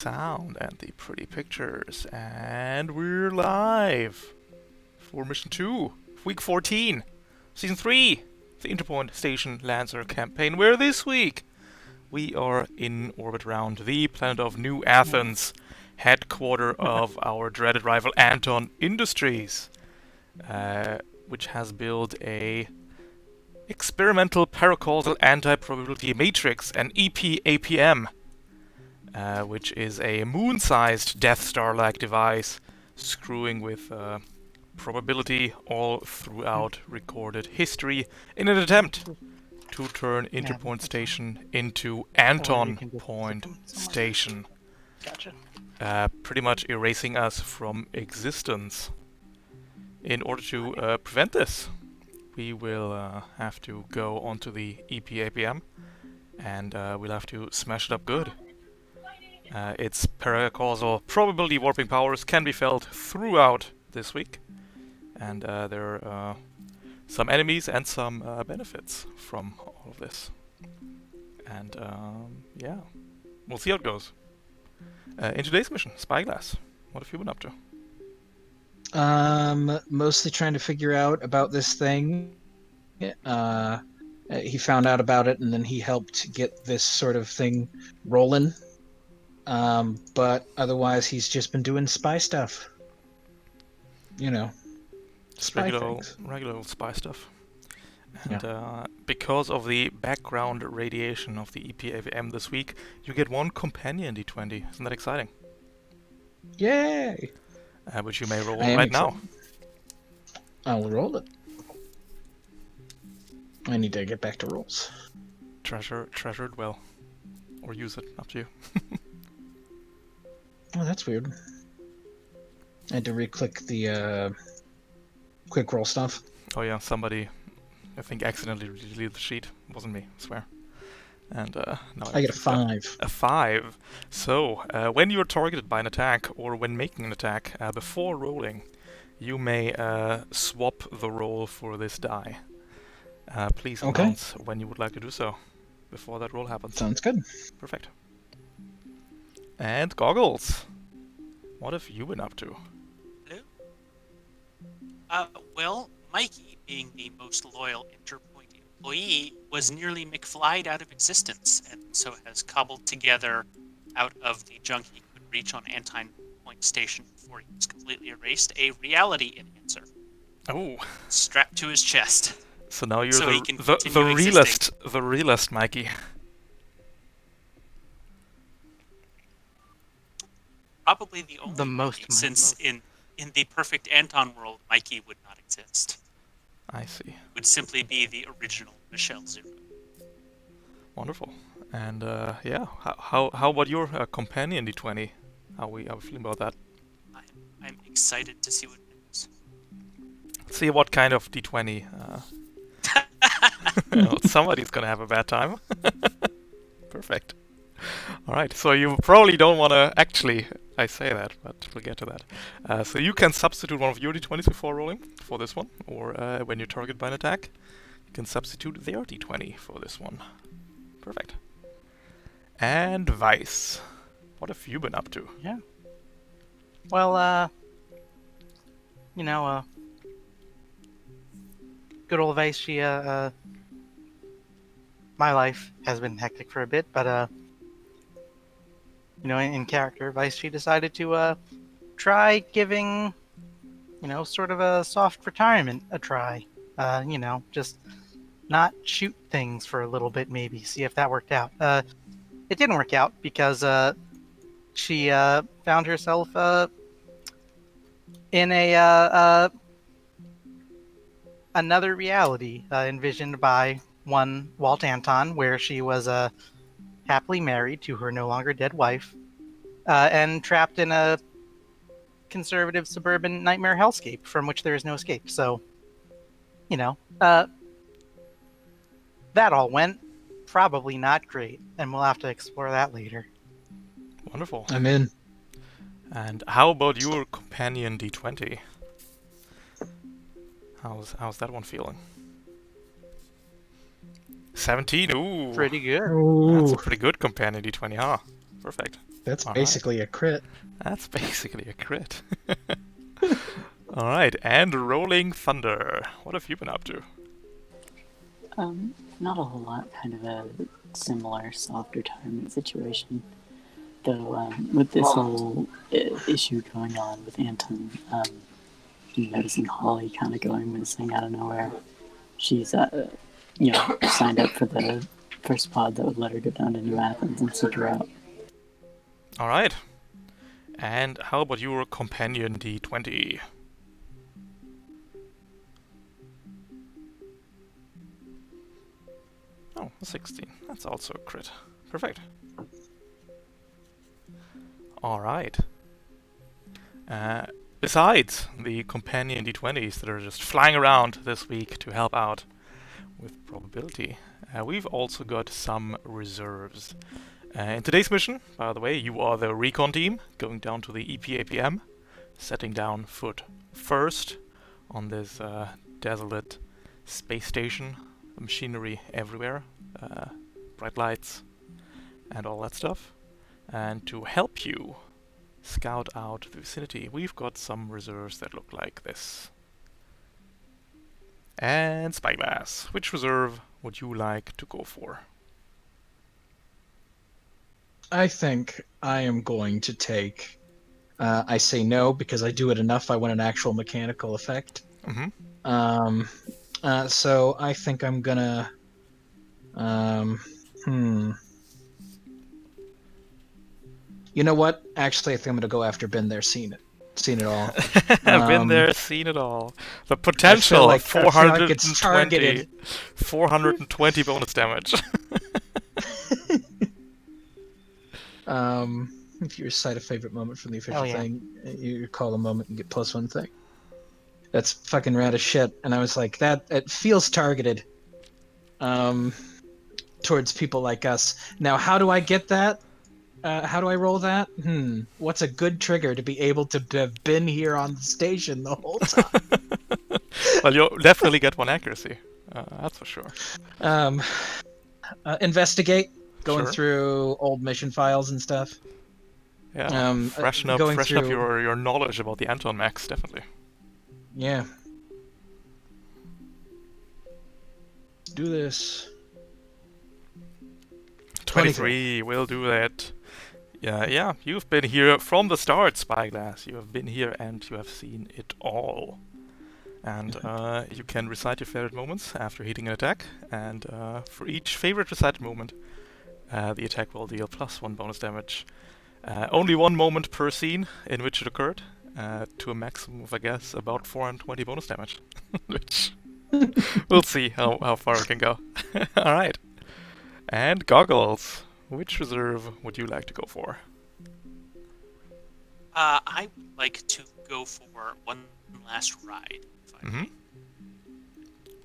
sound and the pretty pictures, and we're live for Mission 2, Week 14, Season 3, the Interpoint Station Lancer Campaign, where this week we are in orbit around the planet of New Athens, headquarter of our dreaded rival Anton Industries, which has built a experimental paracausal anti-probability matrix, an EP-APM, which is a moon-sized Death Star-like device screwing with probability all throughout recorded history in an attempt to turn Interpoint Station into Anton Point Station. Gotcha. Pretty much erasing us from existence. In order to prevent this, we will have to go onto the EP-APM and we'll have to smash it up good. Its paracausal probability warping powers can be felt throughout this week, and there are some enemies and some benefits from all of this. And yeah, we'll see how it goes. In today's mission, Spyglass, what have you been up to? Mostly trying to figure out about this thing. He found out about it, and then he helped get this sort of thing rolling. But otherwise, he's just been doing spy stuff. You know, Just spy regular things. old spy stuff. And because of the background radiation of the EP-AVM this week, you get one companion D20. Isn't that exciting? Yay! Which you may roll I am right now. I'll roll it. I need to get back to rolls. Treasure it well. Or use it, up to you. Oh, that's weird. I had to re-click the quick roll stuff. Oh yeah, somebody, I think, accidentally deleted the sheet. It wasn't me, I swear. And now I get a 5. A 5. So, when you're targeted by an attack, or when making an attack, before rolling, you may swap the roll for this die. Please announce when you would like to do so, before that roll happens. Sounds good. Perfect. And Goggles, what have you been up to? Hello? Well, Mikey, being the most loyal Interpoint employee, was nearly McFlyed out of existence, and so has cobbled together, out of the junk he could reach on Anton Point Station before he was completely erased, a reality enhancer Oh, strapped to his chest. so now you're So he can the continue realist, Mikey. Probably the only The most Mikey, since in the perfect Anton world, Mikey would not exist. I see. Would simply be the original Michelle Zero. Wonderful. And yeah, how about your companion D20? How we feeling about that? I'm excited to see what it is. Let's see what kind of D20. Well, somebody's gonna have a bad time. Perfect. All right. So you probably don't want to actually. I say that, but we'll get to that. So you can substitute one of your D20s before rolling for this one, or when you're targeted by an attack, you can substitute their D20 for this one. Perfect. And Vice, what have you been up to? Yeah. Well, good old Vice, she, my life has been hectic for a bit, but, in character, Vice, she decided to, try giving, sort of a soft retirement a try. Just not shoot things for a little bit, maybe, see if that worked out. It didn't work out because, she, found herself, in a, another reality, envisioned by one Walt Anton, where she was, happily married to her no longer dead wife, and trapped in a conservative suburban nightmare hellscape from which there is no escape. So, that all went probably not great, and we'll have to explore that later. Wonderful. I'm in. And how about your companion D20? How's that one feeling? 17. Ooh. Pretty good. Ooh. That's a pretty good companion D20, huh? Perfect. That's All right. basically a crit. That's basically a crit. Alright, and Rolling Thunder. What have you been up to? Not a whole lot. Kind of a similar soft retirement situation. Though, with this whole issue going on with Anton, noticing Holly kind of going missing out of nowhere. She's, signed up for the first pod that would let her go down to New Athens and seek her out. Alright. And how about your companion D20? Oh, a 16. That's also a crit. Perfect. Alright. Besides the companion D20s that are just flying around this week to help out with probability, we've also got some reserves. In today's mission, by the way, you are the recon team going down to the EPAPM, setting down foot first on this desolate space station, machinery everywhere, bright lights, and all that stuff. And to help you scout out the vicinity, we've got some reserves that look like this. And Spyglass, which reserve would you like to go for? I think I am going to take. I say no because I do it enough. I want an actual mechanical effect. Mm-hmm. So I think I'm gonna. You know what? Actually, I think I'm gonna go after Been There, Seen it all. I've been there, seen it all. The potential I of feel like 420, it's targeted. 420 bonus damage. If you recite a favorite moment from the official Hell yeah. thing, you recall a moment and get +1 thing. That's fucking rad as shit. And I was like, that it feels targeted. Towards people like us. Now, how do I get that? How do I roll that? What's a good trigger to be able to have been here on the station the whole time? Well, you'll definitely get one accuracy. That's for sure. Investigate. Going Sure. through old mission files and stuff. Yeah, freshen up your knowledge about the Anton Max, definitely. Yeah. Let's do this. 23, we'll do that. Yeah, you've been here from the start, Spyglass. You have been here and you have seen it all. And you can recite your favorite moments after hitting an attack. And for each favorite recited moment, the attack will deal +1 bonus damage. Only one moment per scene in which it occurred, to a maximum of, I guess, about 420 bonus damage. Which we'll see how far we can go. Alright. And Goggles, which reserve would you like to go for? I would like to go for one last ride. If I may.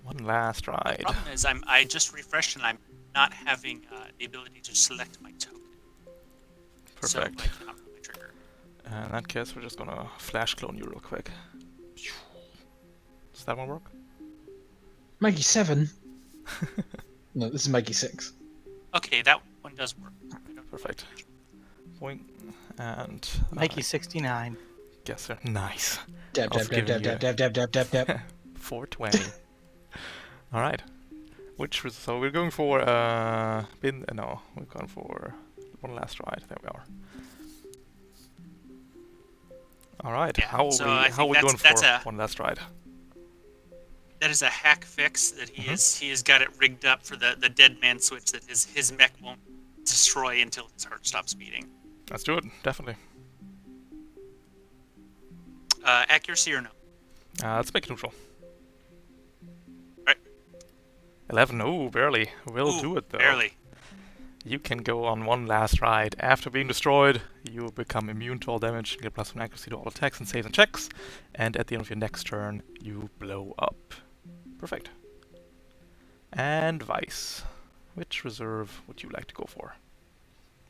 One last ride. The problem is I just refreshed and I'm not having the ability to select my token. Perfect. So I cannot roll my trigger. In that case, we're just gonna flash clone you real quick. Does that one work? Mikey 7. No, this is Mikey 6. Okay, that one does work. Perfect. Point and Mikey 69. guesser. Nice. Dab, I'll dab, forgive dab, you. dab, dab, dab, dab, dab, dab. 420. All right. So we're going for no, we're going for one last ride. There we are. All right. Yeah, How so are I we think going that's for a- one last ride? That is a hack fix that he has got it rigged up for the dead man switch that his mech won't destroy until his heart stops beating. Let's do it. Definitely. Accuracy or no? Let's make it neutral. Right. 11. Oh, barely. We'll Ooh, do it though. Barely. You can go on one last ride. After being destroyed, you become immune to all damage, and get +1 accuracy to all attacks and saves and checks, and at the end of your next turn, you blow up. Perfect. And Vice. Which reserve would you like to go for?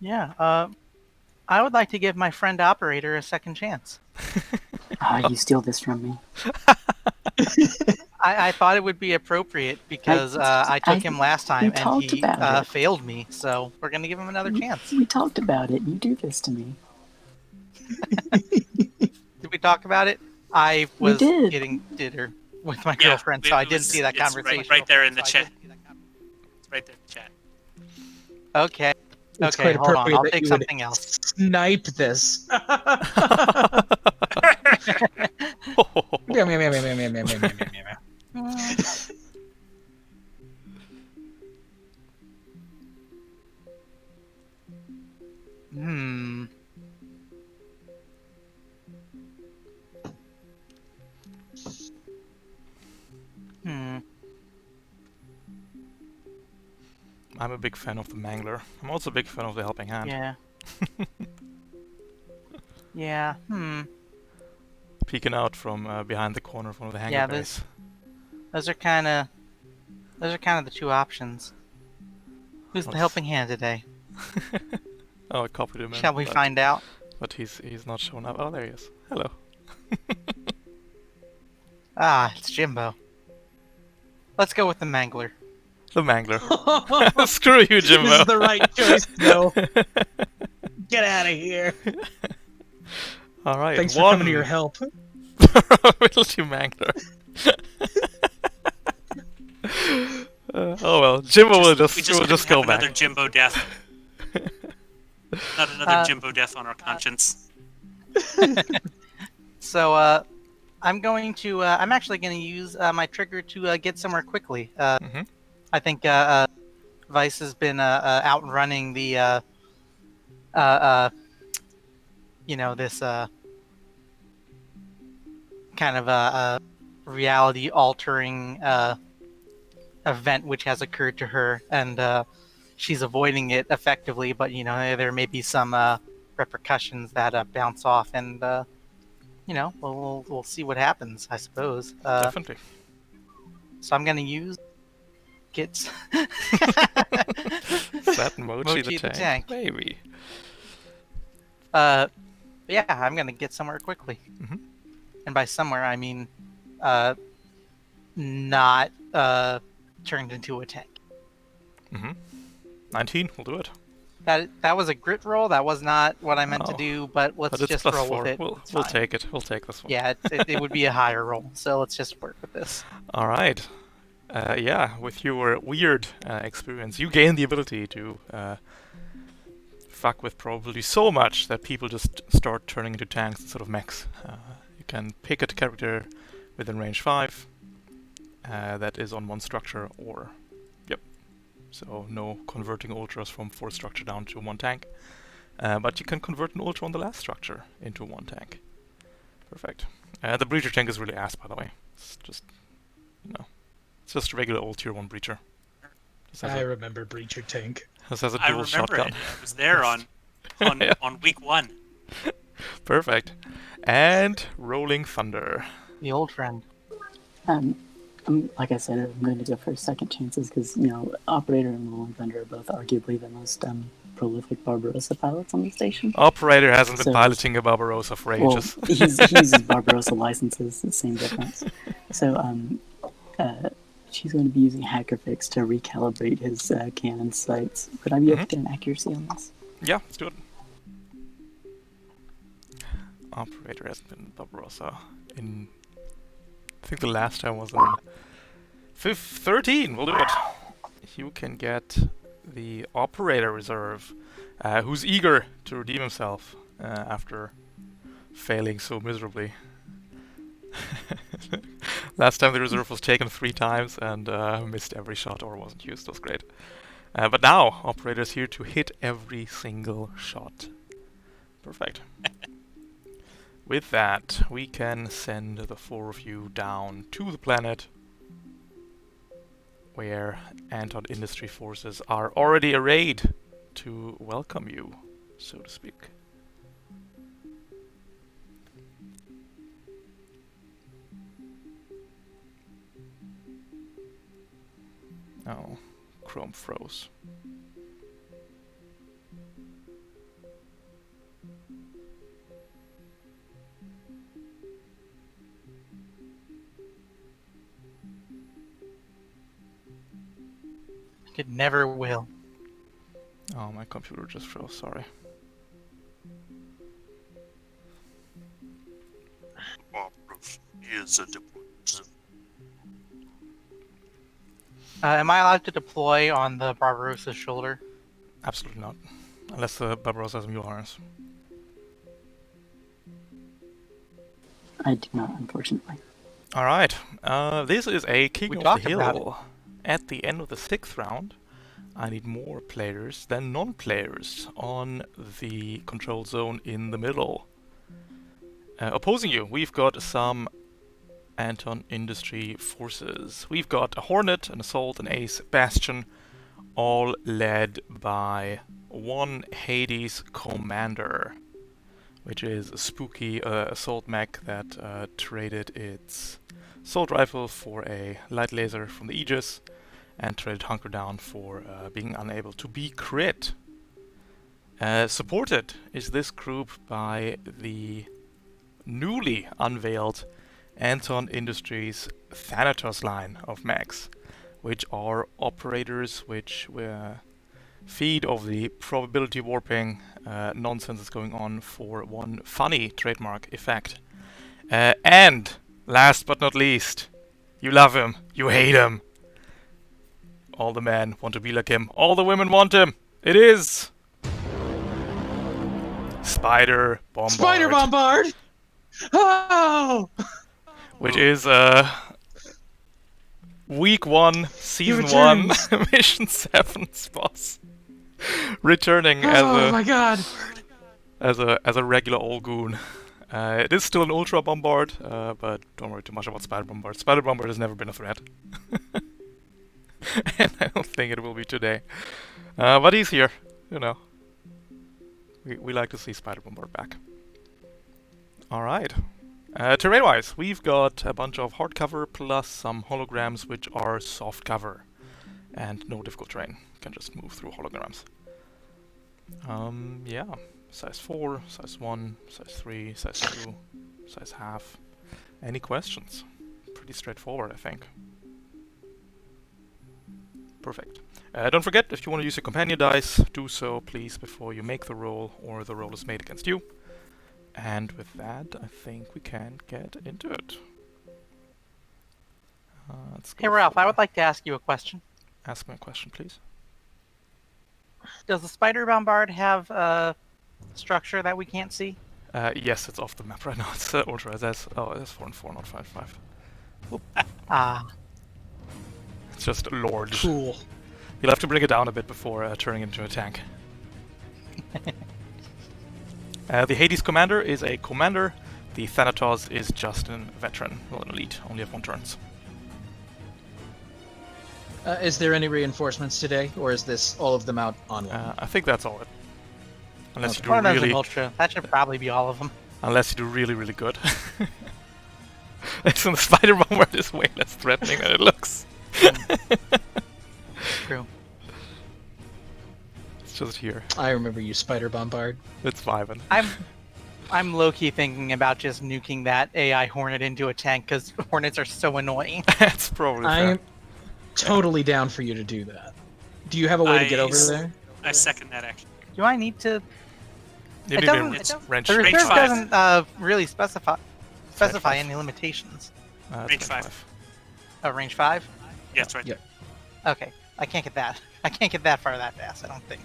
Yeah, I would like to give my friend Operator a second chance. You steal this from me. I thought it would be appropriate because I took him last time and talked he about it. failed me. So we're gonna give him another chance. We talked about it. You do this to me. Did we talk about it? I We was did. getting dinner with my Yeah, girlfriend, it so I was- didn't see that it's conversation. right there in the chat. It's right there in the chat. Okay. It's Okay, quite hold on. appropriate I'll that take you would something else. snipe this. Meow, meow, meow, meow, meow, meow, meow, meow, meow, meow. Hmm. Hmm. I'm a big fan of the Mangler. I'm also a big fan of the Helping Hand. Yeah. Yeah. Hmm. Peeking out from behind the corner of one of the hangar Yeah, bays. those are kind of the two options. Who's the Let's- helping hand today? Oh, I copied him in. Shall we but, find out? But he's not showing up. Oh, there he is. Hello. Ah, it's Jimbo. Let's go with the Mangler. The Mangler. Screw you, Jimbo. This is the right choice, though. Get out of here. All right. Thanks for one coming to your help. Probability Mangler. Oh well, Jimbo will We just couldn't go have back. another Jimbo death. Not another Jimbo death on our conscience. So, I'm going to. I'm actually going to use my trigger to get somewhere quickly. Mhm. I think Vice has been outrunning the. This kind of reality-altering event which has occurred to her, and she's avoiding it effectively. But there may be some repercussions that bounce off, and we'll see what happens, I suppose. Definitely. So I'm gonna use gets Fat Mochi, Mochi the the tank. tank. Maybe. yeah, I'm gonna get somewhere quickly, Mhm. and by somewhere I mean not turned into a tank. 19, we'll do it. That was a grit roll. That was not what I meant to Oh. do, but let's But it's just plus roll 4. with it. We'll It's we'll fine. take it. We'll take this one. Yeah, it would be a higher roll, so let's just work with this. All right. Yeah, with your weird experience, you gain the ability to fuck with probability so much that people just start turning into tanks instead of mechs. You can pick a character within range 5 that is on one structure, or so no converting ultras from 4 structure down to 1 tank. But you can convert an ultra on the last structure into 1 tank. Perfect. The breacher tank is really ass, by the way. It's just, it's just a regular old tier 1 breacher. Just has I a, remember Breacher Tank. just has a I dual remember shotgun. it. I was there on Yeah. on week 1. Perfect. And Rolling Thunder. The old friend. Like I said, I'm going to go for second chances because, Operator and Rolling Thunder are both arguably the most prolific Barbarossa pilots on the station. Operator hasn't been So- piloting a Barbarossa for Well, ages. he uses Barbarossa licenses, the same difference. So, she's going to be using Hackerfix to recalibrate his cannon sights. Would I be able to get an accuracy on this? Yeah, let's do it. Operator hasn't been Barbarossa in... I think the last time was in 13. We'll do it. You can get the Operator Reserve, who's eager to redeem himself after failing so miserably. Last time the reserve was taken 3 times and missed every shot or wasn't used. That was great. But now, Operator's here to hit every single shot. Perfect. With that, we can send the 4 of you down to the planet where Anton Industry forces are already arrayed to welcome you, so to speak. Oh, Chrome froze. It never will. Oh, my computer just froze, sorry. Barbarossa is a deployment zone. Am I allowed to deploy on the Barbarossa's shoulder? Absolutely not. Unless the Barbarossa has a mule harness. I do not, unfortunately. Alright, this is a King We of talked the about Hill. At the end of the 6th round, I need more players than non-players on the control zone in the middle. Opposing you, we've got some Anton Industry forces. We've got a Hornet, an Assault, an Ace, Bastion, all led by one Hades Commander, which is a spooky assault mech that traded its assault rifle for a light laser from the Aegis, and traded Hunker Down for being unable to be crit. Supported is this group by the newly unveiled Anton Industries Thanatos line of mechs, which are operators which feed of the probability warping nonsense that's going on for one funny trademark effect. And last but not least, you love him, you hate him. All the men want to be like him, all the women want him. It is Spider Bombard. Spider Bombard! Oh! Which is Week 1, Season 1, Mission 7's boss. Returning Oh my god! as a regular old goon. It is still an Ultra Bombard, but don't worry too much about Spider Bombard. Spider Bombard has never been a threat. And I don't think it will be today. But he's here, you know. We like to see Spider Bombard back. Alright. Terrain-wise, we've got a bunch of hardcover plus some holograms which are soft cover. And no difficult terrain. You can just move through holograms. Yeah. Size 4, size 1, size 3, size 2, size half. Any questions? Pretty straightforward, I think. Perfect. Don't forget, if you want to use your companion dice, do so please before you make the roll or the roll is made against you. And with that, I think we can get into it. Let's go Hey Ralph, I would like to ask you a question. Ask me a question, please. Does the Spider Bombard have a structure that we can't see? Yes, it's off the map right now. It's Ultra. It says 4 and 4, not 5 5. Ah, It's just large. Cool. You'll have to bring it down a bit before turning into a tank. The Hades Commander is a commander. The Thanatos is just a veteran, well, an elite. Only have 1 turns. Is there any reinforcements today, or is this all of them out online? I think that's all it. Unless you one of do them's an really, Ultra. That should probably be all of them. unless you do really, really good. So the Spider Bombard is way less threatening than it looks. True. It's just here. I remember you, Spider Bombard. It's vibing. I'm low-key thinking about just nuking that AI Hornet into a tank because Hornets are so annoying. That's probably I fair. am totally down for you to do that. Do you have a way to get over there? I second that action. Do I need to? You It need doesn't- a It's wrench. The Range reserve 5. doesn't really specify five. any limitations. It's Range range 5. Oh, range 5? Yeah, that's right. Yep. Okay, I can't get that. I can't get that far that fast. I don't think.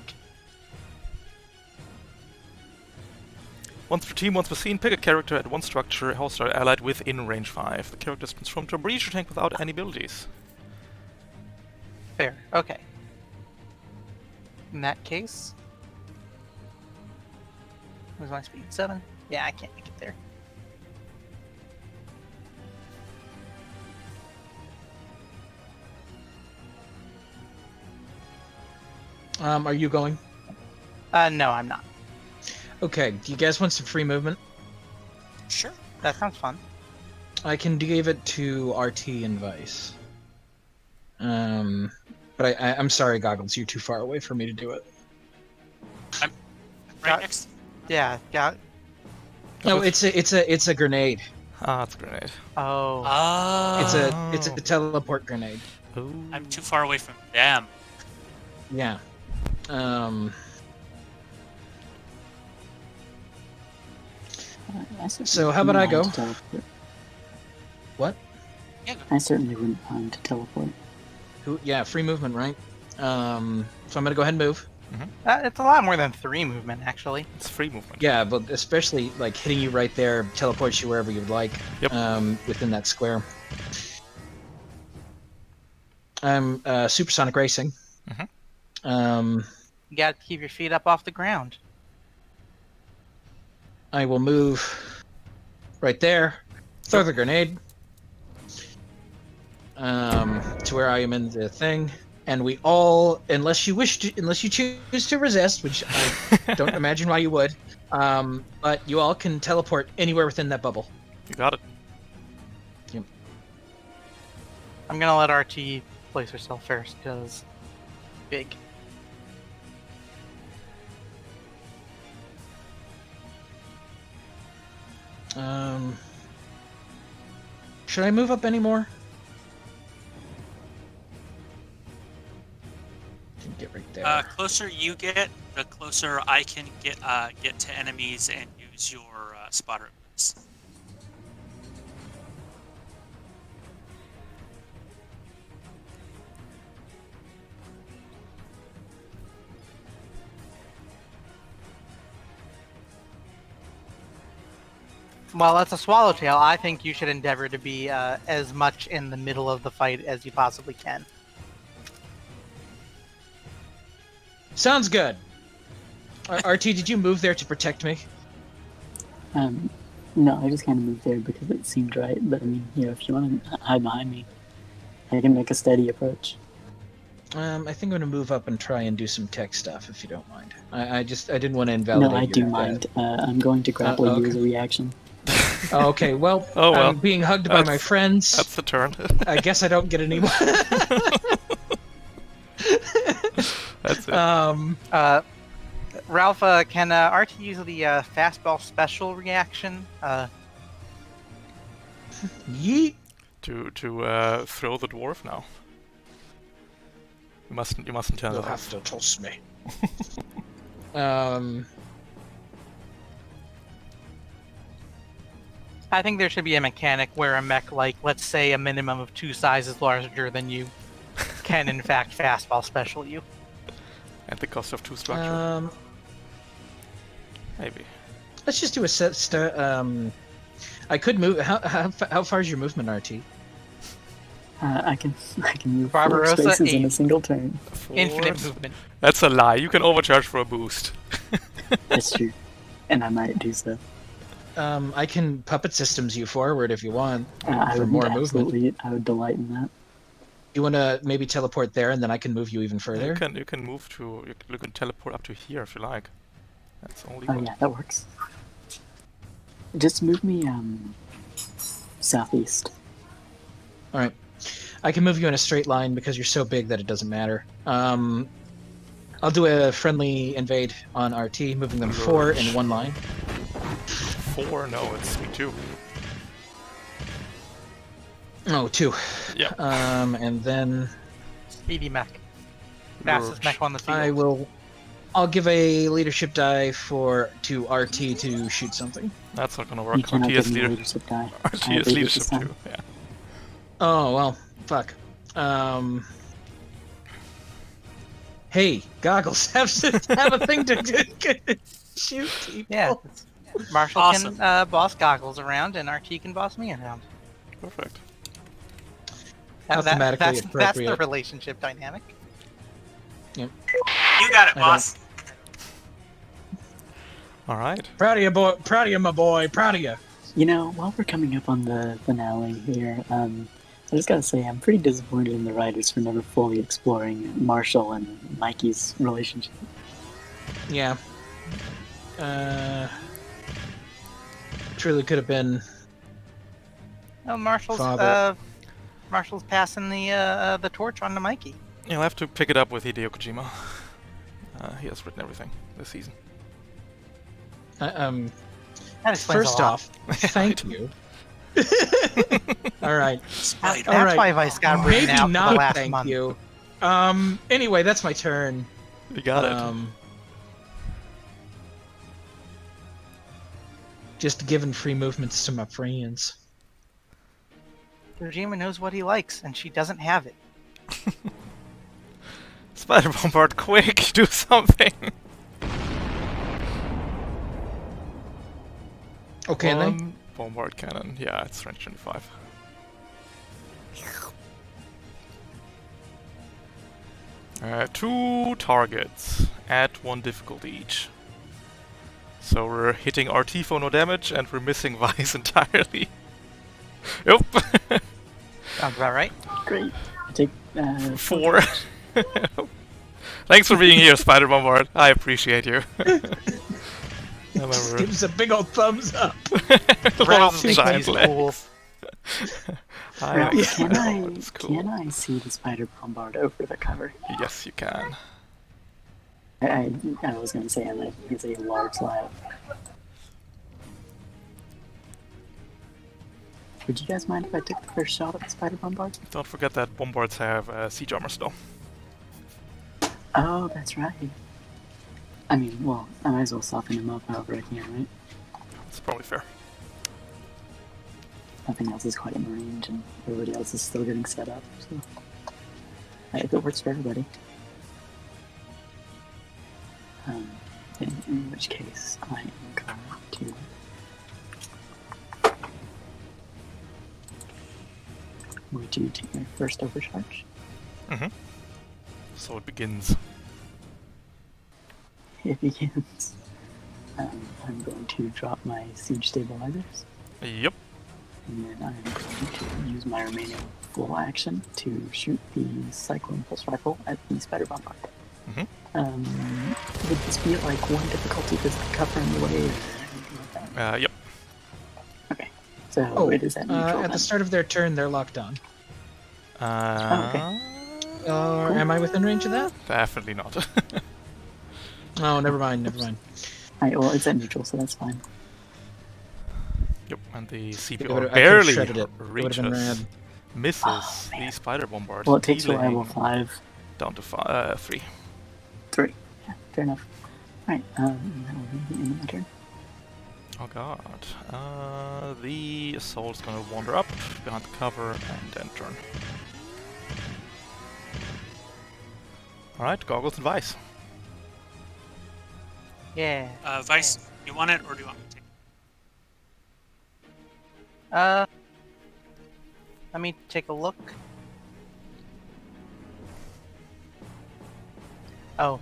Once per team, once per scene, pick a character at one structure, hostile allied within range 5. The character is transformed to a breach tank without any abilities. Fair. Okay. In that case, where's my speed? 7. Yeah, I can't make it there. Are you going? No, I'm not. Okay, do you guys want some free movement? Sure. That sounds fun. I can give it to RT and Vice. But I'm sorry, Goggles, you're too far away for me to do it. Right Got- next. Yeah. Got. No, it's a grenade. Ah, it's a grenade. Oh. It's a teleport grenade. Ooh. I'm too far away from them. Yeah. I certainly So how about wouldn't I go? mind to teleport. What? Yeah, go. I certainly wouldn't mind to teleport. Yeah, free movement, right? So I'm gonna go ahead and move. It's a lot more than 3 movement, actually. It's free movement. Yeah, but especially like hitting you right there teleports you wherever you'd like. Yep. Within that square. I'm supersonic racing. Mhm. You got to keep your feet up off the ground. I will move right there. Throw the grenade. To where I am in the thing, and we all, unless you choose to resist, which I don't imagine why you would, but you all can teleport anywhere within that bubble. You got it. Yep. I'm gonna let RT place herself first, because big. Should I move up anymore? Can get right there. Closer you get, the closer I can get to enemies and use your spotter abilities. Well, that's a swallowtail. I think you should endeavor to be as much in the middle of the fight as you possibly can. Sounds good. RT, did you move there to protect me? No, I just kind of moved there because it seemed right. But I mean, if you want to hide behind me, I can make a steady approach. I think I'm gonna move up and try and do some tech stuff if you don't mind. I didn't want to invalidate. No, I do mind. I'm going to grapple you okay. as a reaction. Oh, okay, well, Oh, well. I'm being hugged by my friends. That's the turn. I guess I don't get any more. That's it. Ralph, can RT use the fastball special reaction? Yeet. To throw the dwarf now. You mustn't tell You'll them. have to toss me. I think there should be a mechanic where a mech, like, let's say a minimum of 2 sizes larger than you, can in fact fastball special you. At the cost of 2 structure. Maybe. Let's just do a set. I could move. How far is your movement, RT? I can move 4 Barbarossa, spaces in 8. a single turn. Infinite movement. That's a lie. You can overcharge for a boost. That's true, and I might do so. I can puppet systems you forward if you want I for would more movement. absolutely. I would delight in that. You want to maybe teleport there, and then I can move you even further. You can move to. You can teleport up to here if you like. That's only. Oh yeah, that works. Just move me southeast. All right. I can move you in a straight line because you're so big that it doesn't matter. I'll do a friendly invade on RT, moving them 4 in one line. 4? No, it's 2. Oh, 2. Yeah. And then Speedy mech. Fastest mech on the field. I'll give a leadership die to RT to shoot something. That's not gonna You work. cannot RT give is me a leadership die. I RT have is leadership this time. too. Yeah. Oh well, fuck. Hey, goggles have a thing to shoot people. Yeah. Marshall Awesome. can boss Goggles around, and RT can boss me around. Perfect. Mathematically That's the appropriate. relationship dynamic. You got it, I boss. All right. Proud of you, boy. Proud of you, my boy. Proud of you. While we're coming up on the finale here, I just gotta say I'm pretty disappointed in the writers for never fully exploring Marshall and Mikey's relationship. Yeah. Truly could have been. Oh, Marshall's Father. Marshall's passing the torch on to Mikey. You'll have to pick it up with Hideo Kojima. He has written everything this season. That explains First a lot. off, thank you. All right. Spider. All That's right. why Vice got written Maybe out for the not. last Thank month. you. Anyway, that's my turn. You got it. Just giving free movements to my friends. Kojima knows what he likes, and she doesn't have it. Spider Bombard, quick, do something. Okay, then. One Bombard cannon. Yeah, it's range 25. Two targets at 1 difficulty each. So we're hitting RT for no damage, and we're missing Vice entirely. Yep. Sounds about right. Great. I take 4. Thanks for being here, Spider Bombard. I appreciate you. Just gives a big old thumbs up. Ralph Those thinks giant he's legs. Ralph, That's cool. can I see the spider bombard over the cover? Yes, you can. I was going to say, and it's a large lab. Would you guys mind if I took the first shot at the spider bombard? Don't forget that Bombards have siege armor still. Oh, that's right. I mean, well, I might as well soften him up however I can, right? It's probably fair. Nothing else is quite in range, and everybody else is still getting set up, so... if it works for everybody. In which case, I am going to... Would you take my first overcharge? So it begins. It begins. I'm going to drop my siege stabilizers, Yep. and then I'm going to use my remaining full action to shoot the Cyclone Pulse Rifle at the Spider Bombard. Would this be at like 1 difficulty because the cover in the way or anything like that? Yep. Okay, so it is at neutral At then. the start of their turn, they're locked on. okay. Am I within range of that? Definitely not. Oh, never mind, never mind. Alright, well, it's at neutral, so that's fine. Yep, and the I CPR could've barely shredded it. It would've been reaches, rad. misses Oh, man. the Spider Bombard. Well, it takes dealing reliable 5. down to 3. 3. Yeah, fair enough. Alright, that will be the end of my turn. Oh god. The assault's gonna wander up behind the cover and then turn. Alright, goggles and Vice. Yeah. Vice, you want it, or do you want me to take it? Let me take a look. Oh,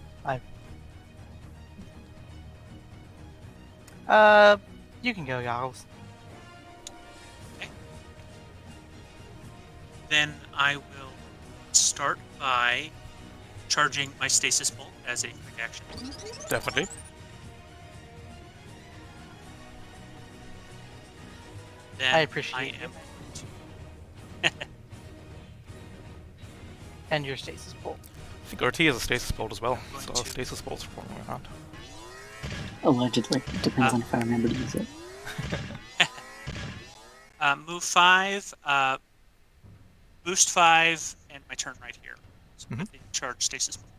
you can go, Goggles. Then I will start by charging my stasis bolt as a quick action. Definitely. Then I appreciate am And your stasis bolt. I think RT has a stasis bolt as well, so stasis bolts are rolling around. Allegedly. Depends on if I remember to use it. move 5, boost 5, and my turn right here. So with the charge stasis bolt.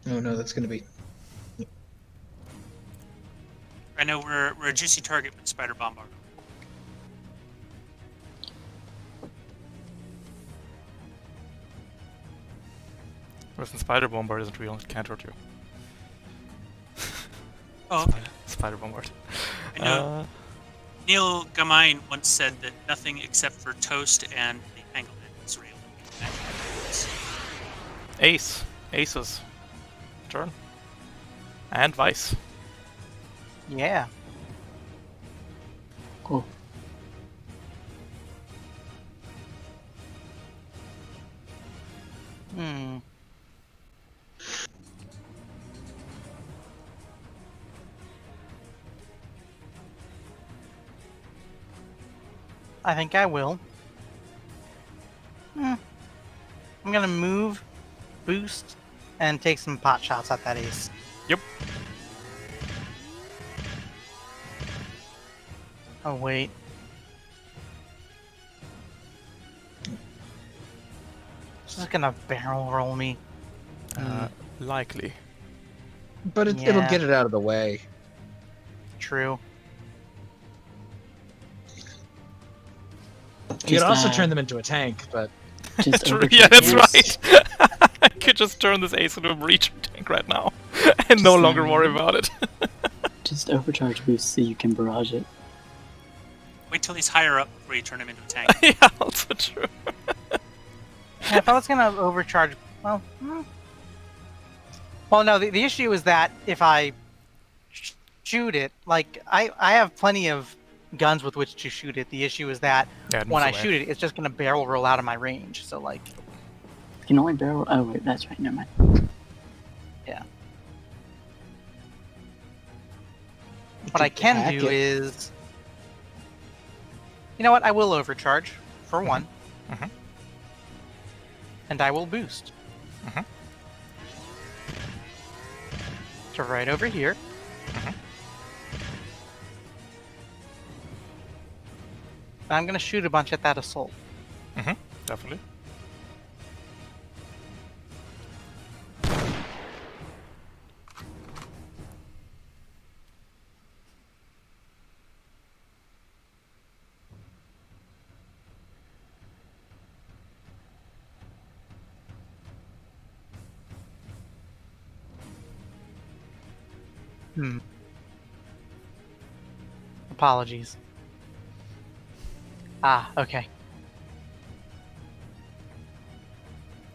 Oh no, that's gonna be... I know we're a juicy target with Spider Bombard. Listen, Spider Bombard isn't real, it can't hurt you. Oh, okay. Spider Bombard. I know Neil Gaiman once said that nothing except for toast and the entanglement is real. Ace. Aces. Turn. And Vice. Yeah. Cool. Hmm. I think I will. I'm gonna move, boost, and take some pot shots at that ace. Yep. Oh wait. just gonna barrel roll me. Likely. But it'll Yeah. get it out of the way. True. You could Just, also turn them into a tank, but Just True, overcharge yeah, that's boost. right. I could just turn this ace into a breach tank right now and no Just, longer worry about it. Just overcharge boost so you can barrage it. Wait till he's higher up before you turn him into a tank. Yeah, also true. Yeah, if I was gonna overcharge, well, well, no. The issue is that if I shoot it, like I have plenty of guns with which to shoot it. The issue is that Yeah, it when moves I away. shoot it, it's just gonna barrel roll out of my range. So like, You can only barrel. Oh wait, that's right. Never mind. yeah. What I can hack do it. is, you know what? I will overcharge for one, Mhm. and I will boost Mhm. to right over here. I'm gonna shoot a bunch at that assault. Definitely. Apologies. Ah, okay.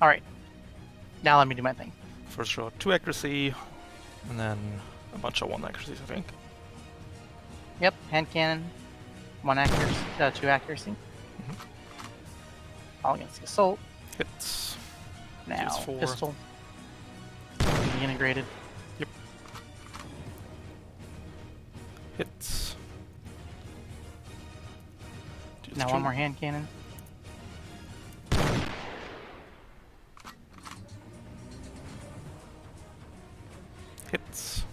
Alright. Now let me do my thing. First shot, 2 accuracy, and then a bunch of 1 accuracies, I think. Yep, hand cannon, 1 accuracy, 2 accuracy. All against the assault. Hits. Now, Deals 4. pistol. Be integrated. Hits. Deals Now 2. one more hand cannon. Hits.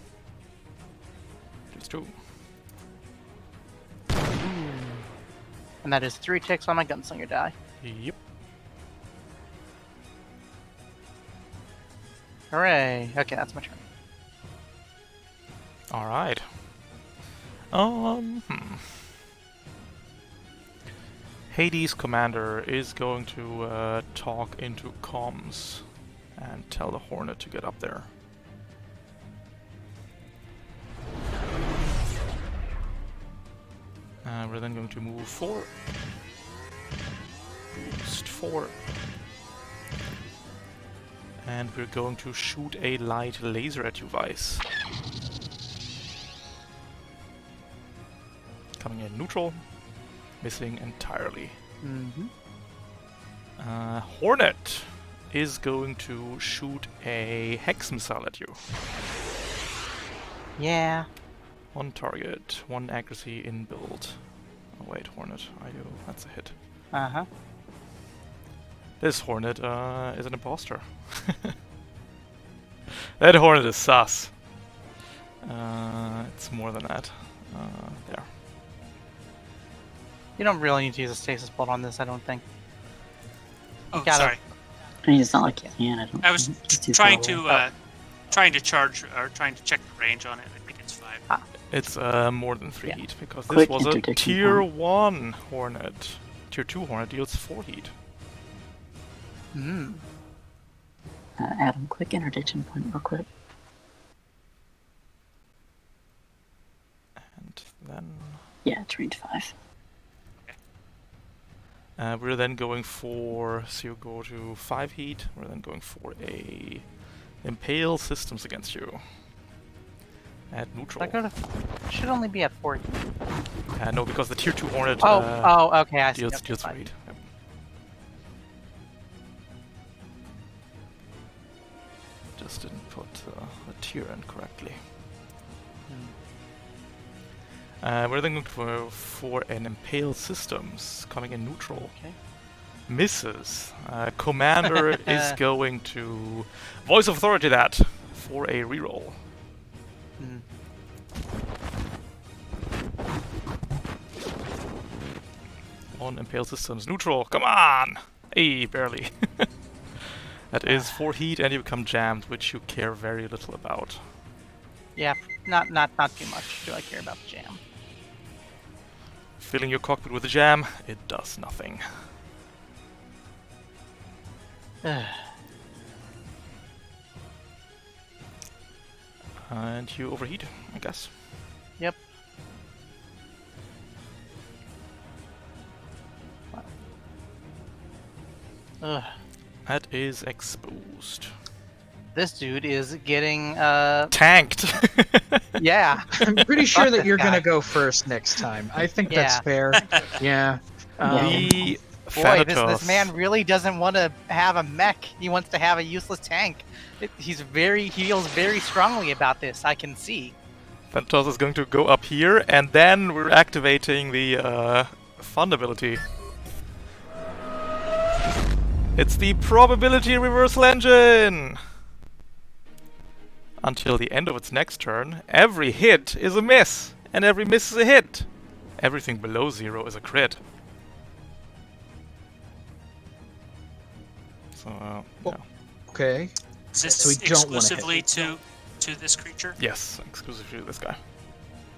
Deals 2. And that is 3 ticks on my gunslinger die. Yep. Hooray! Okay, that's my turn. Alright. Hades' commander is going to talk into comms and tell the Hornet to get up there. We're then going to move 4. Boost 4. And we're going to shoot a light laser at you, Vice. Coming in neutral. Missing entirely. Mm-hmm. Hornet is going to shoot a hex missile at you. Yeah. 1 target, 1 accuracy in build. Oh wait, Hornet, are you? That's a hit. Uh-huh. This Hornet is an imposter. That Hornet is sus. It's more than that. There. You don't really need to use a stasis bolt on this, I don't think. Oh, Got it. sorry. I mean, it's not like you can. I don't. I was it's too trying far away. to trying to charge or trying to check the range on it. I think it's 5. It's more than 3 Yeah. heat because this Quick was a interdiction tier count. 1 Hornet. Tier 2 Hornet deals 4 heat. Mm. Adam, quick interdiction point, real quick. And then Yeah, it's range 5. we're then going for, so you go to 5 heat, we're then going for a Impale Systems against you. At neutral. I go to... should only be at 4. No, because the tier 2 Hornet Oh, okay, I see. deals, Okay, deals fine. 4 heat. Yep. Just didn't put the tier in correctly. We're then going for an Impale Systems coming in neutral. Okay. Misses. Commander is going to Voice of Authority that for a reroll. Mm. On Impale Systems neutral. Come on! Hey, barely. That is 4 heat, and you become jammed, which you care very little about. Yeah, not too much do I care about the jam. Filling your cockpit with a jam, it does nothing. And you overheat, I guess. Yep. Ugh. That is exposed. This dude is getting Tanked! yeah. I'm pretty sure Fuck that this you're guy. gonna go first next time. I think that's Yeah. fair. Yeah. The Boy, this Thanatos. man really doesn't want to have a mech. He wants to have a useless tank. He feels very strongly about this. I can see. Thanatos is going to go up here, and then we're activating the fun ability. It's the probability reversal engine! Until the end of its next turn, every hit is a miss, and every miss is a hit. Everything below 0 is a crit. So, yeah. Okay. Is this So we don't wanna hit exclusively to this creature? Yes, exclusively to this guy.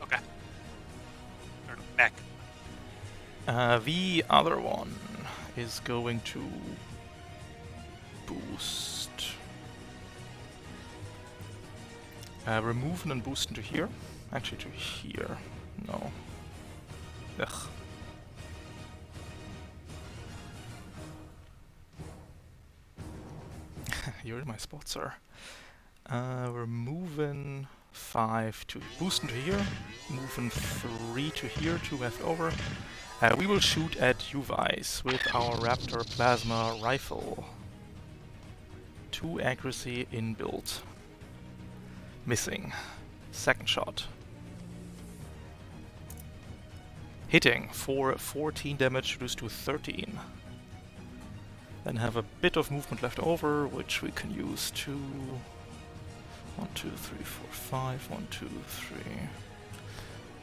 Okay. Or mech. The other one is going to boost. Remove and then boost into here. Actually, to here. No. Ugh. You're in my spot, sir. We're moving 5 to boost into here. Moving 3 to here, 2 left over. We will shoot at Uvice with our Raptor Plasma Rifle. 2 accuracy inbuilt. Missing. Second shot. Hitting for 14 damage, reduced to 13. Then have a bit of movement left over, which we can use to 1, 2, 3, 4, 5, 1, 2,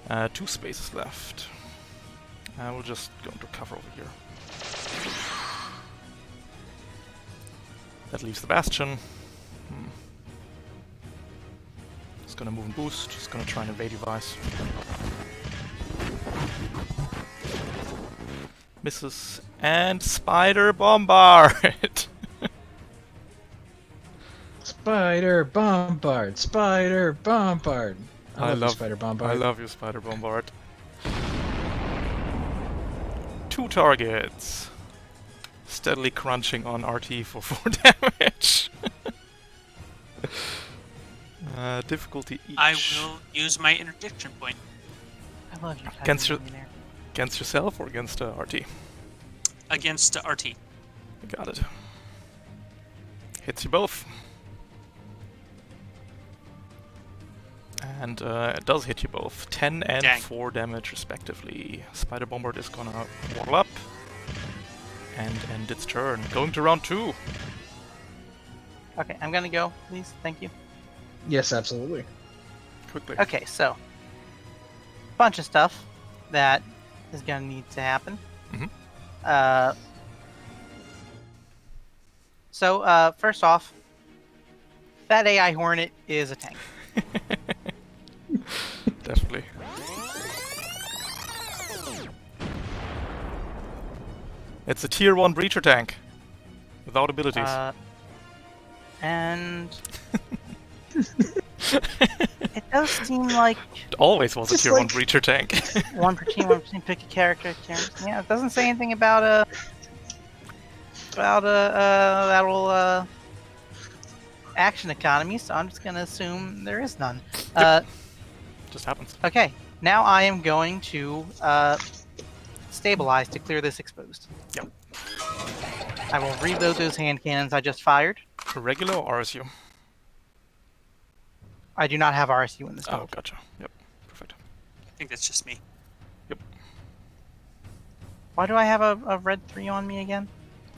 3. 2 spaces left. We'll just go into cover over here. That leaves the Bastion. It's gonna move and boost. It's gonna try and evade Uvice. Misses. And Spider Bombard! Spider Bombard. Spider Bombard. I love you, love Spider Bombard. I love you, Spider Bombard. 2 targets. Steadily crunching on RT for 4 damage. Difficulty each. I will use my interdiction point I love you. Against your- Against yourself or against RT? against RT. Got it. Hits you both. And it does hit you both. 10 and Dang. 4 damage respectively. Spider Bombard is gonna wall up and end its turn. Going to round 2. Okay, I'm gonna go, please. Thank you. Yes, absolutely. Quickly. Okay, so bunch of stuff that is gonna need to happen. Mhm. So first off, that AI Hornet is a tank. Definitely. It's a tier 1 breacher tank. Without abilities. And it does seem like It always was a just tier 1 like- breacher tank. 1 per team, 1% pick a character. Yeah, it doesn't say anything about that whole action economy, so I'm just gonna assume there is none. Just happens. Okay, now I am going to stabilize to clear this exposed. Yep. I will reload those hand cannons I just fired. Regular or RSU? I do not have RSU in this Oh, build. gotcha. Yep. Perfect. I think that's just me. Why do I have a red 3 on me again?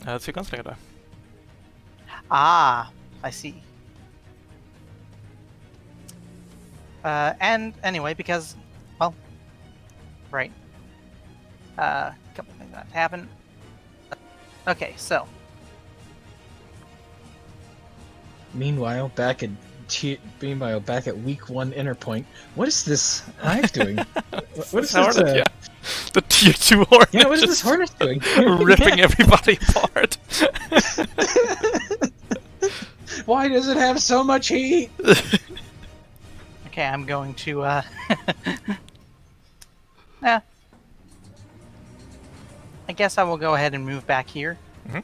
That's your gunslinger die. Ah, I see. And anyway, because, well, right. A couple things that happened. Okay, so Meanwhile, back at week 1 Interpoint, what is this hive doing? What is this? Hornet, yeah. The tier 2 Hornet. Yeah, what is this just Hornet doing? ripping everybody apart. Why does it have so much heat? Okay, I'm going to yeah. I guess I will go ahead and move back here. Mhm.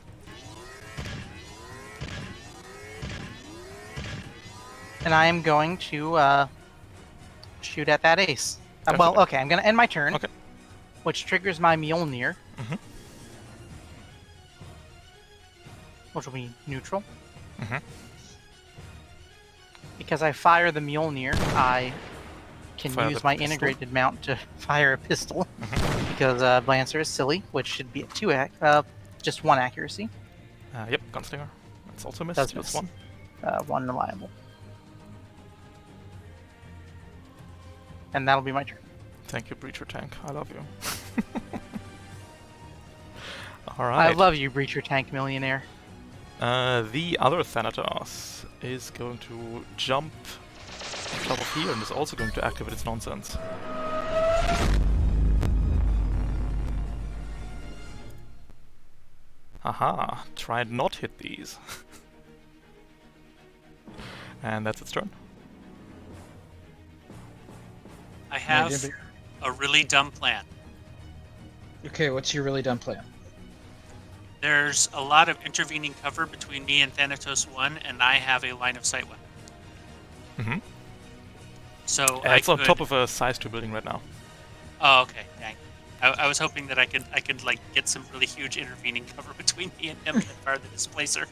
And I am going to shoot at that ace. Well, Definitely. okay, I'm going to end my turn, Okay. which triggers my Mjolnir, Mhm. which will be neutral. Mhm. Because I fire the Mjolnir, I can Fire use the my pistol. integrated mount to fire a pistol. Mhm. Because Lancer is silly, which should be at just 1 accuracy. Yep, Gunslinger. That's also missed. Does That's miss. 1. 1 reliable. And that'll be my turn. Thank you, Breacher Tank. I love you. I Alright. love you, Breacher Tank Millionaire. The other Thanatos is going to jump on top of here and is also going to activate its nonsense. Haha, try and not hit these. And that's its turn. I have a really dumb plan. Okay, what's your really dumb plan? There's a lot of intervening cover between me and Thanatos 1, and I have a line of sight weapon. Mm-hmm. So It's on top of a size 2 building right now. Oh, okay. Dang. I was hoping that I could like get some really huge intervening cover between me and him and fire the displacer.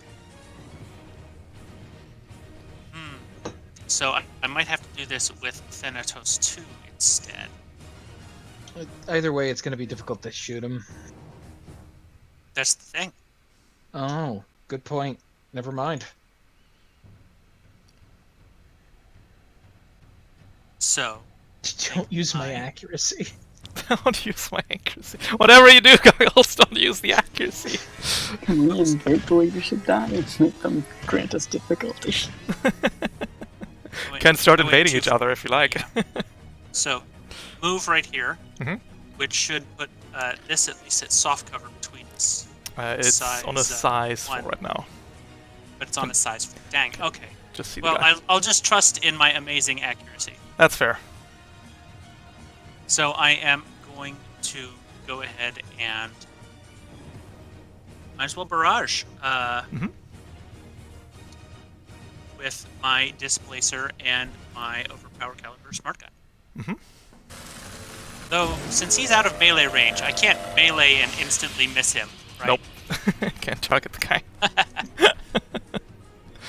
So I might have to do this with Thanatos 2 instead. Either way, it's going to be difficult to shoot him. That's the thing. Oh, good point. Never mind. So Don't use my accuracy. Don't use my accuracy. Whatever you do, goggles, don't use the accuracy. Can we invade the leadership die and make them grant us difficulty? Can start I went invading too each far. other if you like. So move right here, Mhm. which should put this at least at soft cover between us. It's on a size 4 1. right now. But it's on a size 4. Dang. Okay. Just see Well, the guy. I'll just trust in my amazing accuracy. That's fair. So I am going to go ahead and might as well barrage Mhm. with my displacer and my overpower caliber smart gun. Mhm. Though since he's out of melee range, I can't melee and instantly miss him, right? Nope. Can't target the guy.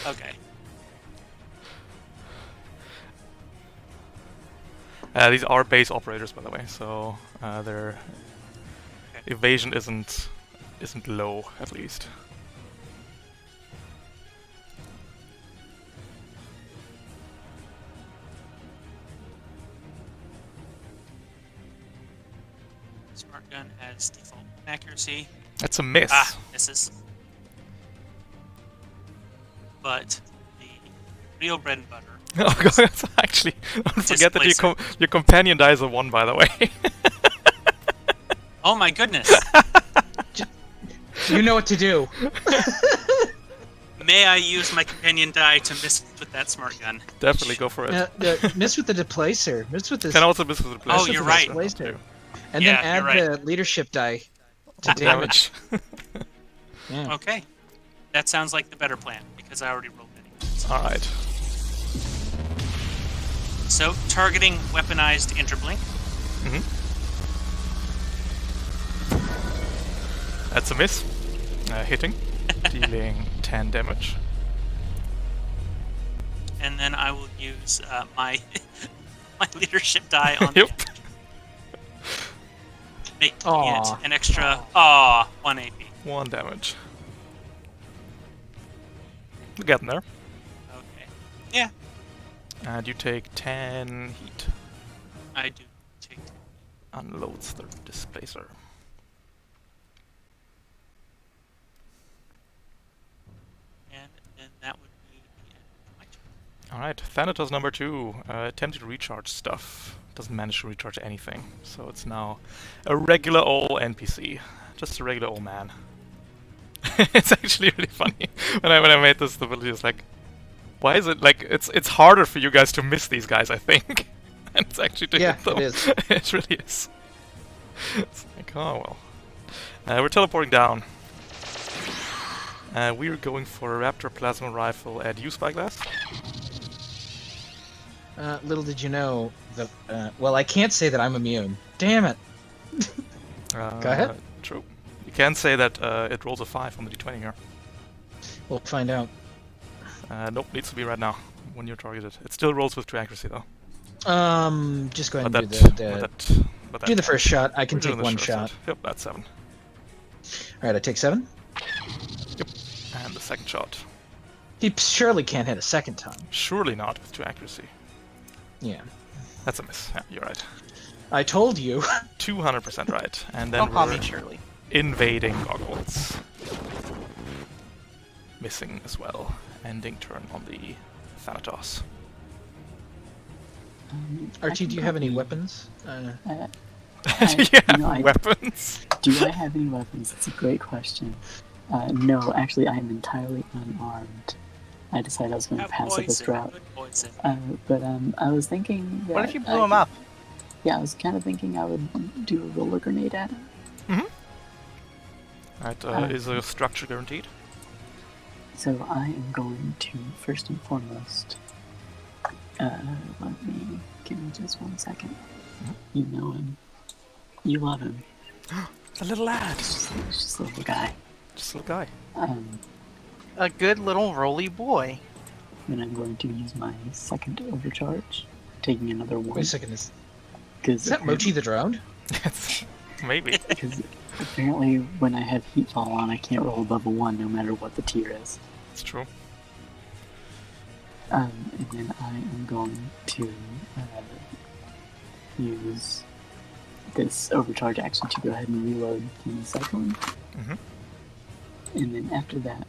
Okay. These are base operators, by the way, so their evasion isn't low, at least. Smart gun has default accuracy. That's a miss. Ah, misses. But the real bread and butter. Oh god, that's actually. Don't forget that Displacer. your companion dies a 1, by the way. Oh my goodness! You know what to do. May I use my companion die to miss with that smart gun? Definitely go for it. Miss with the displacer. Miss with this. Can also miss with the Oh, blade. you're right. Displacer. And Yeah, then add you're the leadership die to Damage. damage. Yeah. Okay. That sounds like the better plan, because I already rolled it. Alright. So, targeting weaponized interblink. Mm-hmm. That's a miss. Hitting. Dealing 10 damage. And then I will use my my leadership die on Yep. the making Aw. it an extra 1 AP. 1 damage. We're getting there. Okay. Yeah, And you take 10 heat. I do take Unloads the displacer. and then that would be the Alright, Thanatos number 2, attempting to recharge stuff. Doesn't manage to recharge anything, so it's now a regular old NPC. Just a regular old man. It's actually really funny. When I made this ability, it's like, why is it like it's harder for you guys to miss these guys, I think. And it's actually to hit them. It is. It really is. It's like, oh well. We're teleporting down. We're going for a Raptor plasma rifle at U Spyglass. Little did you know that. Well, I can't say that I'm immune. Damn it. Go ahead. True. You can say that it rolls a 5 on the d20 here. We'll find out. Nope, needs to be right now when you're targeted. It still rolls with true accuracy though. Just go ahead and But do the first shot. I can we're doing take the one short shot. Yep, that's 7. Alright, I take 7. Yep. And the second shot. He surely can't hit a second time. Surely not with true accuracy. Yeah. That's a miss. Yeah, you're right. I told you. 200% right. And then Don't call me we're Shirley. invading goggles. Missing as well. Ending turn on the Thanatos. Archie, do you have any weapons? Do you have weapons? Do I have any weapons? That's a great question. No, actually, I am entirely unarmed. I decided I was going to pass up this drought. But I was thinking that What if you blew him up? Yeah, I was kind of thinking I would do a roller grenade at him. Alright, is a structure guaranteed? So I am going to, first and foremost, give me just 1 second. You know him. You love him. The little lad. He's just a little guy. Just a little guy. A good little roly boy. Then I'm going to use my second overcharge, taking another 1. Wait a second. Is Cause that Mochi the Drowned? Maybe. Because apparently when I have heat fall on, I can't roll above a 1 no matter what the tier is. It's true. And then I am going to use this overcharge action to go ahead and reload the cyclone. And then after that,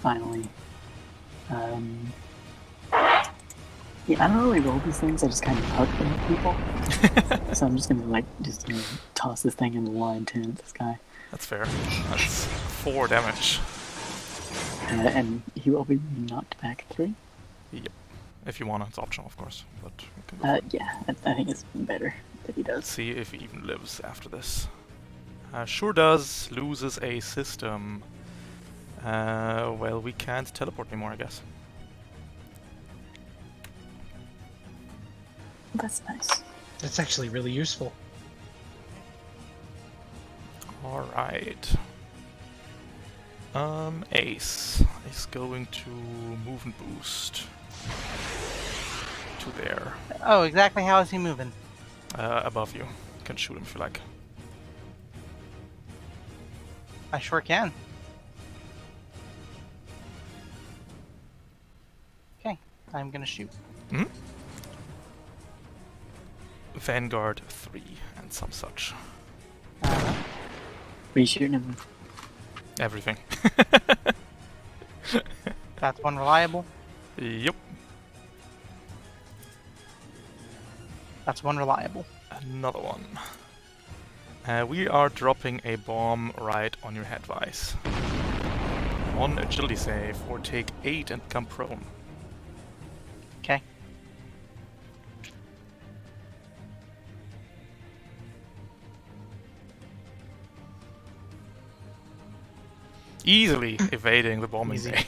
finally, yeah, I don't really roll these things, I just kind of hug them at people. So I'm just gonna toss this thing in the line 10 at this guy. That's fair. That's 4 damage. And he will be knocked back 3. Yep. If you want, it's optional, of course. But we can go yeah, I think it's better that he does. see if he even lives after this. Sure does. Loses a system. Well, we can't teleport anymore, I guess. That's nice. That's actually really useful. Alright. Ace is going to move and boost to there. Oh, exactly how is he moving? Above you. You can shoot him if you like. I sure can. Okay, I'm gonna shoot. Vanguard 3 and some such. Uh, Are you shooting him? Everything. that's one reliable. Yep. That's one reliable. Another one. We are dropping a bomb right on your head, Vice. 1 agility save, or take 8 and become prone. Okay. Easily evading the bombing Easy. bay.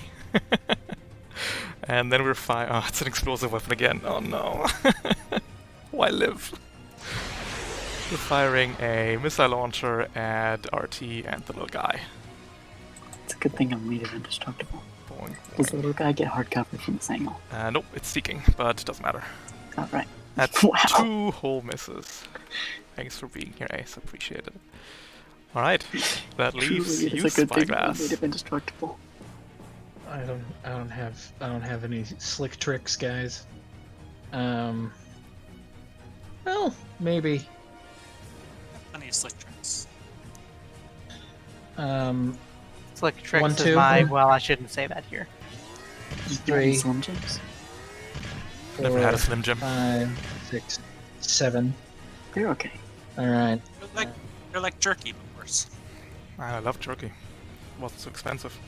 And then we're oh, it's an explosive weapon again. Oh no. Why live? We're firing a missile launcher at RT and the little guy. It's a good thing I'm made of indestructible. Boing, Does the boing. little guy get hard cover from this angle? Nope, it's seeking, but it doesn't matter. Alright. That's Wow. 2 whole misses. Thanks for being here, Ace. Appreciate it. Alright, that leaves Truly, you, it's a good thing I'm Spyglass. made of indestructible. I don't have any slick tricks, guys. Well, maybe. Plenty of slick tricks. Slick tricks 1, is 2. my. Well, I shouldn't say that here. You got any 3. Slim Jims? Never had a Slim Jim. 5, 6, 7. They're okay. All right. They're like jerky, but worse. I love jerky. Wasn't so expensive.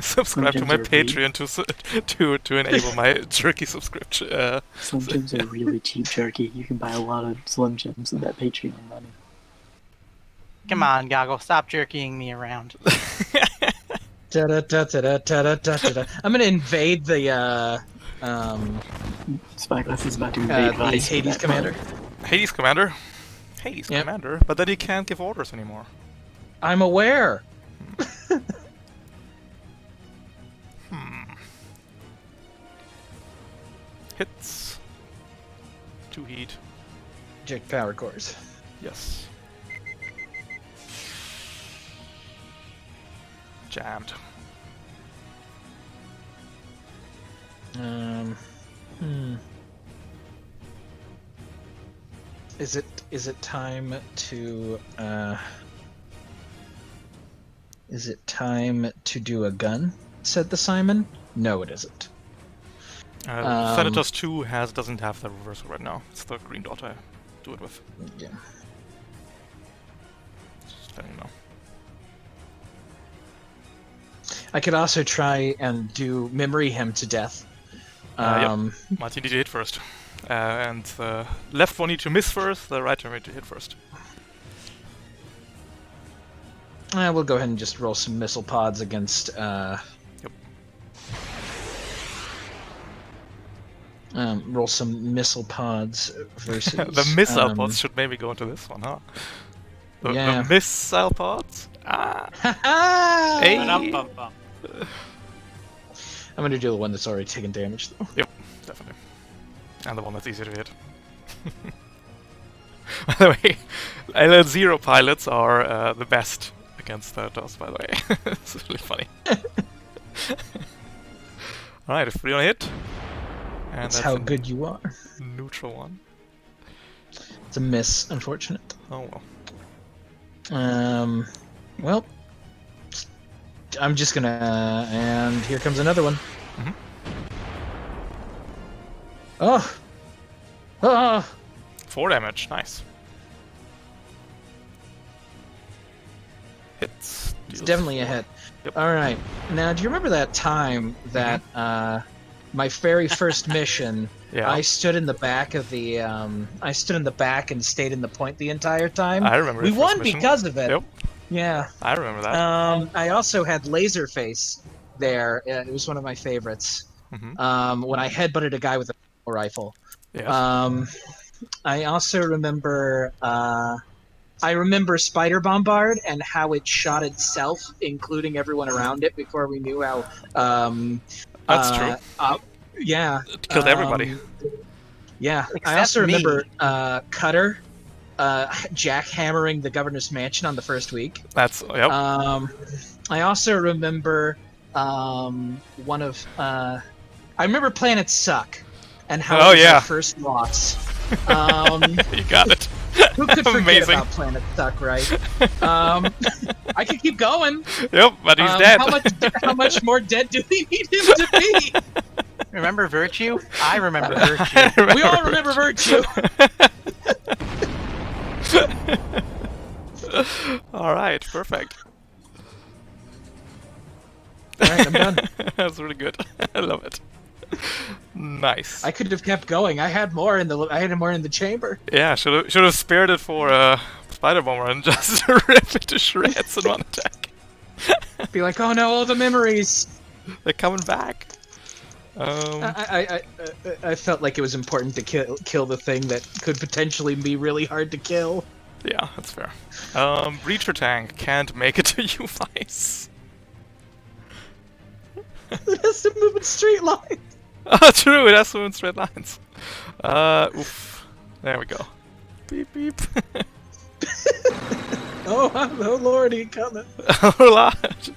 Subscribe to my Jims are really- Patreon to enable my jerky subscription. Slim Jims are really cheap jerky. You can buy a lot of Slim Jims with that Patreon money. Come on, Goggle, stop jerkying me around. Da-da-da-da-da-da-da-da. I'm gonna invade the Spyglass is about to invade Vice. for Hades that commander. Hades commander. Hades Yep. commander, but then he can't give orders anymore. I'm aware. Hits. 2 heat. Eject power cores. Yes. Jammed. Hmm. Is it time to Is it time to do a gun? Said the Simon. No, it isn't. Senators 2 doesn't have the reversal right now. It's the green dot I do it with. Yeah. Just letting you know. I could also try and do memory him to death. Yep. Martin need to hit first. And the left one need to miss first, the right one need to hit first. We'll go ahead and just roll some missile pods against. Roll some missile pods versus. The missile pods should maybe go into this one, huh? Yeah. The missile pods? Ah! Ha-ha! Hey! Ba-dum-bum-bum. I'm gonna do the one that's already taken damage, though. Yep, definitely. And the one that's easy to hit. By the way, LL0 pilots are the best against DOS, by the way. It's really funny. Alright, if we don't hit. And That's how a good you are. neutral one. It's a miss, unfortunate. Oh well. Well, I'm just gonna, and here comes another one. Mhm. Oh! Oh! 4 damage, nice. Hits. It's deals definitely a 4. hit. Yep. Alright, now do you remember that time that, my very first mission, Yeah. I stood in the back of the, I stood in the back and stayed in the point the entire time? I remember We the first won mission. because of it. Yep, Yeah. I remember that. I also had Laserface there. It was one of my favorites. When I headbutted a guy with a rifle. Yeah. I also remember. I remember Spider Bombard and how it shot itself, including everyone around it, before we knew how. That's true. Yeah. It killed everybody. Yeah. I Except also me. remember Cutter jackhammering the governor's mansion on the first week. That's yep. I also remember one of I remember Planet Suck and how Oh, it was yeah. our first loss. You got it. Who could forget Amazing. about Planet Suck, right? I could keep going. Yep, but he's dead. How much more dead do we need him to be? Remember Virtue? I remember Virtue. We all remember Virtue. All right, perfect. All right, I'm done. That's really good. I love it. Nice. I could have kept going. I had more in the chamber. Yeah, should have spared it for Spider Bomber and just rip it to shreds in one attack. Be like, oh no, all the memories. They're coming back. I felt like it was important to kill the thing that could potentially be really hard to kill. Yeah, that's fair. Breacher tank can't make it to you, Vice. It has to move in straight lines. Oh, true, it has to move in straight lines. Oof. There we go. Beep beep. Oh lordy, coming. A lot.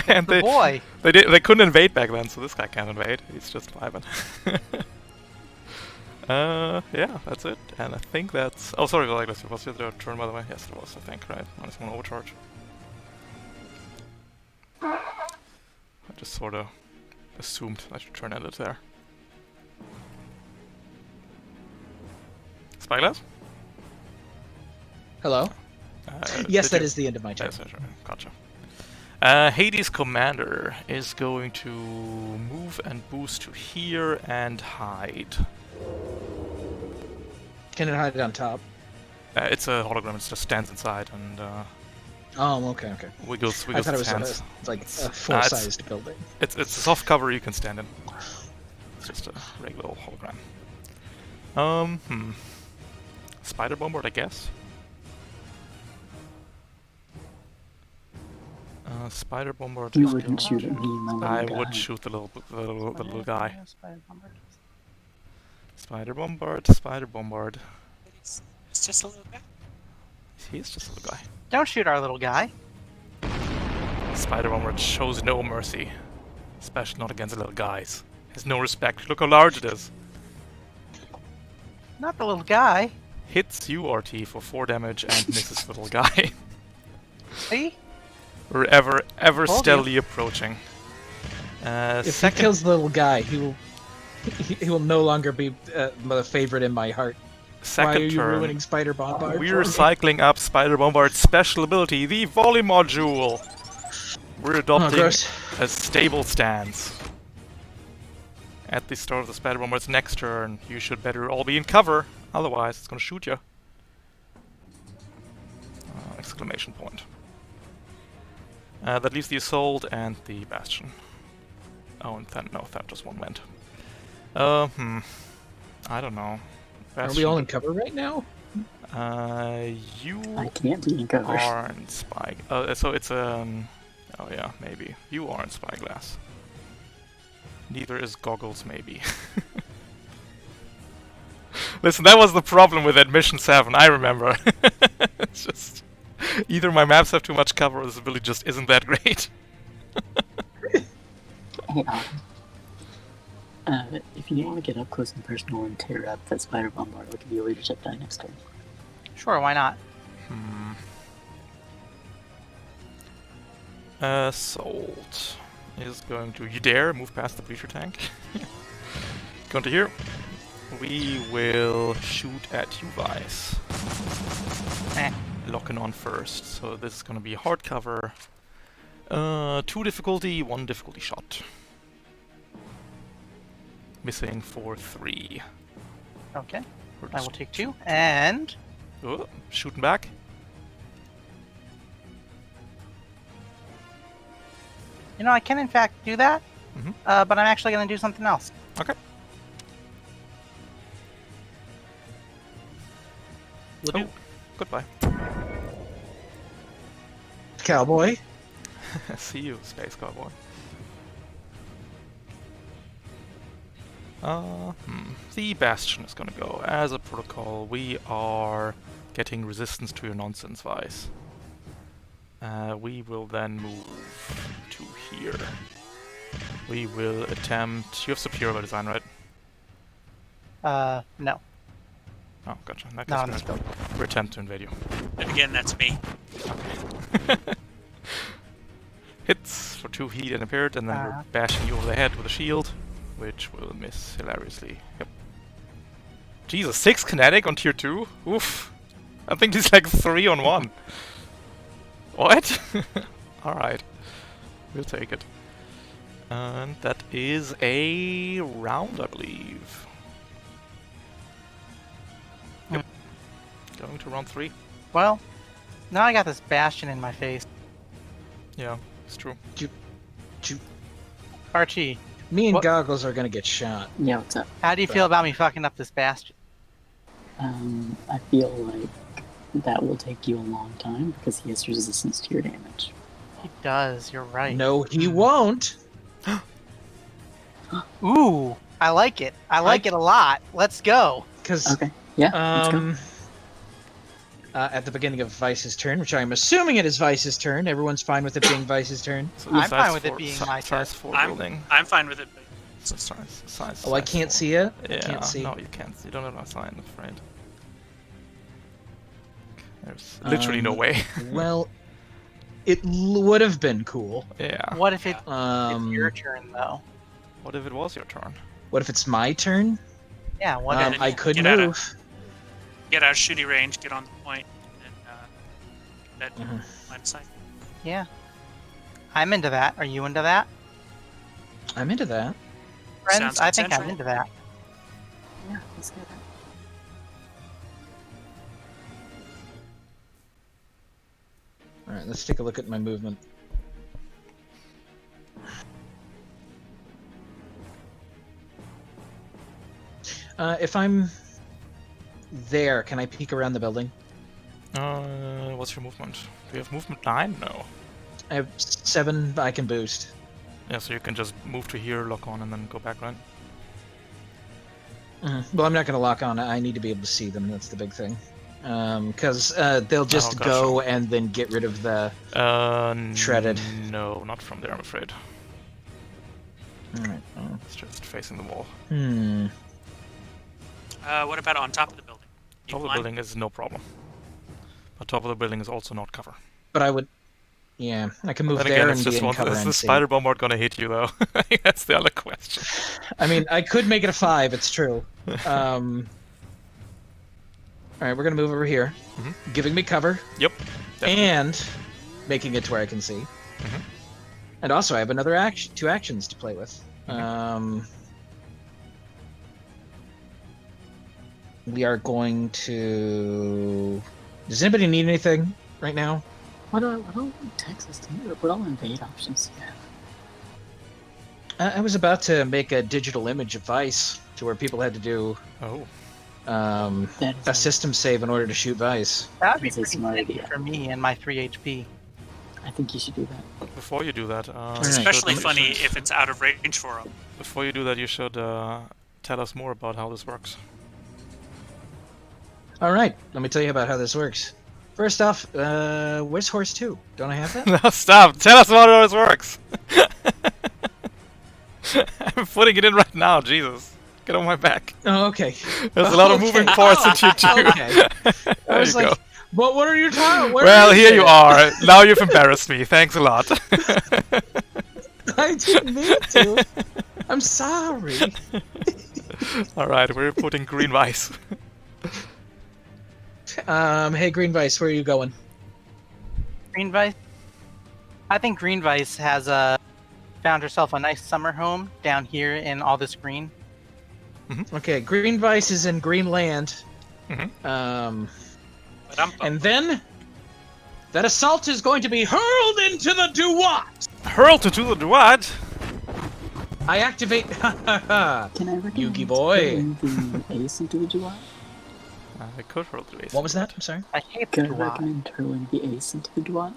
And The boy. they couldn't invade back then, so this guy can't invade. He's just vibing. Yeah, that's it. And I think that's. Oh, sorry, was it their turn, by the way? Yes, it was. I think, right? Minus 1 overcharge. I just sort of assumed that your turn ended there. Spyglass? Hello? Yes, did that you- is the end of my turn. Yes, sure. Gotcha. Hades' commander is going to move and boost to here and hide. Can it hide on top? It's a hologram, it just stands inside and Oh, okay, okay. wiggles I thought it its was hands. like a Nah, full-sized building. It's a soft cover you can stand in. It's just a regular old hologram. Spider bombard, I guess. Spider bombard. You is wouldn't going shoot at me, my little I guy. would shoot the little guy. Spider bomber. Spider bombard. Spider bombard. It's just a little bit. He's just a little guy. Don't shoot our little guy. Spider bombard shows no mercy, especially not against little guys. Has no respect. Look how large it is. Not the little guy. Hits you, RT, for 4 damage and misses the little guy. See? We're ever Told you. steadily approaching. If Second, he kills the little guy, he will no longer be the favorite in my heart. Why are second you turn. ruining Spider Bombard? We're for me? cycling up Spider Bombard's special ability, the Volley Module. We're adopting gross. a stable stance. At the start of the Spider Bombard's next turn, you should better all be in cover, otherwise it's gonna shoot you. Exclamation point. That leaves the Assault and the Bastion. Oh, and then, no, that just one went. I don't know. Are we all in cover right now? You I can't be in cover. aren't Spy. So it's oh yeah, maybe you aren't Spyglass. Neither is Goggles, maybe. Listen, that was the problem with Admission 7. I remember. It's just either my maps have too much cover, or this ability just isn't that great. Hey, if you want to get up close and personal and tear up that Spider Bombard, I'll give you a leadership die next turn. Sure, why not? Assault is going to. You dare move past the breacher tank? Going to here. We will shoot at you guys. Eh. Locking on first. So this is going to be hard cover. 2 difficulty, 1 difficulty shot. Missing for 3. Okay. We're I will just take 2. And shooting back. you know, I can in fact do that. Mhm. But I'm actually going to do something else. Okay. Will Oh, do. goodbye. Cowboy. See you, Space Cowboy. The Bastion is gonna go. As a protocol, we are getting resistance to your nonsense vice. We will then move to here. We will attempt. You have Superior by design, right? No. Oh, gotcha. In that No, case, on this build. we're attempt to invade you. And again, that's me. Hits for 2 heat and appeared, and then we're bashing you over the head with a shield, which will miss hilariously. Yep. Jesus, 6 kinetic on tier 2? Oof. I think it's like 3 on 1. What? Alright. We'll take it. And that is a round, I believe. Yep. Going to round 3. Well, now I got this bastion in my face. Yeah, it's true. Archie, Me and What? Goggles are gonna get shot. Yeah, what's up? how do you feel about me fucking up this bastion? I feel like that will take you a long time because he has resistance to your damage. He does, you're right. No, he won't. Ooh, I like it. I like it a lot. Let's go. Because Okay, yeah, let's go. at the beginning of Vice's turn, which I'm assuming it is Vice's turn. Everyone's fine with it being Vice's turn. So I'm size fine with it 4 being my turn. size 4 I'm, building. I'm fine with it. But So size Oh, I size can't 4. see it. Yeah, I can't see. no, you can't. You don't have a sign, I'm afraid. There's literally no way. Well, it would have been cool. Yeah. What if it's Um, your turn, though? What if it was your turn? What if it's my turn? Yeah, what Um, if I could get out of- move. Get out of shooting range, get on the point, and that Mhm. line of sight. Yeah. I'm into that. Are you into that? I'm into that. Friends, Sounds I think I'm consensual. into that. Yeah, let's get it. All right, let's take a look at my movement. If I'm there, can I peek around the building? What's your movement? Do you have movement 9? No. I have 7, but I can boost. Yeah, so you can just move to here, lock on, and then go back, right? Well, I'm not going to lock on. I need to be able to see them. That's the big thing. Because they'll just gotcha. go and then get rid of the... Shredded. No, not from there, I'm afraid. Alright. It's just facing the wall. What about on top of the building? You Top of the climb? building is no problem. But top of the building is also not cover. But I would... Yeah, I can move Then there again, and it's be just in one. cover Is and the see. spider bombard gonna hit you though? That's the other question. I mean, I could make it a 5, it's true. Alright, we're going to move over here. Giving me cover. Yep. Definitely. And making it to where I can see. And also, I have another action, 2 actions to play with. We are going to... Does anybody need anything right now? What Texas do you? What all invade options do you have? I was about to make a digital image of Vice to where people had to do Oh. That is a system save in order to shoot Vice. That would be That's a pretty smart handy idea. for me and my 3 HP. I think you should do that. Before you do that, Alright. Especially you funny should- if it's out of range for them. Before you do that, you should tell us more about how this works. Alright, let me tell you about how this works. First off, where's Horse 2? Don't I have that? No, stop! Tell us about how this works! I'm putting it in right now, Jesus. Get on my back. Oh, okay. There's a lot of Okay. moving parts in you too. Okay. There I was you go. like, what are you talking about? Well, here you are. Now you've embarrassed me. Thanks a lot. I didn't mean to. I'm sorry. Alright, we're putting green vice. Hey, Green Vice, where are you going? Green Vice? I think Green Vice has found herself a nice summer home down here in all this green. Okay, Green Vice is in Greenland. And then that assault is going to be hurled into the Duat. Hurl to do the what? I activate. Can I recommend Yugi boy. turning the ace into the Duat? I could hurl to ace. What was that? I'm sorry. I hate Can the I Duat. recommend hurling the ace into the Duat?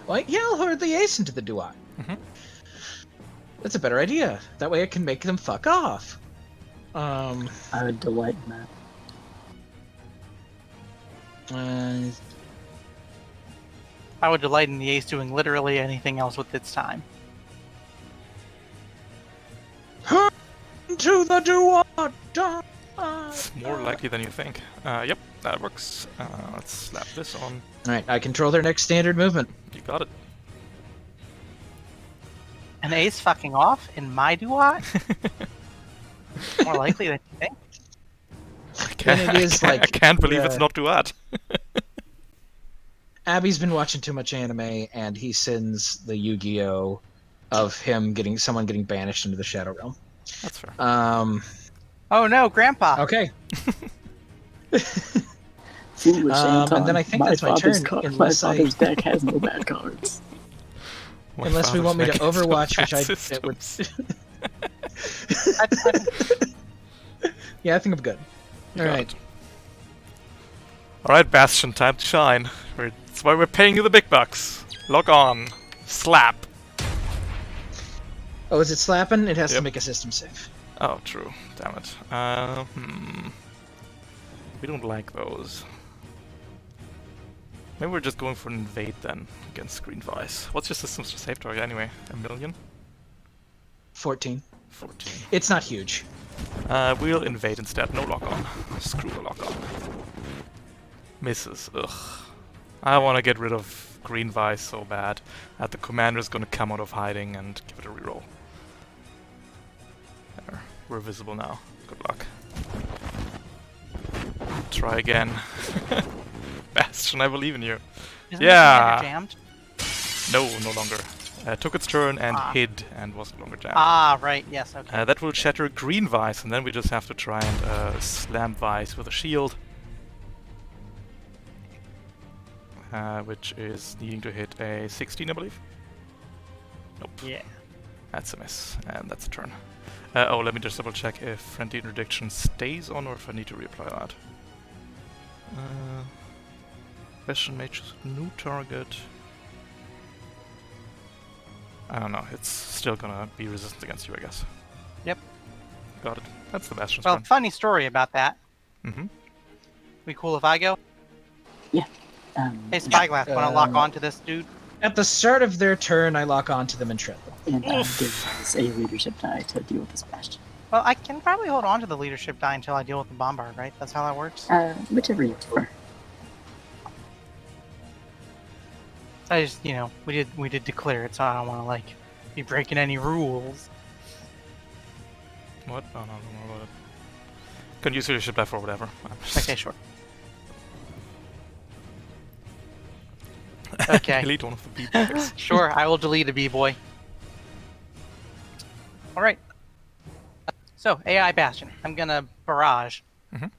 Well, yeah, I'll hurl the ace into the Duat. That's a better idea. That way I can make them fuck off. I would delight in that. I would delight in the ace doing literally anything else with its time. Hurl into the Duat. It's more likely than you think. Yep, that works. Let's slap this on. Alright, I control their next standard movement. You got it. An ace fucking off in my Duat? More likely than you think. And it is I like can't believe the- it's not Duat. Abby's been watching too much anime, and he sends the Yu-Gi-Oh! Of him someone getting banished into the Shadow Realm. That's fair. Oh no, Grandpa! Okay. Foolish Anton. and then I think my that's my father's turn, my unless I- father's deck has no bad cards. My Unless we want me to father's deck Overwatch, has which no it would. systems. Yeah, I think I'm good. You All got right. it. Alright, Bastion, time to shine. That's why we're paying you the big bucks. Log on. Slap. Oh, is it slapping? It has to Yep. make a system save. Oh, true. Damn it. We don't like those. Maybe we're just going for an invade then, against Green Vice. What's your system's save target anyway? 1,000,000? 14. 14. It's not huge. We'll invade instead. No lock on. Screw the lock on. Misses. Ugh. I want to get rid of Green Vice so bad that the commander's gonna come out of hiding and give it a reroll. we're visible now. Good luck. Try again. Bastion, I believe in you. Isn't Yeah. the commander jammed? No longer. Took its turn and Ah. hid and was no longer jammed. Ah, right. Yes. Okay. That will shatter green Vice, and then we just have to try and slam Vice with a shield. Which is needing to hit a 16, I believe. Nope. Yeah. That's a miss, and that's a turn. Oh, let me just double check if Friendly Interdiction stays on or if I need to reapply that. Bastion may choose a new target. I don't know, it's still gonna be resistant against you, I guess. Yep. Got it. That's the Bastion's Well, turn. funny story about that. Mm-hmm. We cool if I go? Yeah. Hey, Spyglass, want to lock on to this dude? At the start of their turn, I lock on to them and shred them. And give us a leadership die to deal with this bastion. Well, I can probably hold on to the leadership die until I deal with the bombard, right? That's how that works. Whichever you prefer. I just, we did declare it, so I don't want to like be breaking any rules. What? No. Can use leadership die for whatever. Okay, sure. Okay. Delete one of the B-boys. Sure, I will delete a B-boy. Alright. So, AI Bastion. I'm gonna barrage. Mhm.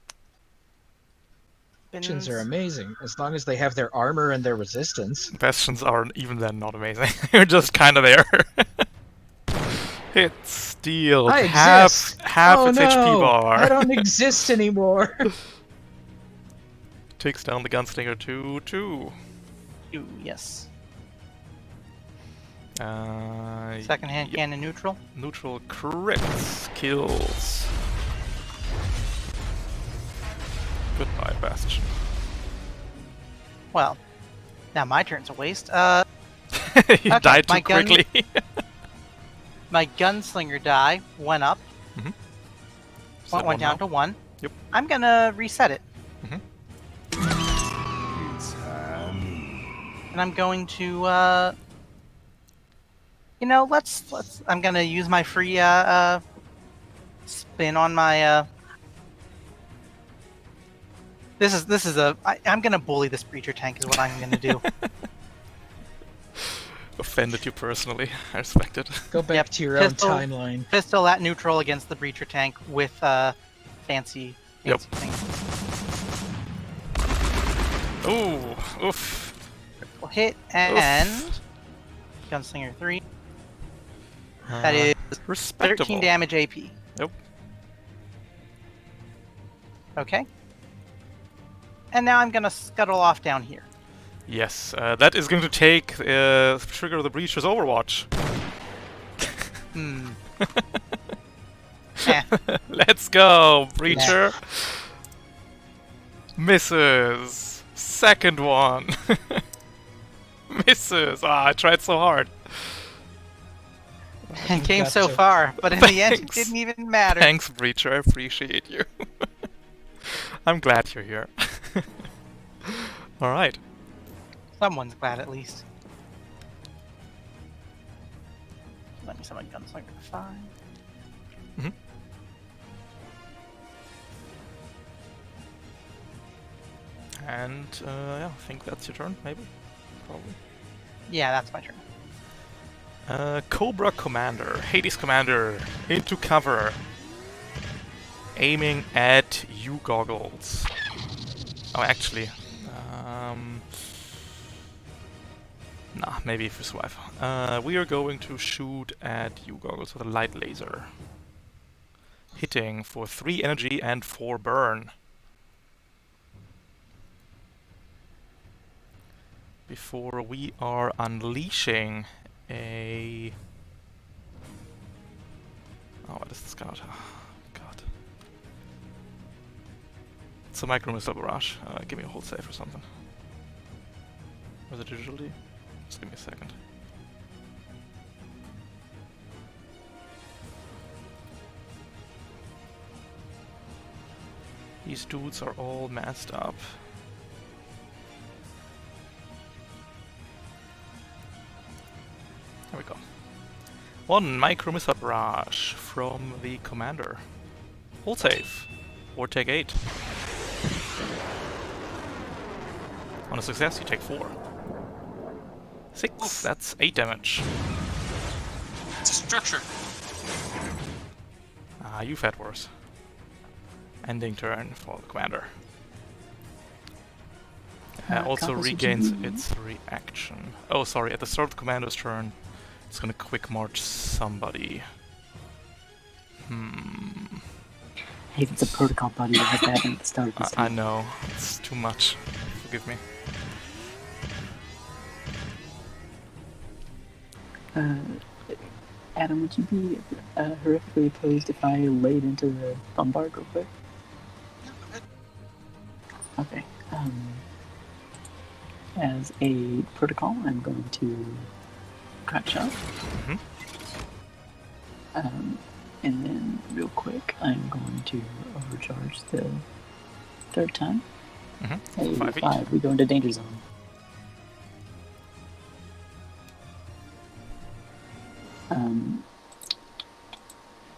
Bastions are amazing, as long as they have their armor and their resistance. Bastions are even then not amazing. You're just kind of there. Hit, steal, I half exist! half Oh its no! HP bar. I don't exist anymore! Takes down the gunslinger 2-2. Ooh, yes. Uh, Second hand yep. cannon neutral. Neutral crits, kills. Goodbye, Bastion. Well, now my turn's a waste. He died too my gun- quickly. My gunslinger die went up. So Went down to 1. Yep. I'm gonna reset it. And I'm going to, let's. I'm gonna use my free spin on my. I'm gonna bully this breacher tank is what I'm gonna do. Offended you personally. I respect it. Go back Yep, to your pistol. own timeline. Pistol at neutral against the breacher tank with fancy Yep. things. Ooh, oof. Critical hit and gunslinger 3. That is respectable. 13 damage AP. Yep. Okay. And now I'm gonna scuttle off down here. Yes, that is going to take trigger the breacher's Overwatch. Let's go, breacher. Misses. Second one. Misses. Ah, I tried so hard. And came so Gotcha. far, but in the end it Thanks. didn't even matter. Thanks, breacher. I appreciate you. I'm glad you're here. All right. Someone's glad at least. Let me summon gunslinger 5. And yeah, I think that's your turn, maybe? Probably. Yeah, that's my turn. Cobra Commander, Hades Commander, into cover. Aiming at you, Goggles. Oh, actually. Nah, maybe if we survive. We are going to shoot at you, Goggles, with a light laser. Hitting for 3 energy and 4 burn. Before we are unleashing a... Oh, what is this card? Oh, God. It's a micro missile barrage. Give me a hold save or something. Was it usually? Just give me a second. These dudes are all masked up. There we go. One micro missile barrage from the commander. Hold save. Or take 8. On a success, you take 4. 6. That's 8 damage. It's a structure. Ah, you've had worse. Ending turn for the commander. Also Cockles, would you regains be- its reaction. Oh, sorry, at the start of the commander's turn, it's gonna quick march somebody. Hey, if it's a protocol buddy, that has to happen at the start of this I game. know, it's too much. Forgive me. Adam, would you be horrifically opposed if I laid into the bombard real quick? Okay. As a protocol, I'm going to crack shot. Mhm. And then, real quick, I'm going to overcharge the third time. Hey, 5 each. 5. We go into danger zone.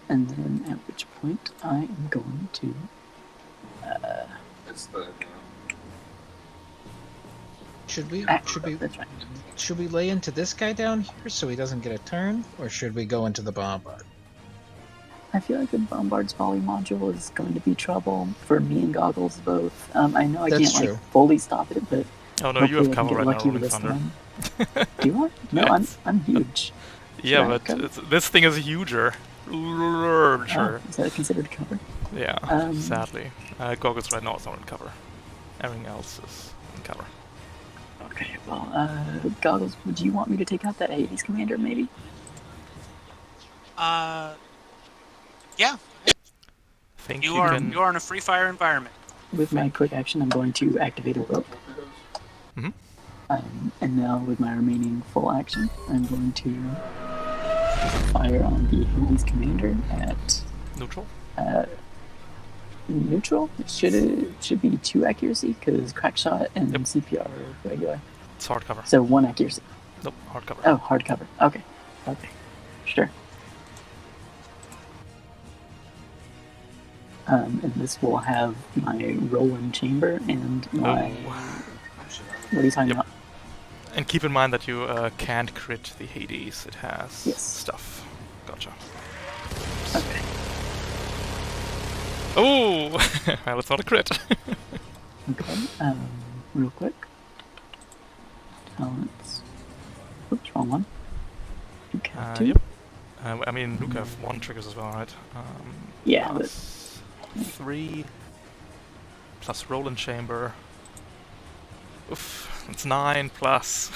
And then at which point I am going to Should we that's right. should we lay into this guy down here so he doesn't get a turn, or should we go into the bombard? I feel like the Bombard's volley module is going to be trouble for me and Goggles both. I know I That's can't true. like fully stop it, but Oh no, you have hopefully I can cover get right now, lucky Rolling with this Thunder. time. Do I? No, Yes. I'm huge. Yeah, I but cover? this thing is huger. Larger. Oh, is that considered cover? Yeah, sadly. Goggles right now is not in cover. Everything else is in cover. Okay, well, Goggles, would you want me to take out that Hades commander, maybe? Yeah. Think You are can... you are in a free fire environment. With my quick action, I'm going to activate a rope. Mhm. And now, with my remaining full action, I'm going to fire on the Hades commander at Neutral? neutral. It should be 2 accuracy because crack shot and Yep. CPR are regular. It's hard cover. So 1 accuracy. Nope, hard cover. Oh, hard cover. Okay. Sure. And this will have my Roland chamber and my. Oh. What are you talking Yep. about? And keep in mind that you can't crit the Hades. It has Yes. stuff. Gotcha. Okay. Oh! Well, it's not a crit. Okay. Real quick. Talents. Oops, wrong one. Okay. 2. Yep. I mean, Luke have 1 triggers as well, right? Yeah, plus 3 plus Roland Chamber. Oof, it's 9 plus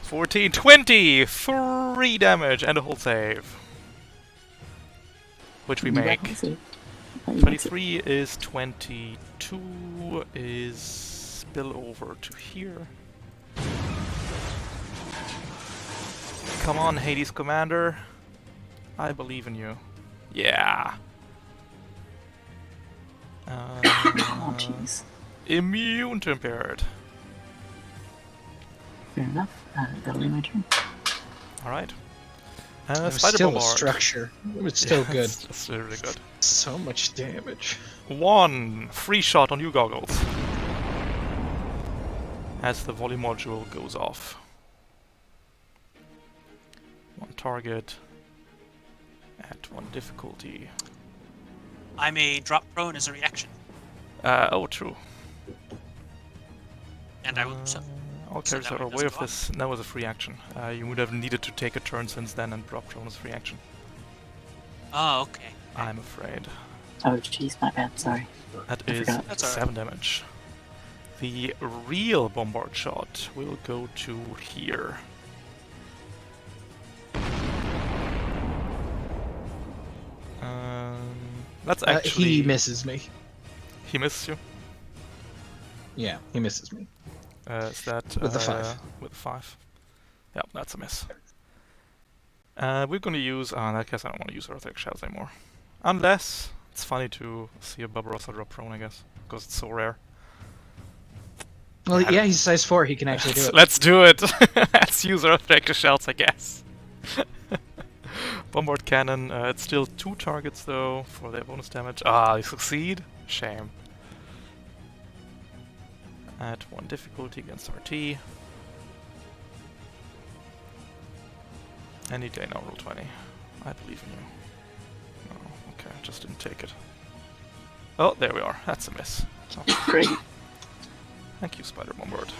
14, 20, 3 damage and a hold save, which we You got make. one save. Oh, you make it. 23 is 22 is spill over to here. Come on, Hades Commander. I believe in you. Yeah. Oh, jeez. Immune to impaired. Fair enough. That'll be my turn. Alright. It was Spider still a Bombard. structure. It was still Yeah, good. It's really good. So much damage. 1 free shot on you, Goggles. As the volley module goes off. 1 target at 1 difficulty. I may drop prone as a reaction, Oh, true. and I will do so. Okay, So so now it aware of doesn't go this, that was a free action. You would have needed to take a turn since then and drop prone as free action. Oh, okay. I'm afraid. Oh, jeez, my bad. Sorry. That I is forgot. That's alright. 7 damage. The real bombard shot will go to here. That's actually... He misses me. He missed you? Yeah, he misses me. Is that... With the 5. With the 5. Yep, that's a miss. We're gonna use... in that case I don't want to use Earthquake Shells anymore. Unless... It's funny to see a Barbarossa drop prone, I guess. Because it's so rare. Well, yeah, he's size 4. He can actually do it. Let's do it. Let's use our projector shells, I guess. Bombard cannon. It's still 2 targets though for their bonus damage. Ah, they succeed. Shame. Add 1 difficulty against RT. Any day now, roll 20. I believe in you. Oh, okay, just didn't take it. Oh, there we are. That's a miss. So, Great. thank you, Spider Bombard.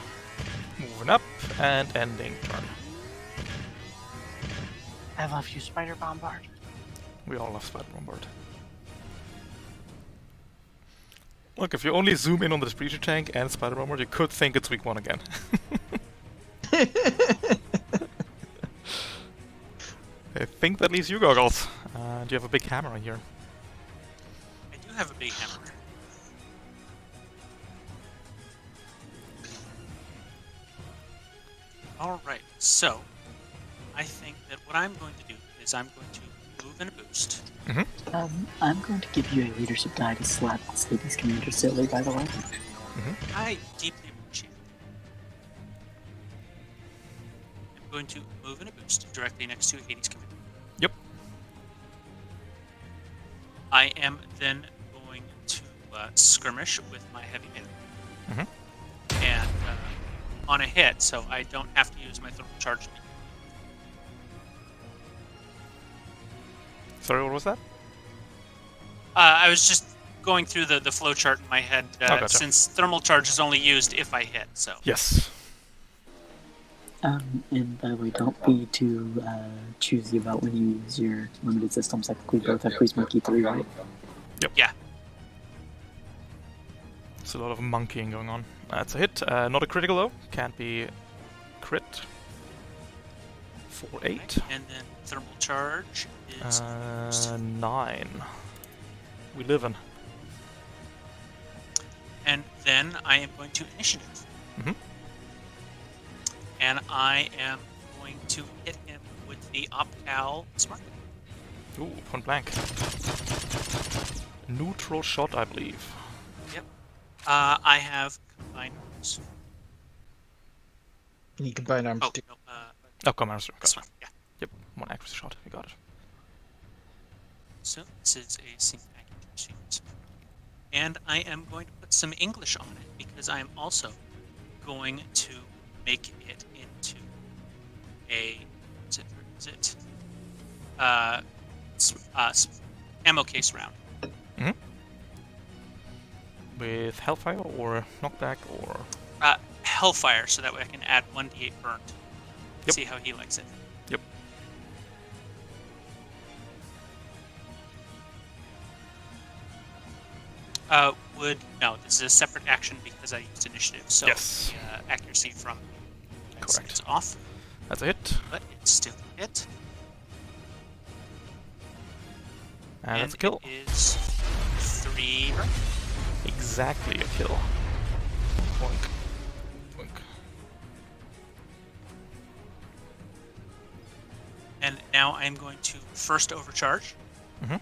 Moving up and ending turn. I love you, Spider Bombard. We all love Spider Bombard. Look, if you only zoom in on this breacher tank and Spider Bombard, you could think it's week 1 again. I think that leaves you, Goggles. Do you have a big hammer here? I do have a big hammer. Alright, so I think that what I'm going to do is I'm going to move in a boost. I'm going to give you a leadership die to slap this Hades Commander silly, by the way. I deeply appreciate it. I'm going to move in a boost directly next to Hades Commander. Yep. I am then going to skirmish with my heavy melee. And on a hit, so I don't have to use my thermal charge. Sorry, what was that? I was just going through the flow chart in my head, Gotcha. since thermal charge is only used if I hit, so. Yes. And by the way, don't be too choosy about when you use your limited systems. I think we both have Priest Monkey 3, right? Yeah. There's a lot of monkeying going on. That's a hit. Not a critical though. Can't be crit. 4, 8. And then thermal charge is 9. We live in. and then I am going to initiative. Mhm. And I am going to hit him with the Opcal Smart. Ooh, point blank. Neutral shot, I believe. Yep. I have combined arms. And you combine arms Oh, too. no, Oh, come on, sir. this one, yeah. Yep, 1 accuracy shot. We got it. So this is a single accuracy. And I am going to put some English on it because I am also going to make it into a ammo case round. With Hellfire or Knockback or... Hellfire, so that way I can add 1d8 burnt. Yep. See how he likes it. Yep. No, this is a separate action because I used initiative, so Yes. the accuracy from Correct. is off, That's a hit. but it's still a hit. And that's a kill. It is 3 burnt. Exactly a kill. Boink. Boink. And now I'm going to first overcharge Mhm.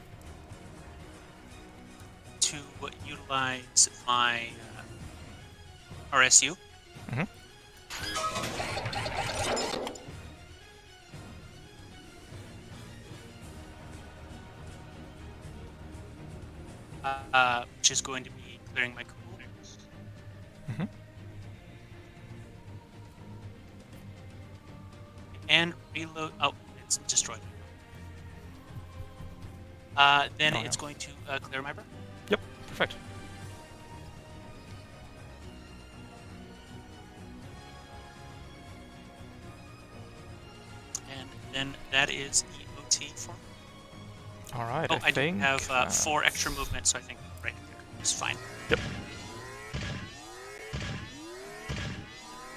to utilize my RSU. Mhm. Which is going to be clearing my cool. Mhm. And reload. Oh, it's destroyed. Then Oh, it's yeah. going to clear my burn. Yep, perfect. And then that is EOT for me. Alright, Oh, I I do think... have 4 extra movement, so I think right there is fine. Yep.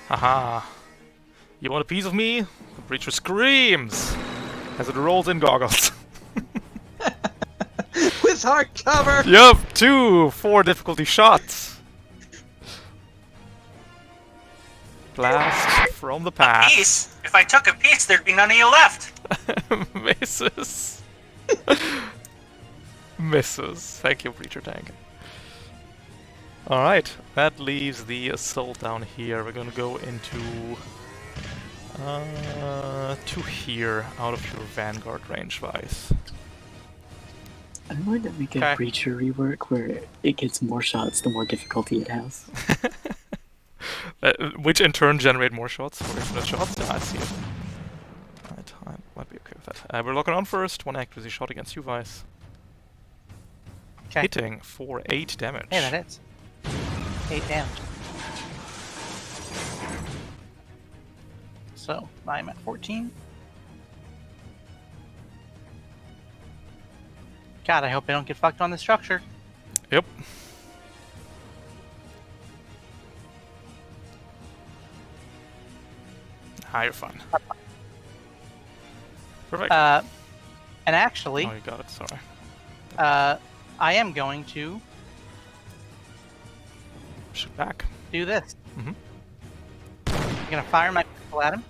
Haha. You want a piece of me? The Breacher screams as it rolls in Goggles. With hard cover! Yup, 2 4 difficulty shots. Blast from the past. Piece? If I took a piece, there'd be none of you left. Misses. Misses. Thank you, Breacher Tank. Alright, that leaves the assault down here. We're gonna go into... to here, out of your vanguard range, Vice. I'm going to make a Okay. breacher rework where it gets more shots the more difficulty it has. Which in turn generate more shots for infinite shots? Yeah, I see it. Right, I might be okay with that. We're locking on first. One accuracy shot against you, Vice. Okay. Hitting for 8 damage. Hey, that hits. 8 damage. So, I'm at 14. God, I hope I don't get fucked on the structure. Yep. Ah, you're fine. Perfect. And actually, Oh, you got it, sorry. I am going to Shoot back. do this. Mhm. I'm gonna fire my pistol at him.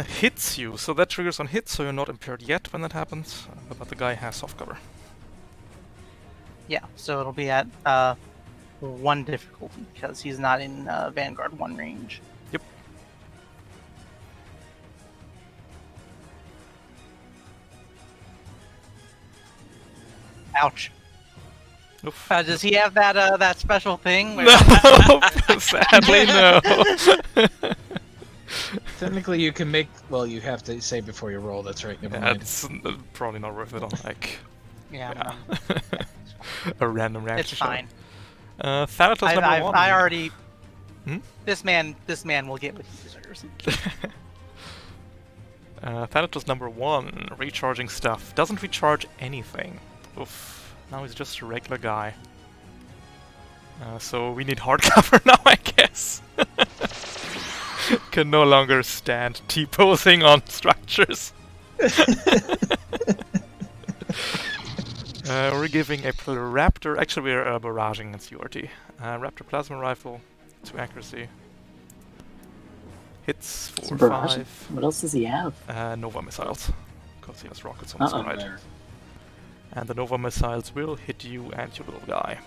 Hits you, so that triggers on hit, so you're not impaired yet when that happens, but the guy has soft cover. Yeah, so it'll be at 1 difficulty because he's not in Vanguard 1 range. Yep. Ouch. Oof. Does he have that that special thing? Where No, sadly no. Technically, you can make. Well, you have to say before you roll. That's right. Never Yeah, mind. it's probably not worth it on like yeah, a random reaction it's fine. shot. Thanatos number 1. I already. Hmm? This man will get what he deserves. Thanatos number 1, recharging stuff. Doesn't recharge anything. Oof. Now he's just a regular guy. So we need hard cover now, I guess. Can no longer stand T-posing on structures. We're giving a Raptor. Actually, we're barraging against URT. Raptor plasma rifle, 2 accuracy. Hits for Some barrage. 5. What else does he have? Nova missiles. Because he has rockets on his Uh-oh. side. And the Nova missiles will hit you and your little guy.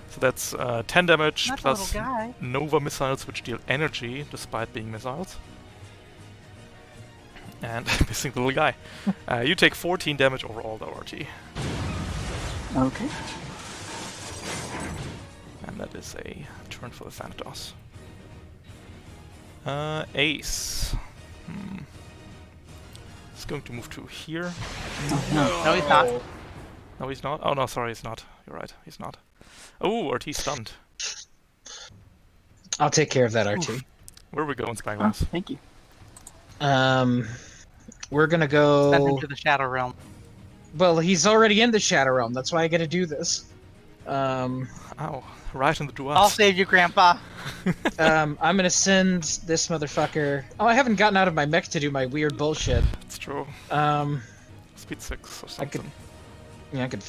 So that's 10 damage Not a plus little guy. Nova missiles, which deal energy despite being missiles. And missing the little guy. You take 14 damage overall, though, RT. Okay. And that is a turn for the Thanatos. Ace. He's going to move to here. No, he's not. No, he's not. Oh, no, sorry, he's not. You're right, he's not. Oh, RT stunned. I'll take care of that, RT. Where are we going, Oh, Spyglass? thank you. We're gonna Send go. him to the Shadow Realm. Well, he's already in the Shadow Realm. That's why I gotta do this. Ow, right in the dwarf. I'll save you, Grandpa. I'm gonna send this motherfucker. Oh, I haven't gotten out of my mech to do my weird bullshit. It's true. Speed 6 or something. I could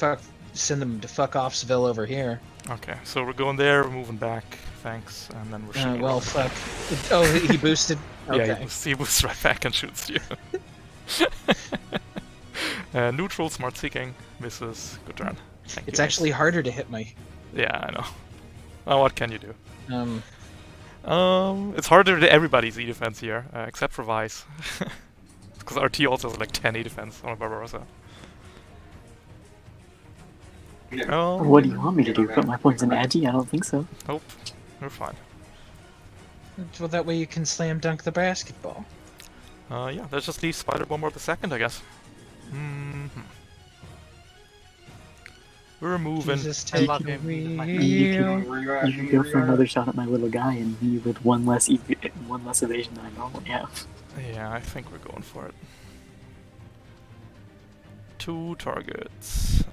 send them to fuck offsville over here. Okay, so we're going there, we're moving back, thanks, and then we're shooting. Well, around. fuck. Oh, he boosted. Okay. Yeah, he boosts right back and shoots you. Neutral, smart seeking, misses, good turn. Thank It's you, actually harder to hit my. Ace. Yeah, I know. Oh, what can you do? Um, It's harder to everybody's E-defense here, except for Vice. Because RT also has like 10 E-defense on a Barbarossa. Oh, What do you want me to do? Put my points in Agi? I don't think so. nope, we're fine. well, that way you can slam dunk the basketball. Yeah, let's just leave Spider Bomber the second, I guess. We're moving. Jesus, Good take luck, it baby. You away. can go for another shot at my little guy and me with one less evasion than I normally have. Yeah, I think we're going for it. 2 targets.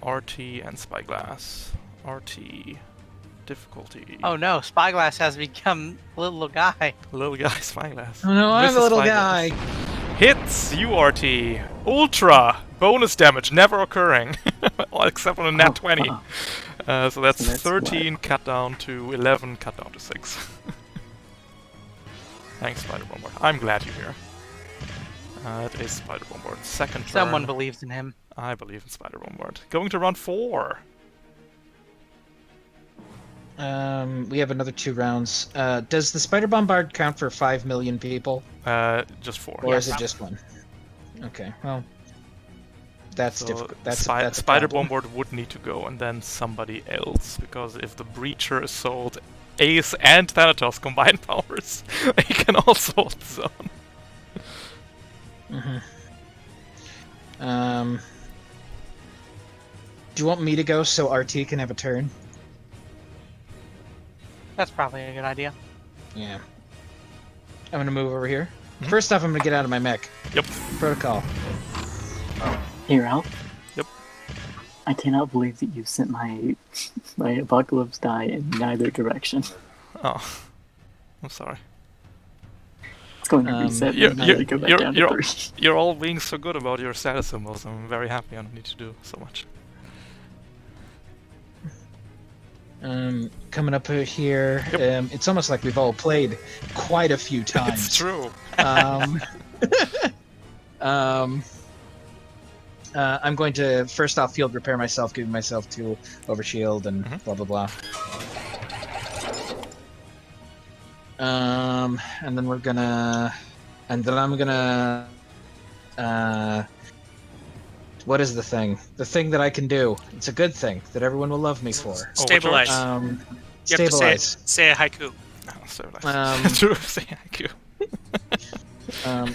RT and Spyglass. RT. Difficulty. Oh no, Spyglass has become little guy. Little guy Spyglass. Oh no, I'm Misses a little Spyglass. guy. Hits URT. Ultra. Bonus damage never occurring. Except on a nat 20. So that's So that's 13 cut down to 11, cut down to 6. Thanks, Spider Bomber. I'm glad you're here. It is Spider Bomber. Second turn. Someone believes in him. I believe in Spider Bomber. Going to run 4. We have another 2 rounds. Does the spider bombard count for 5 million people, Just 4. or is Yes. it just 1? Okay, well, that's So difficult. That's a Spider problem. Bombard would need to go, and then somebody else, because if the Breacher assault Ace and Thanatos combine powers, he can also hold the zone. Do you want me to go so RT can have a turn? That's probably a good idea. Yeah. I'm gonna move over here. First off, I'm gonna get out of my mech. Yep. Protocol. Hey, Ralph. Yep. I cannot believe that you sent my apocalypse die in neither direction. Oh, I'm sorry. It's going to reset. You're, and I gotta go back down to 3. you're all being so good about your status symbols. I'm very happy. I don't need to do so much. Coming up here. Yep. It's almost like we've all played quite a few times. It's true. I'm going to first off field repair myself, giving myself 2 overshield and blah blah blah. And then we're gonna, and then I'm gonna, what is the thing? The thing that I can do. It's a good thing that everyone will love me for. Stabilize. You have Stabilize. to say a haiku. Oh, so nice. True. Thank you.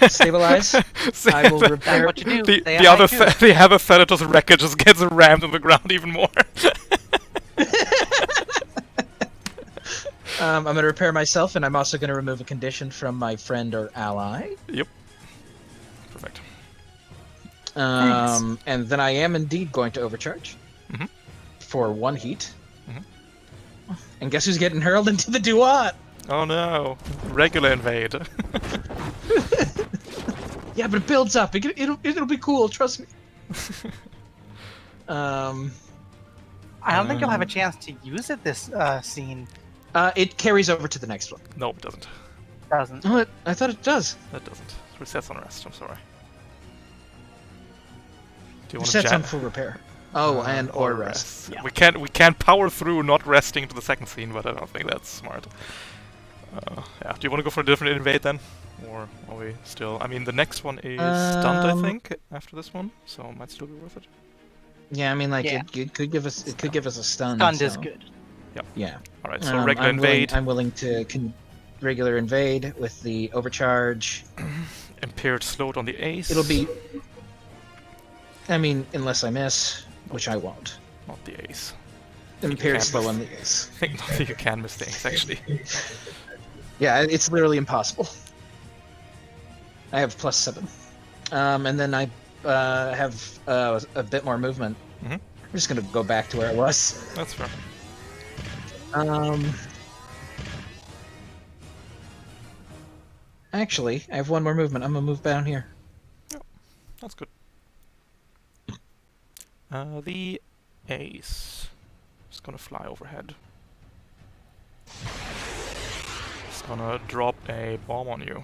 Stabilize. I will repair. What you do? The, Say the a other haiku. the other Thanatos wreckage just gets rammed in the ground even more. I'm going to repair myself, and I'm also going to remove a condition from my friend or ally. Yep. Perfect. Thanks. And then I am indeed going to overcharge for 1 heat. And guess who's getting hurled into the Duat? Oh no. Regular invade. Yeah, but it builds up. It'll be cool. Trust me. I don't think you'll have a chance to use it this scene. It carries over to the next one. No, it doesn't. Doesn't. Oh, I thought it does. That doesn't. It resets on rest. I'm sorry. Do you want Sets to on full repair. Oh, and or rest. Yeah. We can't power through not resting to the second scene, but I don't think that's smart. Yeah. Do you want to go for a different invade then, or are we still? I mean, the next one is stunned, I think, after this one, so it might still be worth it. Yeah, I mean, like Yeah. it could give us a stun. Stunned is so- good. Yeah. All right. So regular invade, I'm willing to regular invade with the overcharge. impaired slowed on the ace. It'll be. I mean, unless I miss, which I won't. not the ace. Impaired can't slow miss. on the ace. I think you can miss the ace actually. Yeah, it's literally impossible. I have +7. And then I have a bit more movement. I'm just gonna go back to where I was. That's fair. Actually, I have 1 more movement. I'm gonna move down here. That's good. The ace is gonna fly overhead. It's gonna drop a bomb on you.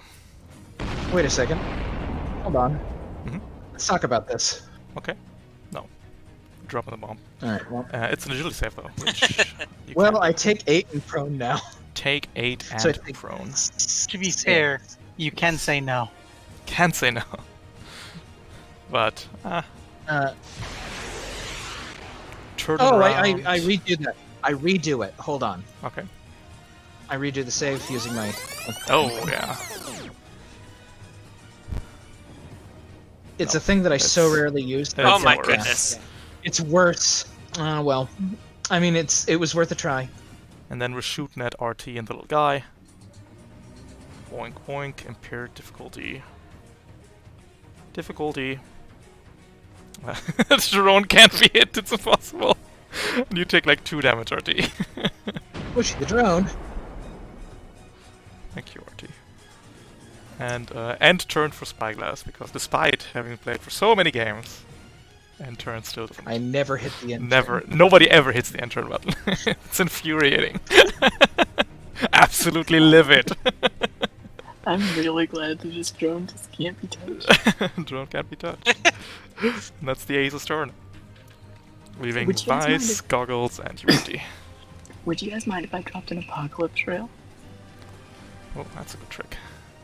Wait a second. Hold on. Mhm. Let's talk about this. Okay. No. Dropping the bomb. All right. Well, It's an agility save though, which you well, can I take 8 and prone now. take 8 and So I take prone. To be fair, you can say no. Can't say no. But turn Oh, around. I redo that. I redo it. Hold on. Okay. I redo the save using my. Oh yeah. It's No, a thing that I so that's- rarely use. that's Oh my worse. goodness. It's worse. Well, I mean, it was worth a try. And then we're shooting at RT and the little guy. Boink boink, impaired difficulty. Difficulty. Drone can't be hit, it's impossible. And you take like 2 damage, RT. Push the drone. Thank you, RT. And end turn for Spyglass, because despite having played for so many games, end turn still doesn't. I never hit the end. Never. Nobody ever hits the end turn button. It's infuriating. Absolutely livid. I'm really glad that this drone just can't be touched. Drone can't be touched. And that's the ace's turn. Leaving Which one's Vice, mine? Goggles, and Unity. Would you guys mind if I dropped an apocalypse rail? Oh, that's a good trick.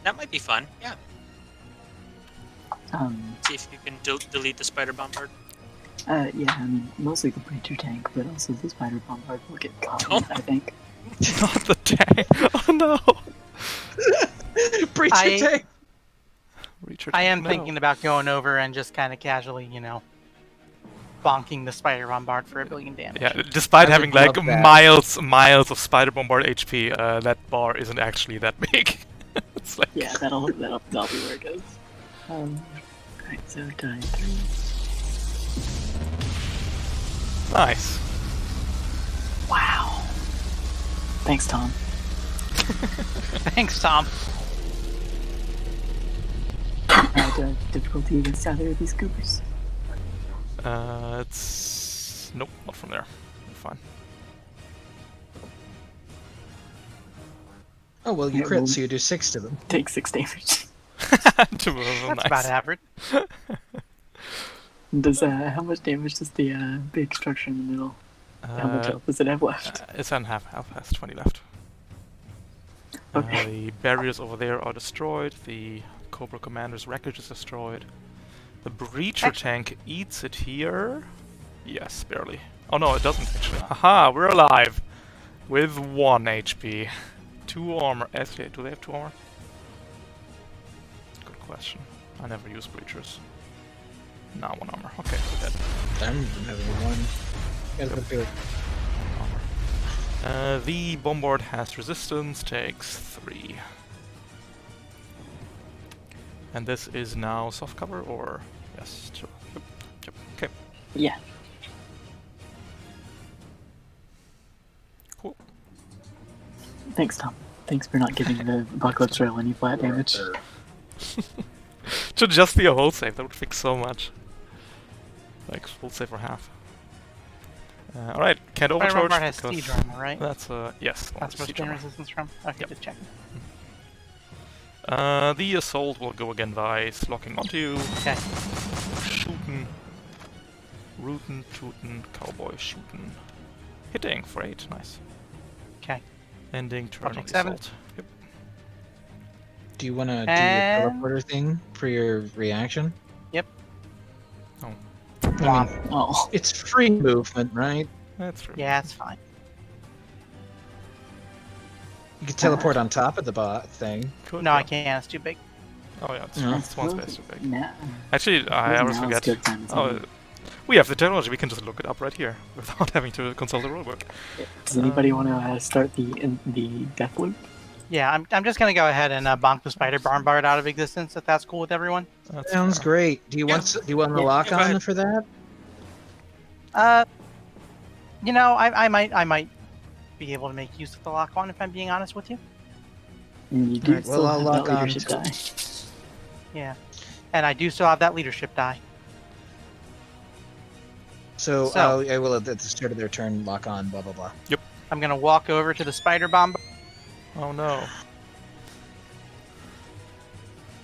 That might be fun. Yeah. Um, See if you can delete the spider bombard. yeah, I mean, mostly the breacher tank, but also the spider bombard will get caught, Oh. I think. Not the tank. Oh no. Breach I- attack. Reacher I tank, am no. thinking about going over and just kind of casually, bonking the spider bombard for 1 billion damage. Yeah, despite I having would like love that. miles of spider bombard HP, that bar isn't actually that big. It's like Yeah, that'll be where it goes. Alright, so die 3. nice. Wow. Thanks, Tom. Thanks, Tom. Alright, difficulty against either of these goobers. It's nope, not from there. We're fine. Oh well, you Yeah, crit, well- so you do 6 to them. Take 6 damage. Two of them, That's nice. about average. Does how much damage does the big structure in the middle? How much health does it have left? It's on half health, has 20 left. Okay. The barriers over there are destroyed. The Cobra Commander's wreckage is destroyed. The Breacher tank eats it here. Yes, barely. Oh no, it doesn't actually. Haha, we're alive! With 1 HP. 2 armor. Actually, do they have 2 armor? Good question. I never use Breachers. No, 1 armor. Okay, we're dead. I'm having 1. Gotta go through it. The bombard has resistance, takes 3. And this is now soft cover, or yes, sure. Yep. Okay, Yeah. cool. Thanks, Tom. Thanks for not giving the apocalypse rail any flat damage. Should just be a hull save. That would fix so much. Like full save or half. All right, can't Spider overcharge bombard has because siege armor, right? that's yes. That's where siege spin armor. resistance from? Okay, Yep. just checking. The assault will go again by locking onto you, Okay. shooting, rootin', tootin', cowboy shooting, hitting for 8. Nice. Okay. Ending turn on Project the 7. assault. Yep. Do you want to do And- your teleporter thing for your reaction? I mean, Womp. Oh. it's free movement, right? That's true. Yeah, it's fine. You can teleport on top of the bot thing. Could, No, I yeah. can't. It's too big. Oh yeah, it's, Yeah. it's one space too big. Nah. Actually, I always Now it's forget. good time, it's Oh, on. we have the technology. We can just look it up right here without having to consult the rulebook. Does anybody want to start the death loop? Yeah, I'm just gonna go ahead and bonk the spider bombard out of existence if that's cool with everyone. That's Sounds fair. great. Do you Yeah. want the Yeah, lock go on ahead. for that? I might be able to make use of the lock on if I'm being honest with you. And you do Alright, well, still I'll have lock that on leadership to- die. Yeah, and I do still have that leadership die. So, So- I will at the start of their turn lock on. Blah blah blah. I'm gonna walk over to the spider bombard Oh no.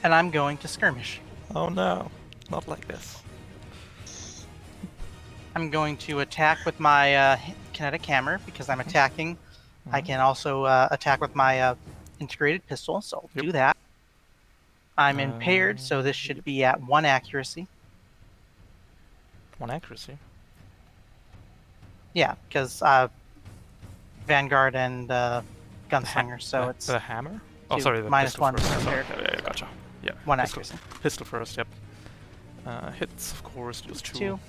and I'm going to skirmish. Oh no. Not like this. I'm going to attack with my kinetic hammer because I'm attacking. I can also attack with my integrated pistol, so I'll Yep. do that. I'm impaired, so this should be at 1 accuracy. 1 accuracy. Yeah, because Vanguard and Gunslinger, so the, it's the hammer. Oh, two, sorry, the minus pistol 1 first. impaired. Yeah, gotcha. Yeah. 1 pistol, accuracy. Pistol first. Yep. Hits, of course. Just 2. 2.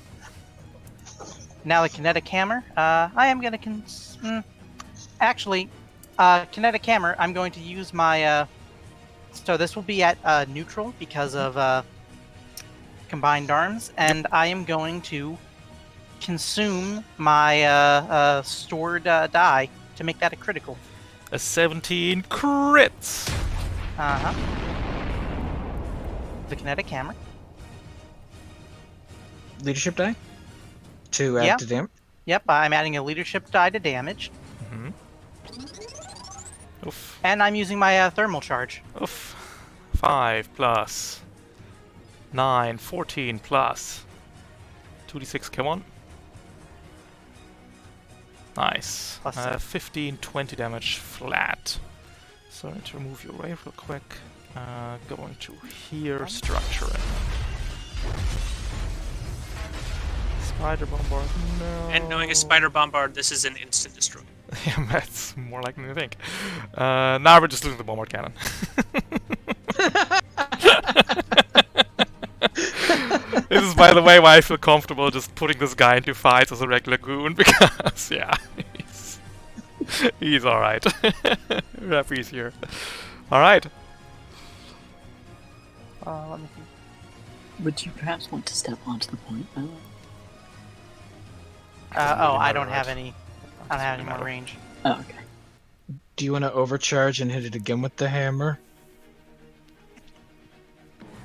Now the kinetic hammer. I am going to actually, kinetic hammer. I'm going to use my. So this will be at neutral because of combined arms, and I am going to consume my stored die to make that a critical. A 17 crits. The kinetic hammer. Leadership die. To Yeah. add to damage. Yep, I'm adding a leadership die to damage, Mm-hmm. Oof. and I'm using my thermal charge. Oof. 5 plus 9, 14 plus 2d6. Come on. Nice. Plus 15, 20 damage flat. So I need to remove your ray real quick. Going to here, structuring. Spider bombard, no. And knowing a spider bombard, this is an instant destroy. Yeah, that's more likely than you think. Now we're just losing the bombard cannon. This is, by the way, why I feel comfortable just putting this guy into fights as a regular goon, because, yeah, he's alright. Referee's here. Alright. Let me see. Would you perhaps want to step onto the point, by the way? I don't have any. I don't have any more matter. range. Oh, okay. Do you want to overcharge and hit it again with the hammer?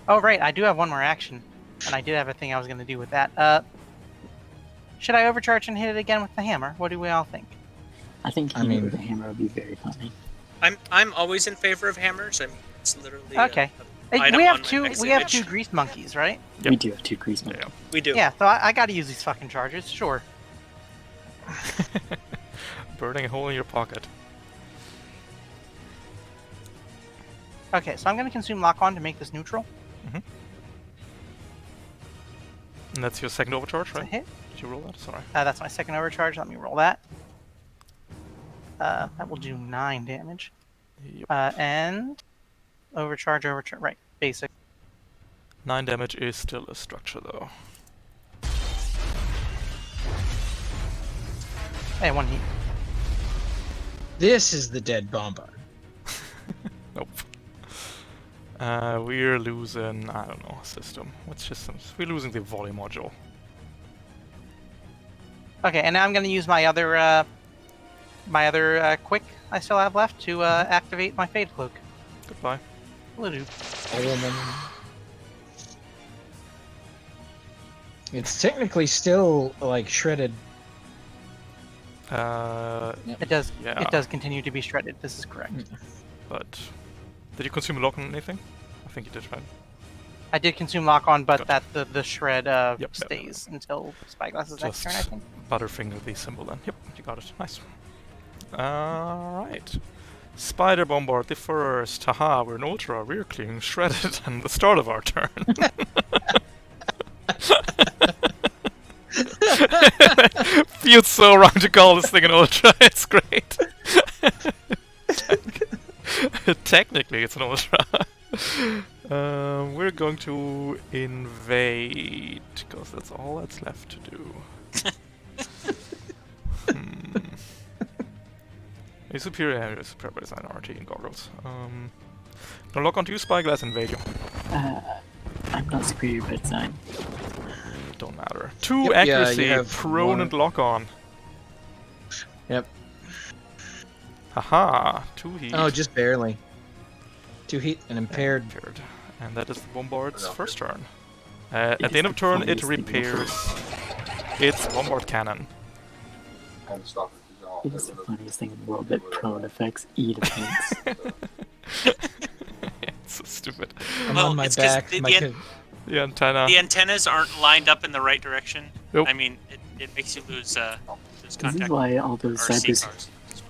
Oh right, I do have one more action, and I did have a thing I was going to do with that. Should I overcharge and hit it again with the hammer? What do we all think? I think hitting it with a hammer would be very funny. I'm always in favor of hammers. I mean, it's literally Okay. item We on have my two. next We have image. two grease monkeys, right? Yep. We do have two grease monkeys. Yeah. We do. Yeah. So I got to use these fucking charges. Sure. Burning a hole in your pocket. Okay, so I'm going to consume lock on to make this neutral. And that's your second overcharge, It's a right? hit. Did you roll that? Sorry. That's my second overcharge. Let me roll that. That will do 9 damage. Yep. And overcharge. Right, basic. 9 damage is still a structure, though. Hey, 1 heat. This is the dead bombard. Nope. We're losing, I don't know, system. What systems? We're losing the volley module. Okay, and now I'm going to use my other quick I still have left to activate my fade cloak. Goodbye. Hello. It's technically still like shredded. It does. Yeah. It does continue to be shredded. This is correct. But did you consume lock on anything? I think you did, right? I did consume lock on, but Gotcha. that the shred Yep. stays until Spyglass's next turn, I Just think. butterfinger the symbol then. Yep, you got it. Nice. Alright. Spider bombard the first. Haha, we're in ultra. We're clearing shredded and the start of our turn. Feels so wrong to call this thing an ultra. It's great. Technically, it's an ultra. We're going to invade because that's all that's left to do. A superior area, superior by design, RT, and goggles. Gonna lock onto you, Spyglass, invade you. I'm not superior by design. Don't matter. 2 Yep, yeah, accuracy, you have prone one. and lock on. Yep. Haha, 2 heat. Oh, just barely. 2 heat and impaired. Impaired. And that is the bombard's first turn. It At is the end of the turn, it funniest thing repairs its bombard cannon. It is the funniest thing in the world that prone affects E defense. It's so stupid. I'm Well, on my it's 'cause back. the- My the kid. The antenna. The antennas aren't lined up in the right direction. Nope. I mean, it makes you lose This is contact. why all those or C cyber. cars.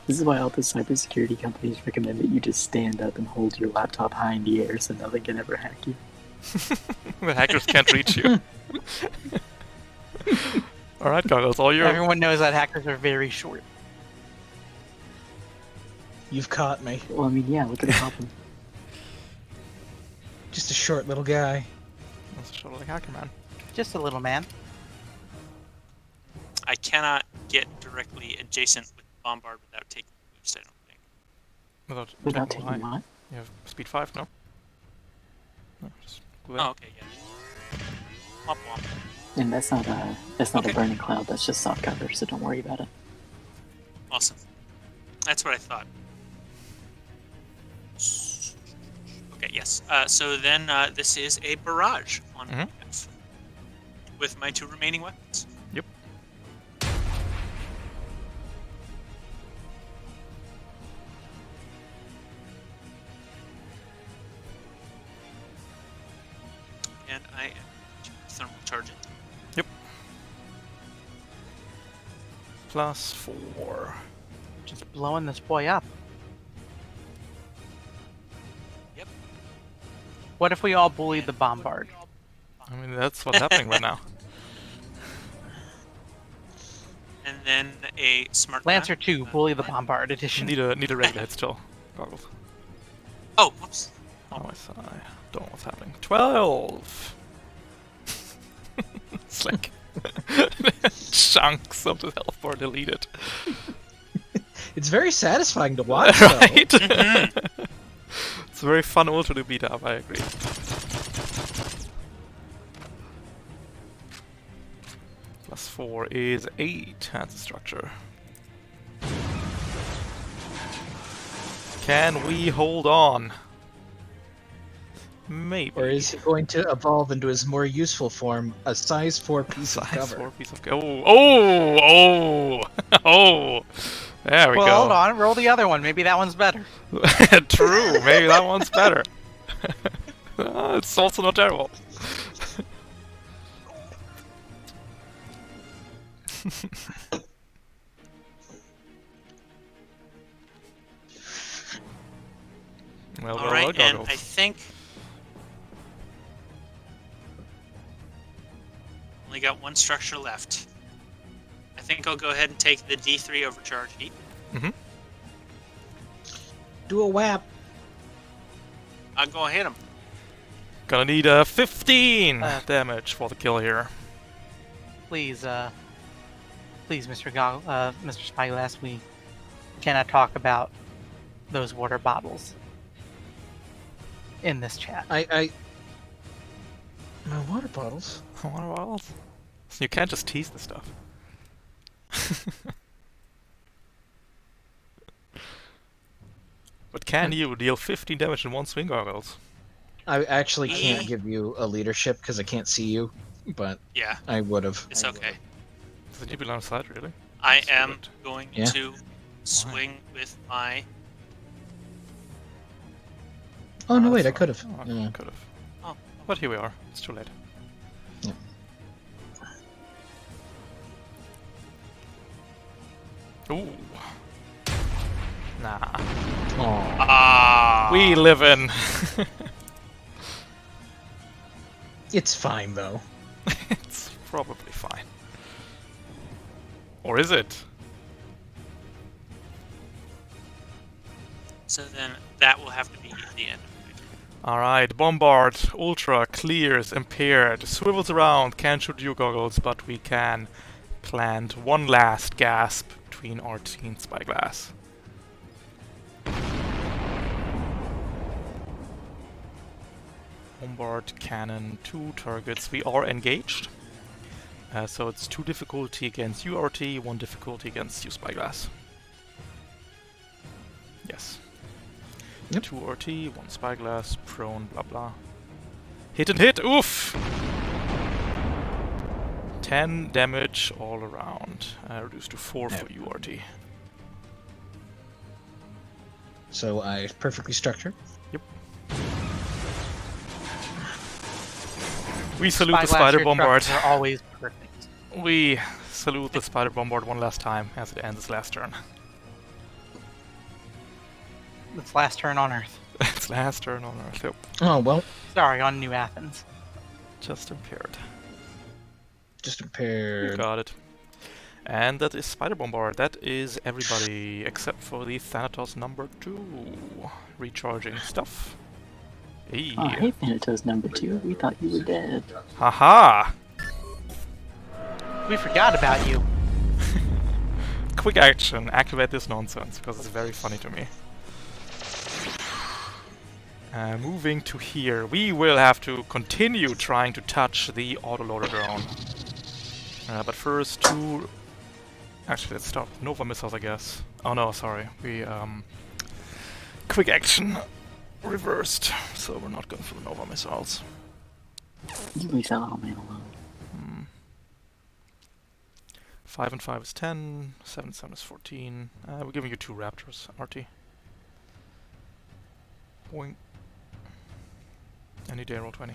This is why all the cybersecurity companies recommend that you just stand up and hold your laptop high in the air so nothing can ever hack you. The hackers can't reach you. Alright, goggles, all yours. Everyone knows that hackers are very short. You've caught me. Well, I mean, yeah, look at the problem. Just a short little guy. That's a short like hacker, man. Just a little man. I cannot get directly adjacent with Bombard without taking the boost, I don't think. Without taking taking high. what? You have speed 5, no? No, just go Oh, there. okay, yeah. Womp womp. And that's not Okay. a burning cloud. That's just soft cover. So don't worry about it. Awesome. That's what I thought. Okay, yes. So then this is a barrage on Mhm. F with my 2 remaining weapons. Yep. And I am thermal charging. Yep. +4. Just blowing this boy up. Yep. What if we all bullied the bombard? I mean, that's what's happening right now. And then a smart Lancer gun. 2, bully the bombard edition. Need a regular hit still. Goggles. Oh, whoops. Oh, I don't know what's happening. 12! It's like chunks of the health bar deleted. It's very satisfying to watch, though. Right? Mhm. It's a very fun ultra to beat up, I agree. +4 is 8 as a structure. Can we hold on? Maybe. Or is it going to evolve into his more useful form, a size 4 piece of Size cover? 4 piece of cover. Oh! Oh! There we Well, go. hold on, roll the other one. Maybe that one's better. True, maybe that one's better. It's also not terrible. Well, All right, and goggles. I think only got one structure left. I think I'll go ahead and take the D3 overcharge heat. Do a whap. I'll go hit him. Gonna need 15 damage for the kill here. Please, please, Mr. Spyglass, we cannot talk about those water bottles in this chat. My water bottles? Water bottles? You can't just tease the stuff. But can you deal 15 damage in one swing, goggles? I actually can't give you a leadership because I can't see you, but Yeah, I would have. it's okay. Does it need to be on the side, really? I Let's do am it. going Yeah. to swing with my. Oh no, wait, I That's could have. all. Yeah. Could have. Oh, But here we are. It's too late. Yeah. Ooh. Nah. Aw. ah. We live in. It's fine though. It's probably fine. Or is it? So then that will have to be the end of it. Alright, Bombard, Ultra, clears, impaired, swivels around, can't shoot you goggles, but we can plant one last gasp between Artie and Spyglass. Bombard, cannon, 2 targets. We are engaged. So it's 2 difficulty against you, RT, 1 difficulty against you, Spyglass. Yes. Yep. 2 RT, 1 Spyglass, prone, blah blah. Hit and hit! Oof! 10 damage all around. Reduced to 4 for you, RT. So I perfectly structured. We salute the Spyglass, Spider your Bombard. structures are always perfect. We salute the Spider Bombard one last time as it ends its last turn. Its last turn on Earth. Its last turn on Earth. Yep. Oh well, Sorry, on New Athens. Just impaired. just You impaired. got it. And that is Spider Bombard. That is everybody except for the Thanatos number 2. Recharging stuff. Hey. Oh, hey, Thanatos number 2. We thought you were dead. Haha! We forgot about you. Quick action. Activate this nonsense because it's very funny to me. Moving to here. We will have to continue trying to touch the autoloader drone. But first, 2... Actually, let's start with Nova missiles, I guess. Oh no, sorry. We, quick action reversed, so we're not going for the Nova missiles. You leave that little man alone. 5 and 5 is 10, 7 and 7 is 14. We're giving you 2 Raptors, RT. Boing. Any day roll 20.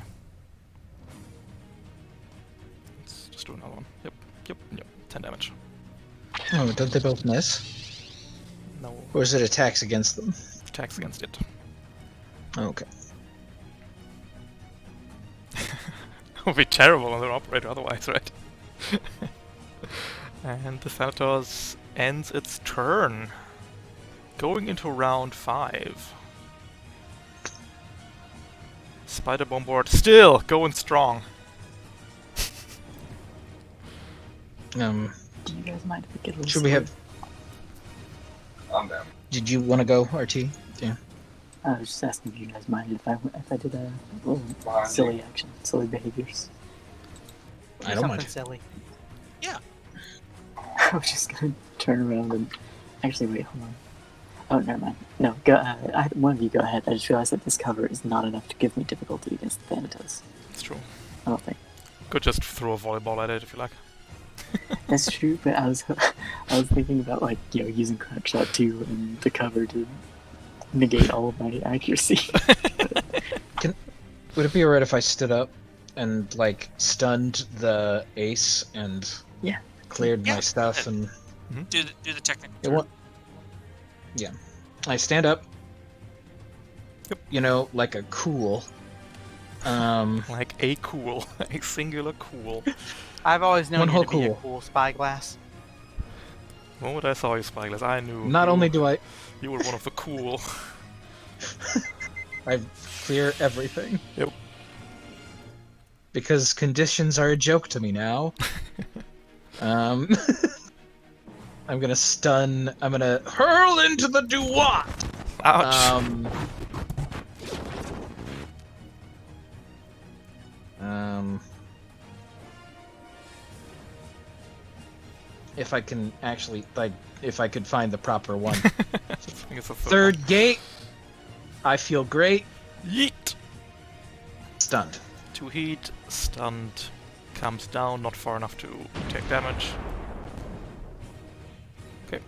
Let's just do another one. Yep, 10 damage. Oh, don't they both miss? No Or is it attacks against them? attacks against it. Okay. It would be terrible on their operator otherwise, right? And the Thanatos ends its turn. Going into round 5. Spider Bombard still going strong. Do you guys mind if we get a little Should we have... I'm down. Did you want to go, RT? Yeah. I was just asking if you guys mind if I did a little silly action, silly behaviors. I don't Something mind. silly. I was just gonna turn around and actually wait. Hold on. Oh, never mind. No, go. One of you go ahead. I just realized that this cover is not enough to give me difficulty against the Thanatos. It's true. I don't think Could just throw a volleyball at it if you like. that's true. But I was thinking about using Crackshot 2 and the cover to negate all of my accuracy. Would it be alright if I stood up and, stunned the ace and Yeah. cleared Yeah. my stuff and... Do the technical. It wa- Yeah. I stand up. Yep. You know, like a cool. Like a cool. A singular cool. I've always known One you whole to be a cool. cool spyglass. The moment I saw you, Spyglass, I knew Not you, only do I you were one of the cool. clear everything. Yep. Because conditions are a joke to me now. I'm gonna stun. I'm gonna hurl into the do-what. Ouch! If I can actually, if I could find the proper one. I think it's the Third gate. I feel great. Yeet! Stunned. 2 heat, stunned, comes down, not far enough to take damage. Okay.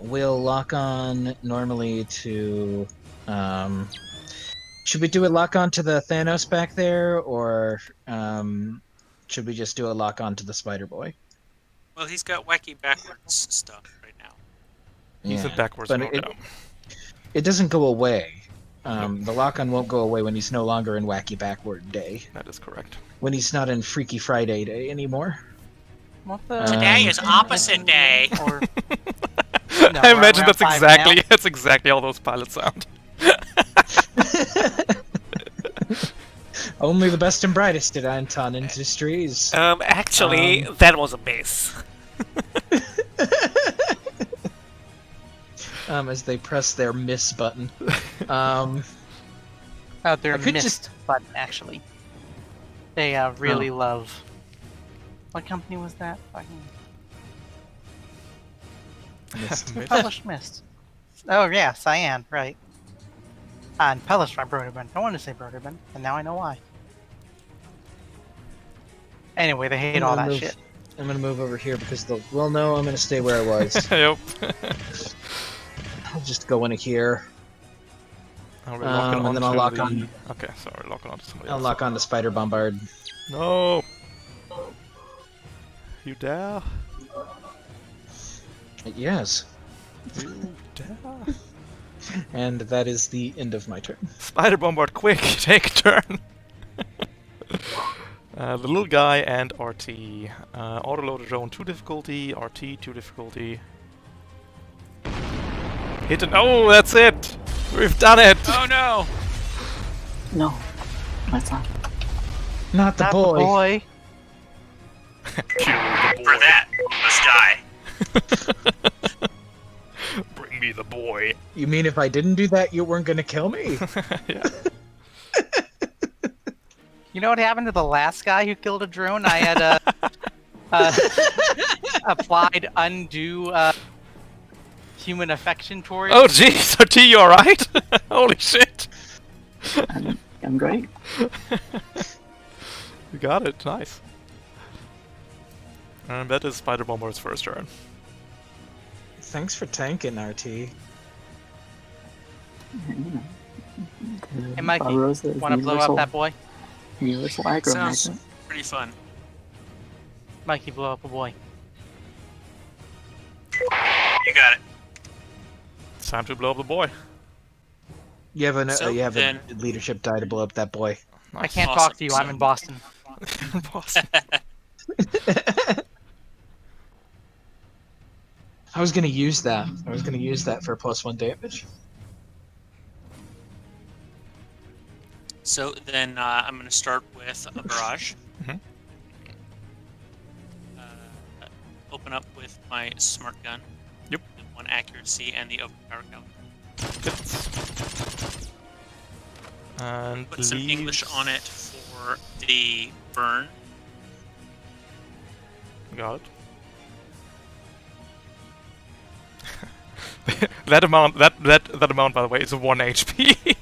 We'll lock on normally to, should we do a lock on to the Thanos back there, or, should we just do a lock on to the Spider Boy? Well, he's got wacky backwards stuff right now. He's a Yeah, backwards but knockdown. it doesn't go away. The lock on won't go away when he's no longer in Wacky Backward Day. That is correct. When he's not in Freaky Friday Day anymore. What the? Today is opposite day. Or No, I we're imagine around that's 5 exactly now. that's exactly how those pilots sound. Only the best and brightest at Anton Industries. Actually, that was a miss. As they press their miss button. Out there I could missed button actually. They really love. What company was that? Fucking Missed. who published Mist? Oh yeah, Cyan, right. And published by Broderman. I wanted to say Broderman, and now I know why. Anyway, they hate all that shit. I'm gonna move over here because well, no, I'm gonna stay where I was. Yep. I'll just go into here. Are we locking and then onto I'll lock the- on. Okay, sorry, locking onto somebody I'll else. lock on to Spider Bombard. No! You dare? Yes. You dare? And that is the end of my turn. Spider Bombard, quick, take a turn! The little guy and RT. Autoloader drone 2 difficulty, RT 2 difficulty. Hit an— oh, that's it! We've done it! Oh no! No, that's not. Not the Not boy. the boy. For that, you must die. Bring me the boy. You mean if I didn't do that, you weren't gonna kill me? Yeah. You know what happened to the last guy who killed a drone? I had applied undue human affection towards. Oh jeez, RT, you alright? Holy shit! I'm great. You got it, nice. And that is Spider Bombard's first turn. Thanks for tanking, RT. You know, Hey, Mikey, Barbarossa is want to blow up universal- that boy? Universal aggro Sounds magnet. pretty fun. Mikey, blow up a boy. You got it. It's time to blow up the boy. You have So a then- leadership die to blow up that boy. I Nice. can't Awesome. talk to you. I'm in Boston. Boston. I was gonna use that. I was gonna use that for +1 damage. So then I'm going to start with a barrage. Mhm. Open up with my smart gun. Yep. With 1 accuracy and the overpower caliber. Hits. And Put some English on it for the burn. Got it. that amount, that amount, by the way, is a 1 HP.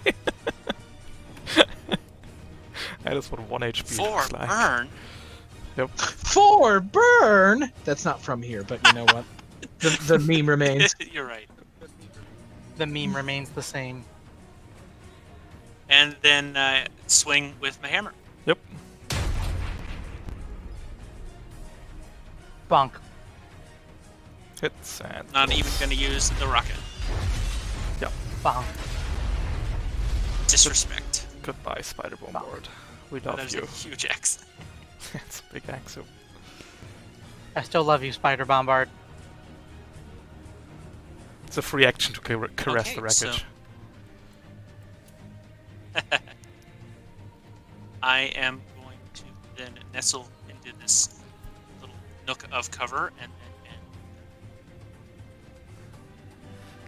That is what 1 HP For looks like. burn? Yep. For burn. That's not from here, but you know what? The meme remains. You're right. The meme remains the same. And then swing with my hammer. Yep. Bonk. Hits and Not even going to use the rocket. Bonk. Disrespect. goodbye, Spider Bombard. We love That is you. a huge X. It's a big axle. I still love you, Spider Bombard. It's a free action to caress Okay, the wreckage. I am going to then nestle into this little nook of cover and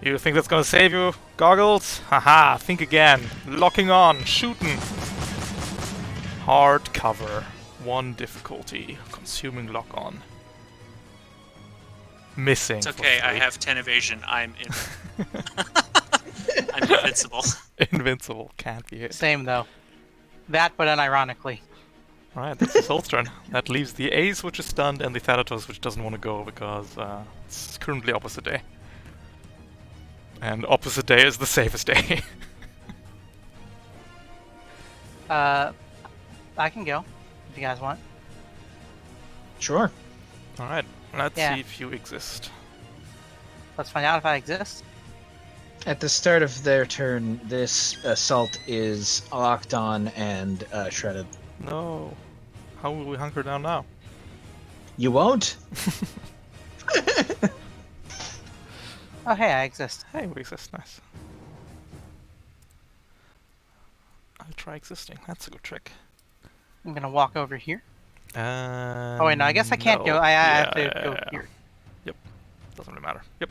You think that's gonna save you, goggles? Haha, think again. Locking on, shooting. Hard cover. 1 difficulty. Consuming lock on. Missing. it's for okay. I 3. have 10 evasion. I'm invincible. Invincible. Can't be hit. Same though. That, but unironically. Alright, that's the Soul's turn. That leaves the Ace, which is stunned, and the Thanatos, which doesn't want to go because it's currently opposite day. And opposite day is the safest day. I can go if you guys want. Sure. Alright, let's Yeah. see if you exist. Let's find out if I exist. At the start of their turn, this assault is locked on and shredded. No. How will we hunker down now? You won't? Oh, hey, I exist. Hey, we exist, nice. I'll try existing, that's a good trick. I'm gonna walk over here. Oh wait, no, I guess I can't go. I have to go here. Yep, doesn't really matter. Yep.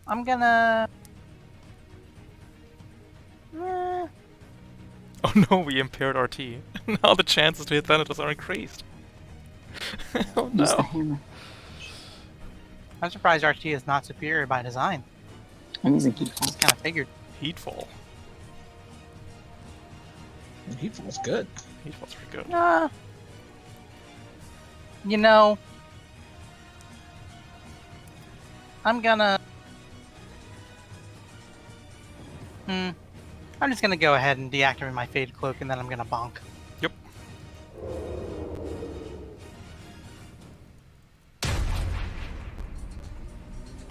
I'm gonna. Oh no, we impaired RT. Now the chances to hit Thanatos are increased. Oh Use the no. hammer. I'm surprised RT is not superior by design. I'm using heat pulse. Kind of figured. Heatfall. Heatfall's good. Heatfall's pretty good. You know, I'm gonna. I'm just gonna go ahead and deactivate my Fade Cloak, and then I'm gonna bonk. Yep.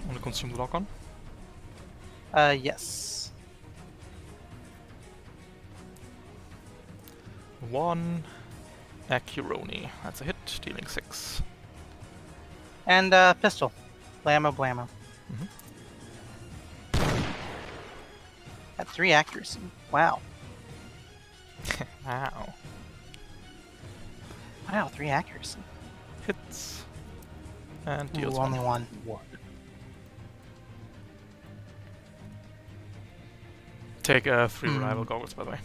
Want to consume the lock on? Yes. 1 Accuroni. That's a hit, dealing 6. And pistol. Blammo, blammo. At 3 accuracy. Wow. Wow. Wow, 3 accuracy. Hits. And Ooh, deals only 1. 1. Take 3 reliable goggles, by the way.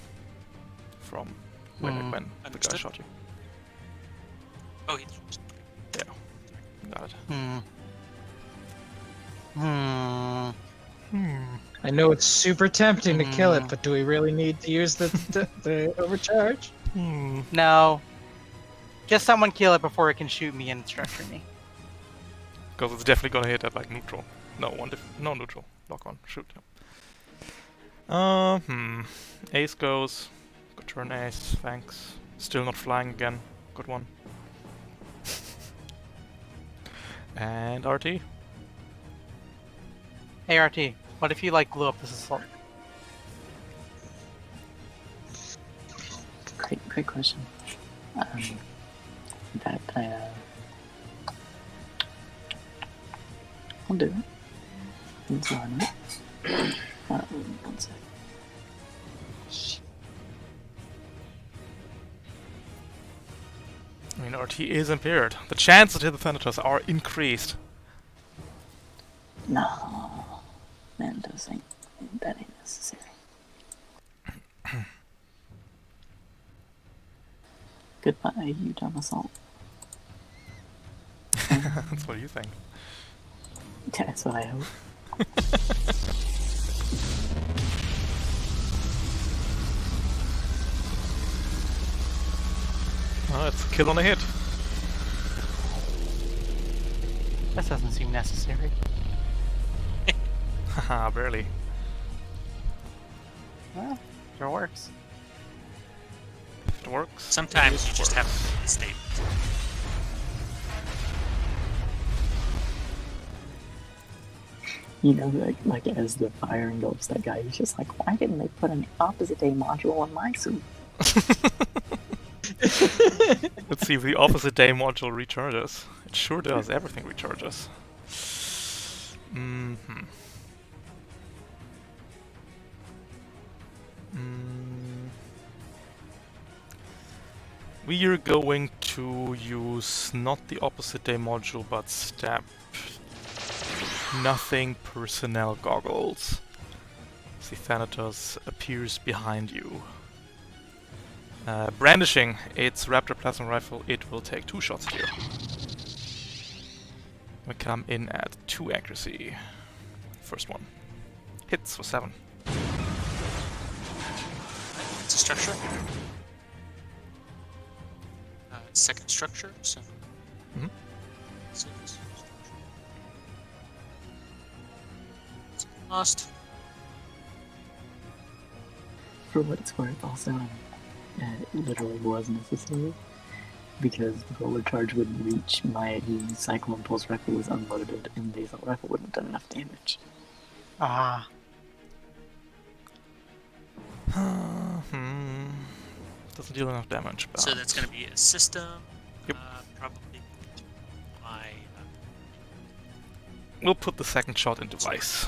From when the guy Understood. shot you. Oh, he's Got it. I know it's super tempting to kill it, but do we really need to use the overcharge? No. Just someone kill it before it can shoot me and structure me. Because it's definitely gonna hit at like neutral. No, no neutral. Lock on. Shoot. Ace goes. Good turn, Ace. Thanks. Still not flying again. Good one. And RT. Hey, RT, what if you, like, blew up this assault? Great question. That I'll do it. Let's line it. One sec. I mean, RT is impaired. The chances to hit the Thanatos are increased. No, man, that ain't necessary. Goodbye, you dumb assault. That's what you think. That's what I hope. Oh, it's a kill on a hit. This doesn't seem necessary. Haha, barely. Well, sure works. It works. Sometimes it you just have works. to make a statement. You know, like as the fire engulfs that guy, he's just like, why didn't they put an opposite day module on my suit? Let's see if the opposite day module recharges. It sure does. Everything recharges. We are going to use not the opposite day module, but step nothing personnel goggles. The Thanatos appears behind you. Brandishing its Raptor plasma rifle, it will take 2 shots at you. We come in at 2 accuracy. First one. Hits for 7. It's a structure. Second structure, so. Mhm. Six. Lost. For what it's worth, also, it literally was necessary because the roller charge wouldn't reach my Cyclone Pulse rifle was unloaded, and the assault rifle wouldn't have done enough damage. Ah. Doesn't deal enough damage. But So that's going to be a system. Yep. Probably my. We'll put the second shot in device.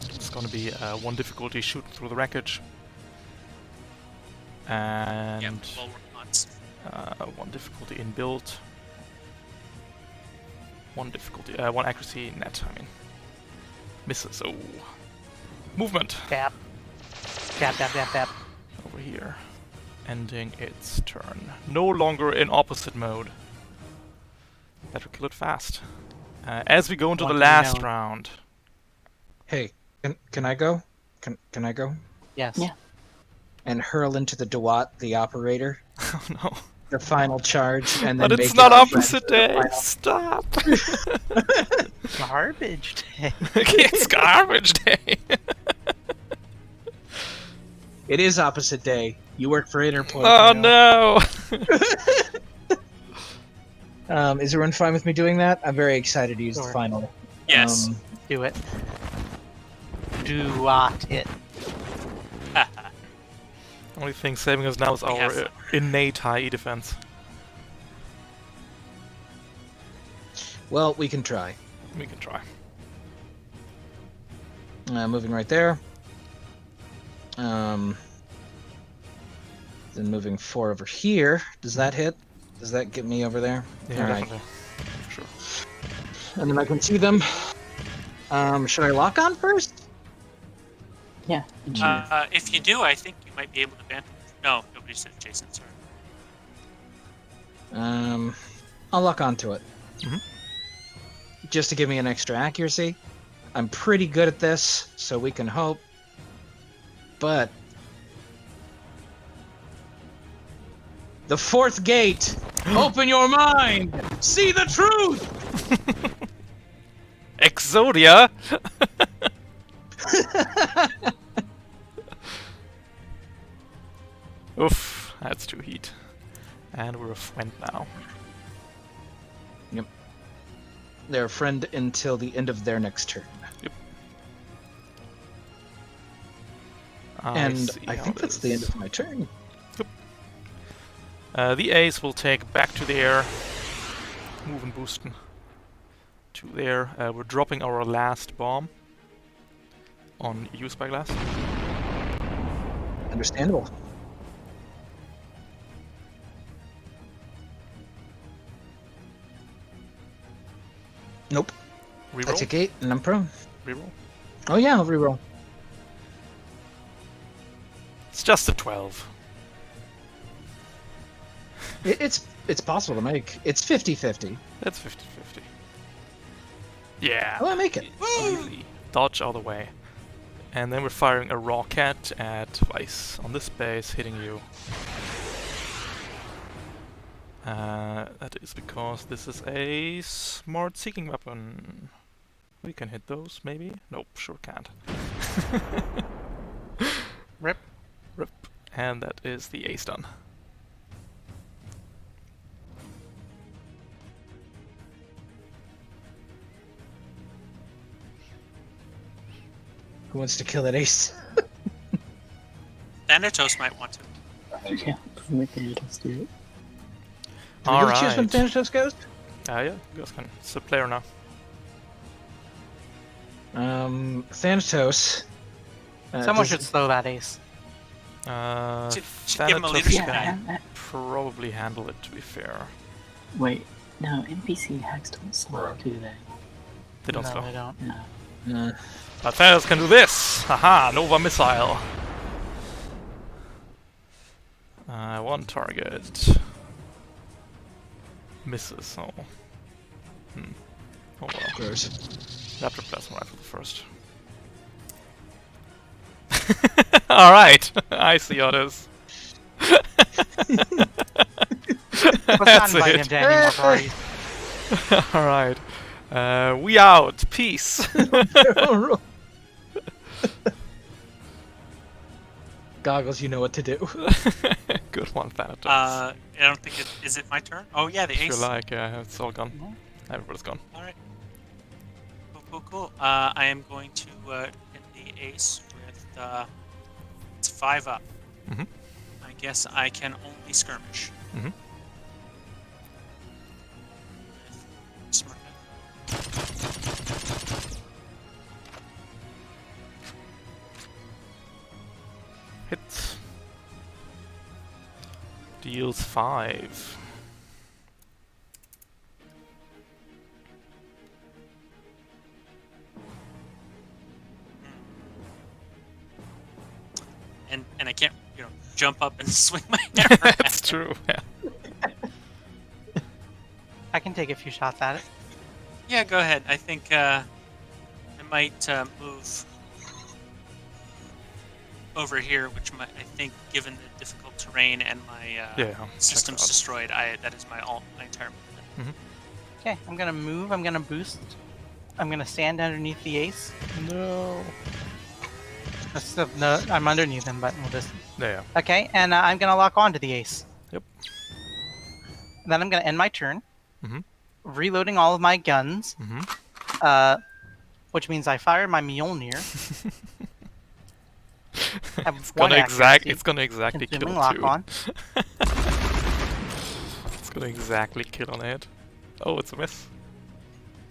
It's going to be 1 difficulty shooting through the wreckage. And Yeah, well, we're odds. 1 difficulty in build. 1 difficulty, 1 accuracy net, I mean. Misses, oh. Movement! Tap. Tap, tap, tap, tap. Over here. Ending its turn. No longer in opposite mode. Better kill it fast. As we go into the Want to last know- round. Hey, can I go? Can I go? Yes. Yeah. And hurl into the Dewat, the operator, Oh no. the final charge, and then But make it's it not our opposite friend day! for the Stop! Garbage day. It's garbage day! It is opposite day. You work for Interpoint. Oh you know. no! Is everyone fine with me doing that? I'm very excited to use Sure. the final. Yes. Do it. Do it. Only thing saving us now is We our have fun. innate high E defense. Well, we can try. We can try. Moving right there. Then moving 4 over here. Does that hit? Does that get me over there? Yeah, Alright. definitely. For sure. And then I can see them. Should I lock on first? Yeah. If you do, I think you might be able to ban. No, nobody said Jason, sorry. I'll lock onto it. Mhm. Just to give me an extra accuracy. I'm pretty good at this, so we can hope. But the 4th gate! Open your mind! See the truth! Exodia! Oof, that's 2 heat. And we're a friend now. They're a friend until the end of their next turn. And see I how think it that's the end is. of my turn. The ace will take back to there. Move and boosten to there. We're dropping our last bomb on you, Spyglass. Understandable. Nope. I Reroll. take 8 and I'm prone. Reroll. Oh yeah, I'll reroll. It's just a 12. It's possible to make. It's 50-50. That's 50-50. Yeah. Oh, I make it. Easy. Dodge all the way. And then we're firing a rocket at twice on this base, hitting you. That is because this is a smart seeking weapon. We can hit those, maybe? Nope, sure can't. Rip. Rip. And that is the ace done. Who wants to kill that ace? Thanatos might want to. Yeah, let Thanatos do it. Do we get to choose when Thanatos goes? Yeah, you guys can. It's a player now. Thanatos. Someone does- should slow that ace. Should give him a Thanatos leadership can guy. probably handle it, to be fair. Wait, no, NPC hacks don't slow, do they? They don't no, slow. they don't. No. But Thanatos can do this! Haha, Nova Missile! One target. Misses, oh. Oh well. Gross. Raptor Plasma Rifle first. Alright, I see how it is. Let's not invite him to any more parties. Alright. We out. Peace. Goggles, you know what to do. Good one, Thanatos. I don't think it is it my turn? Oh yeah, the If you ace. like, yeah, it's all gone. Everybody's gone. All right. Cool. I am going to hit the ace with it's 5 up. Mhm. I guess I can only skirmish. Mhm. Smart. Hit. Deals 5. And I can't, jump up and swing my hammer. That's true. Yeah. I can take a few shots at it. Yeah, go ahead. I think I might move over here, which I think, given the difficult terrain and my systems check it out. destroyed, that is my entire movement. Okay, I'm gonna move. I'm gonna boost. I'm gonna stand underneath the ace. No. No, I'm underneath him, but we'll just. Yeah. Okay, and I'm gonna lock onto the ace. Yep. Then I'm gonna end my turn. Mhm. Reloading all of my guns. Mhm. Which means I fire my Mjolnir. It's gonna exactly kill consuming lock too. on. It's gonna exactly kill on it. Oh, it's a miss.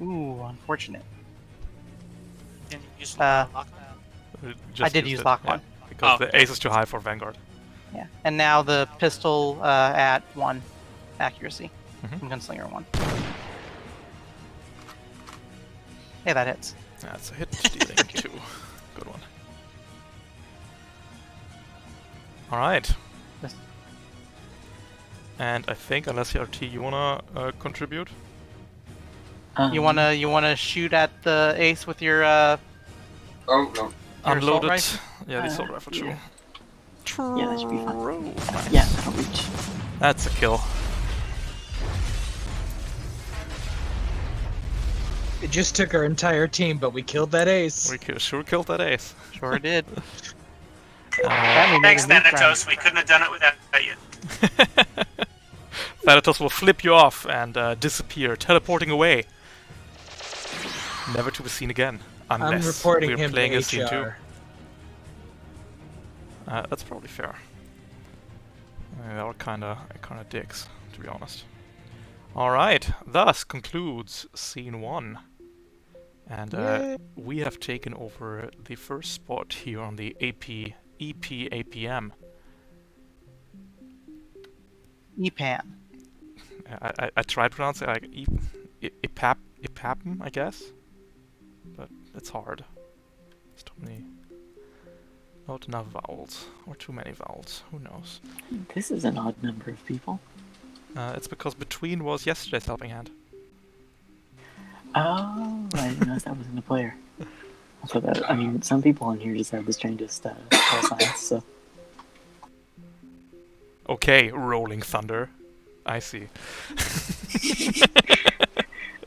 Ooh, unfortunate. Can you use Uh, lock on? Just I did used use it, lock yeah, on. because Oh, the ace is too high for Vanguard. Yeah, and now the pistol at 1 accuracy. Mhm. I'm Gunslinger 1. Hey, that hits. That's a hit, dealing 2. Good one. Alright. Yes. And I think, unless RT, you wanna contribute? You wanna shoot at the ace with your Oh, no. Your assault Unloaded. rifle? Yeah, the assault rifle, true. Yeah. Yeah, that should be fine. True. Nice. Yeah, that'll reach. That's a kill. It just took our entire team, but we killed that ace. We sure killed that ace. sure did. Thanks, Thanatos. We couldn't have done it without you. Thanatos will flip you off and disappear, teleporting away. Never to be seen again. I'm Unless reporting we're him playing to a scene 2. HR. That's probably fair. They are kinda dicks, to be honest. Alright, thus concludes Scene 1. And we have taken over the first spot here on the EPAPM. EPAM. I tried pronouncing it like EPAPM, I guess. But it's hard. There's too many... Not enough vowels. Or too many vowels. Who knows? This is an odd number of people. It's because between was yesterday's helping hand. Oh, I didn't notice that was in the player. So that, I mean, some people on here just have the strangest call signs, so... Okay, Rolling Thunder. I see.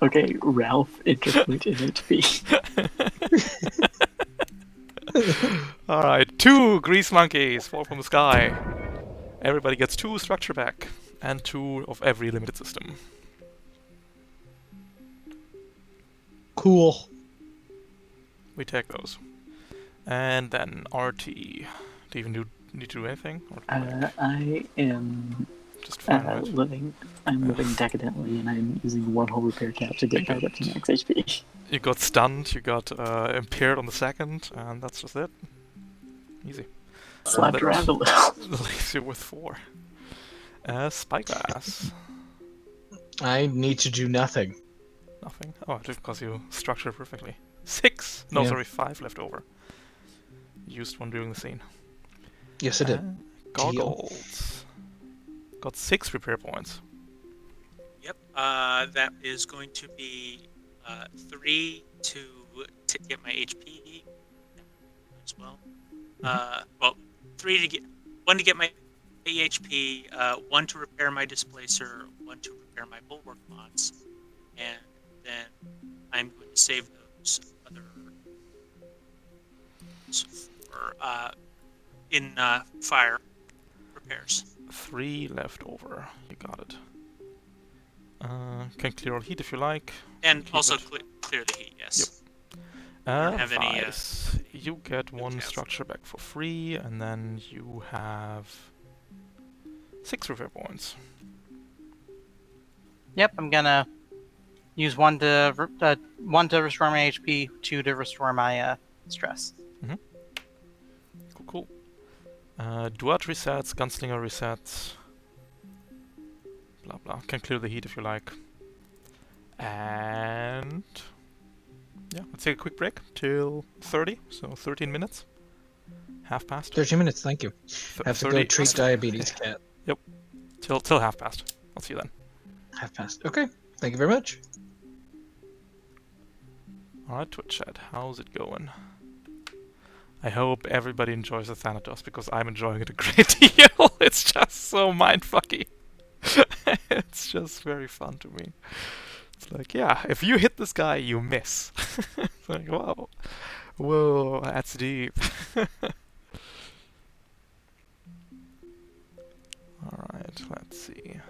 Okay, Ralph, Interpoint, and HP. Alright, 2 grease monkeys fall from the sky. Everybody gets 2 structure back, and 2 of every limited system. Cool. We take those. And then RT. Do you even need to do anything? Or I am just fine, right? living decadently, and I'm using 1 whole repair cap to get back up to max HP. You got stunned, you got impaired on the second, and that's just it. Easy. Slapped around a little. Leaves you with 4. Spyglass. I need to do nothing. Nothing. Oh, just because you structured perfectly. 6! No, Yeah. sorry, 5 left over. Used one during the scene. Yes, I did. Goggles. Got 6 repair points. Yep. That is going to be 3 to get my HP as well. Well, 3 to get 1 to get my HP, 1 to repair my displacer, 1 to repair my bulwark mods, and then I'm going to save those other for in fire repairs. 3 left over. You got it. Can clear all heat if you like. And Keep also it. Clear the heat, yes. Don't have any, Vice. You get 1 details. structure back for free, and then you have 6 repair points. Yep, I'm gonna use 1 to restore my HP, 2 to restore my stress. Cool. Duat resets, Gunslinger resets. Blah blah. Can clear the heat if you like. And yeah, let's take a quick break till 30, so 13 minutes. Half past. 13 minutes, thank you. Have to go treat diabetes cat. Till half past. I'll see you then. Half past. Okay, thank you very much. Alright, Twitch chat, how's it going? I hope everybody enjoys the Thanatos because I'm enjoying it a great deal. It's just so mindfucky. It's just very fun to me. It's like, yeah, if you hit this guy, you miss. It's like, wow. Whoa, that's deep. Alright, let's see.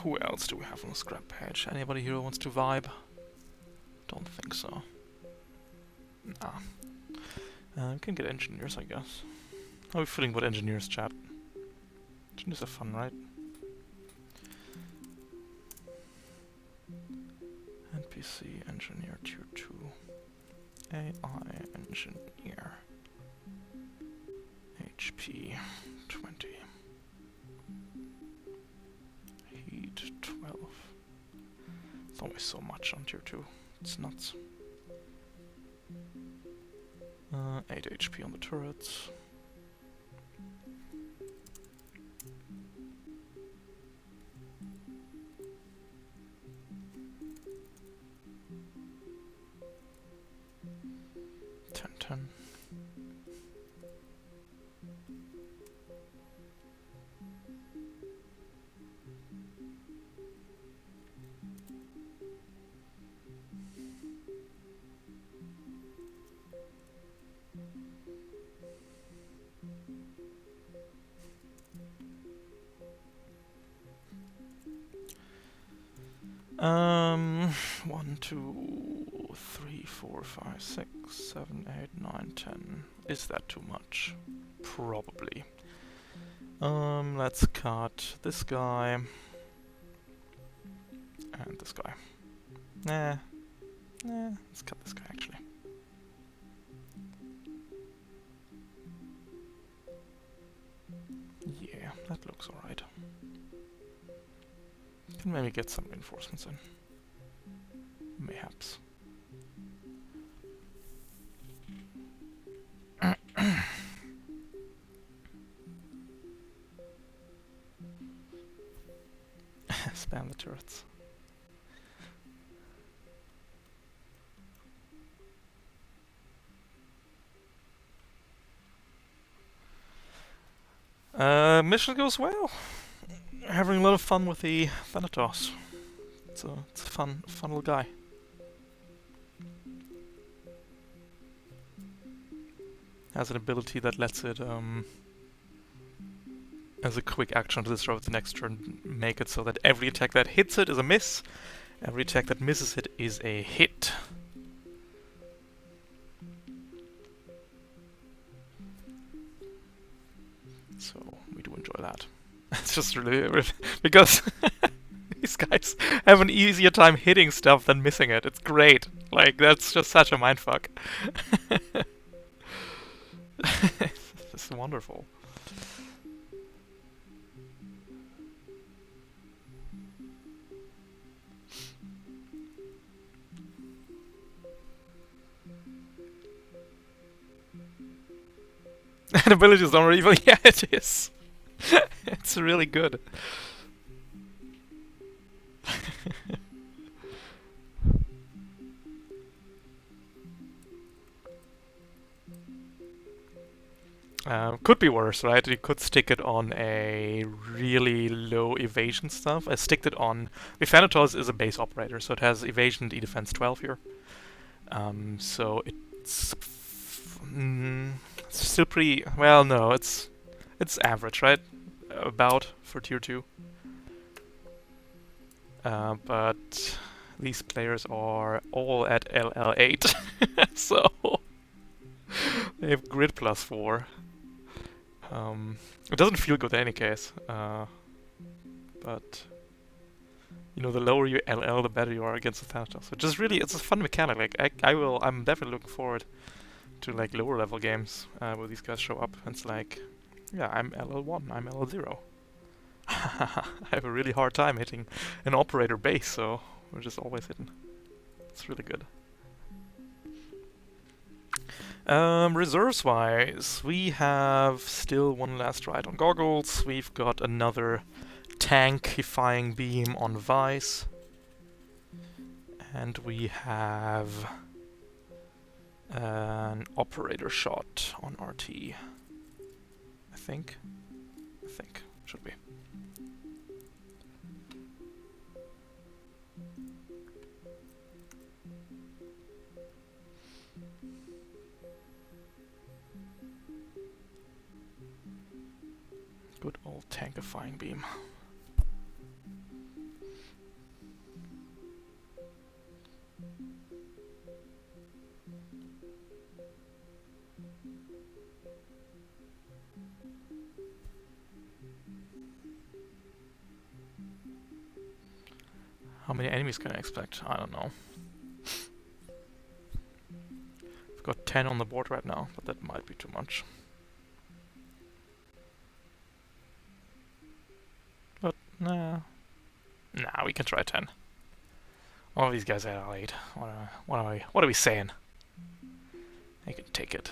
Who else do we have on the scrap page? Anybody here who wants to vibe? Don't think so. Nah. We can get engineers, I guess. How are we feeling about engineers, chat? Engineers are fun, right? NPC engineer tier 2. AI engineer. HP 20. Heat 12. It's always so much on tier 2. It's nuts. 8 HP on the turrets. Ten. Um, 1, 2, 3, 4, 5, 6, 7, 8, 9, 10. Is that too much? Probably. Let's cut this guy. And this guy. Nah. Let's cut this guy actually. Yeah, that looks alright. Can maybe get some reinforcements in. Mayhaps. Spam the turrets. Mission goes well. Having a lot of fun with the Thanatos. It's a fun little guy. Has an ability that lets it, as a quick action to disrupt the next turn, make it so that every attack that hits it is a miss, every attack that misses it is a hit. So we do enjoy that. It's just really because these guys have an easier time hitting stuff than missing it. It's great. Like, that's just such a mindfuck. It's wonderful. And abilities don't even. Yeah, it is. It's really good. Could be worse, right? You could stick it on a really low evasion stuff. I sticked it on... The Thanatos is a base operator, so it has evasion and E-defense 12 here. So it's... it's still pretty... Well, no, it's average, right? About for tier 2. But these players are all at LL8, so they have grid plus 4. It doesn't feel good in any case, but you know, the lower you LL, the better you are against the Thanatos. So just really, it's a fun mechanic. Like I'm definitely looking forward to like lower level games where these guys show up. And it's like, yeah, I'm LL1, I'm LL0. I have a really hard time hitting an operator base, so we're just always hitting. It's really good. Reserves-wise, we have still one last ride on Goggles. We've got another tankifying beam on Vice. And we have an operator shot on RT. I think. Should be. Good old tankifying beam. How many enemies can I expect? I don't know. Got 10 on the board right now, but that might be too much. But nah, we can try 10. All these guys are 8. What are we saying? They can take it.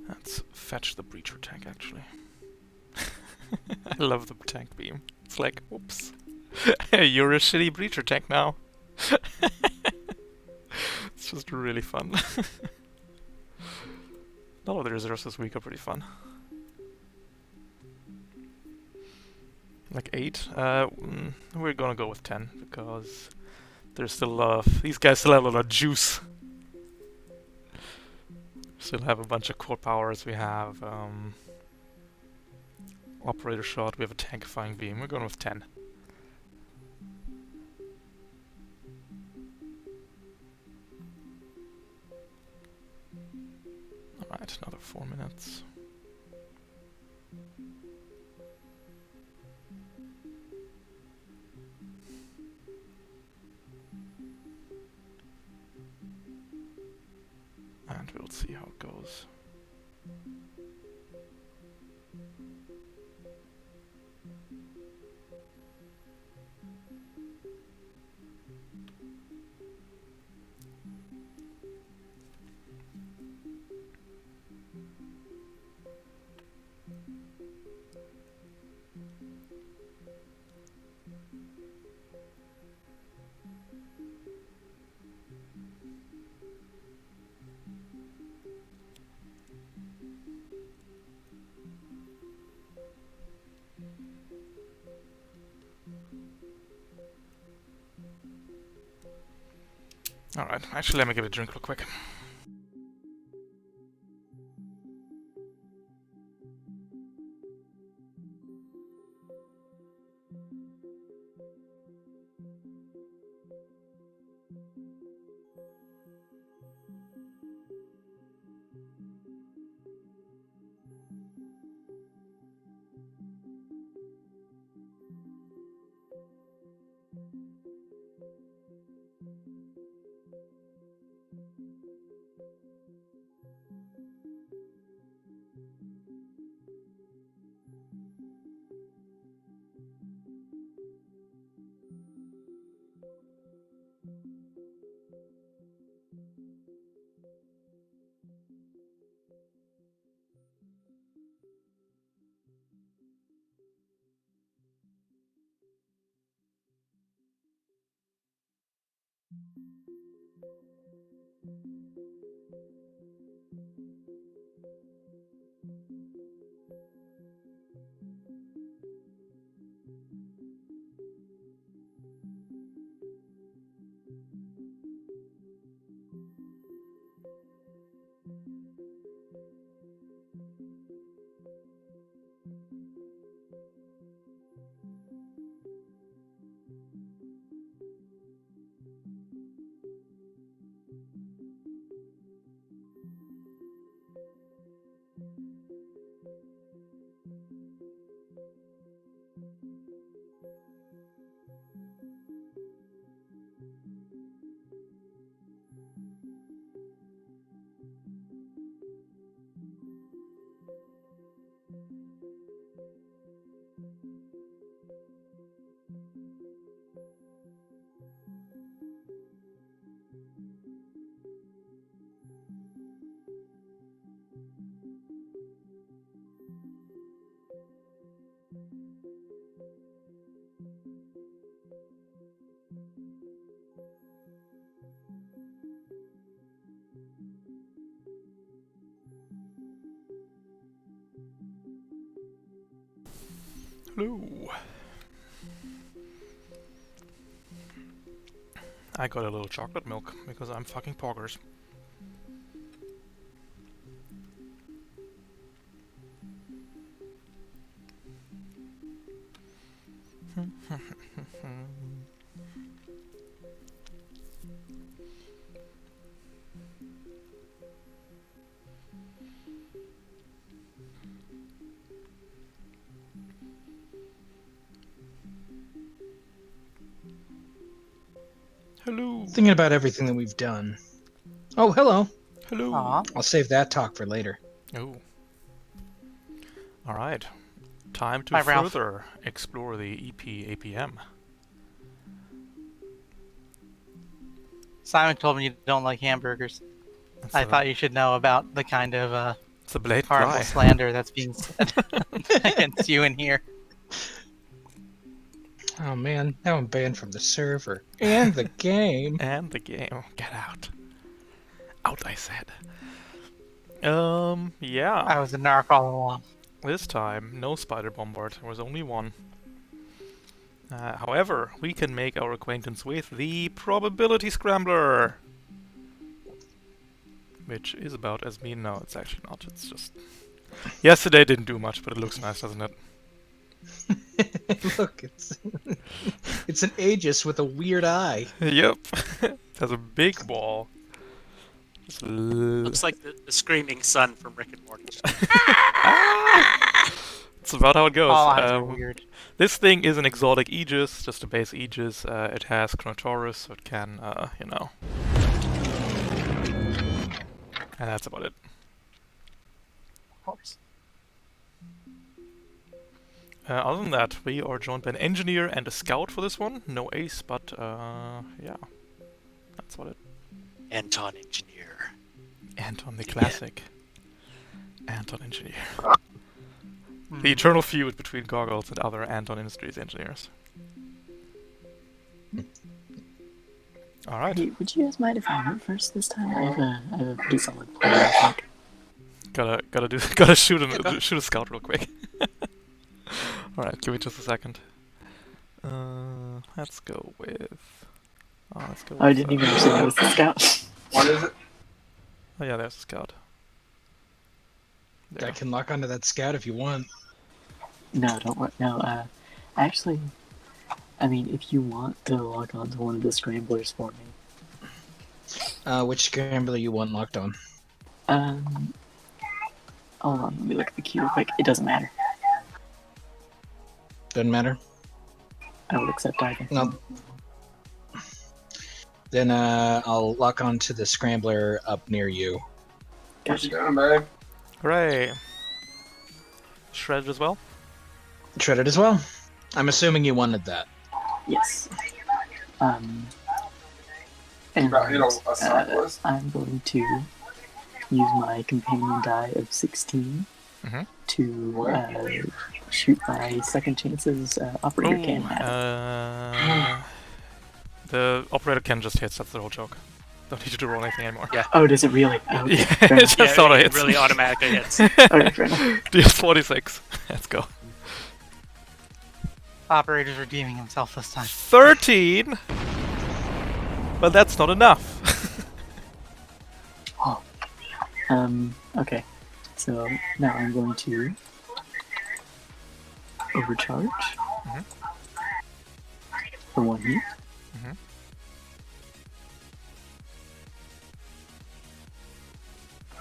Let's fetch the breacher tank, actually. I love the tank beam. It's like, oops. You're a shitty breacher tank now. It's just really fun. A lot of the reserves this week are pretty fun. Like 8? We're gonna go with 10, because there's still a lot of... These guys still have a lot of juice. Still have a bunch of core powers. We have operator shot. We have a tankifying beam. We're going with 10. Alright, another 4 minutes. And we'll see how it goes. Alright, actually let me get a drink real quick. Hello. I got a little chocolate milk because I'm fucking poggers. Hello. Thinking about everything that we've done. Oh, hello. Hello. Aw. I'll save that talk for later. Oh. Alright. Time to Bye, Ralph. further explore the APM. Simon told me you don't like hamburgers. I thought you should know about the kind of it's a blatant horrible lie. slander that's being said against you in here. Oh man, now I'm banned from the server and the game. And the game. Get out. Out, I said. Yeah. I was a narc all along. This time, no spider bombard. There was only one. However, we can make our acquaintance with the probability scrambler. Which is about as mean. No, it's actually not. It's just... Yesterday didn't do much, but it looks nice, doesn't it? Look, it's an Aegis with a weird eye. Yep. It has a big ball. Just Looks like the screaming sun from Rick and Morty. It's about how it goes. All eyes are weird. This thing is an exotic Aegis, just a base Aegis. It has Chronotaurus, so it can, you know. And that's about it. Of course. Other than that, we are joined by an engineer and a scout for this one. No ace, but yeah. That's about it. Anton Engineer. Anton the classic. Anton Engineer. The eternal feud between Goggles and other Anton Industries engineers. Alright. Hey, would you guys mind if I went first this time? I have a pretty solid plan, I think. Gotta shoot a scout real quick. Alright, give me just a second. Let's go with... let's go with, I didn't even actually notice the scout. What is it? Oh yeah, there's a scout. There. I can lock onto that scout if you want. No, don't worry. No, actually, I mean, if you want to log on to one of the scramblers for me. Which scrambler you want locked on? Hold on, let me look at the queue real quick. It doesn't matter. Doesn't matter. I will accept either. No. Then I'll lock on to the scrambler up near you. What you doing, babe? Hooray! Shredded as well? Shredded as well. I'm assuming you wanted that. Yes. And About hit a cyclist. I'm going to use my companion die of 16 to shoot my second chances operator can have. The operator can just hits, that's the whole joke. Don't need you to roll anything anymore. Yeah. Oh, does it really? Oh, okay. Yeah, Fair it enough. just auto it hits. really automatically hits. Okay, fair enough. DS46. Let's go. Operator's redeeming himself this time. 13! But that's not enough. Oh. Okay. So now I'm going to overcharge for 1 heat.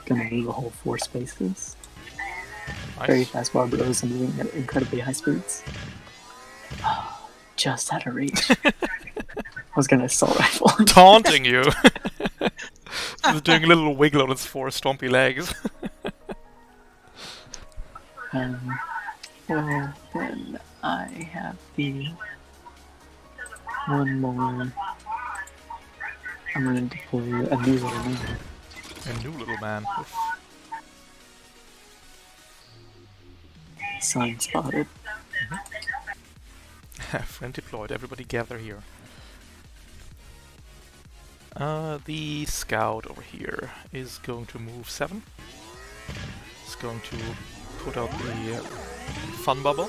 Gonna move a whole 4 spaces. Very Nice. fast while those are moving at incredibly high speeds. Just out of reach. I was gonna assault rifle. Taunting you. It's doing a little wiggle on its 4 stompy legs. Well, then I have the one more. I'm gonna deploy a new little man. A new little man. Sign spotted. Friend deployed, everybody gather here. The scout over here is going to move 7. It's going to put out the fun bubble.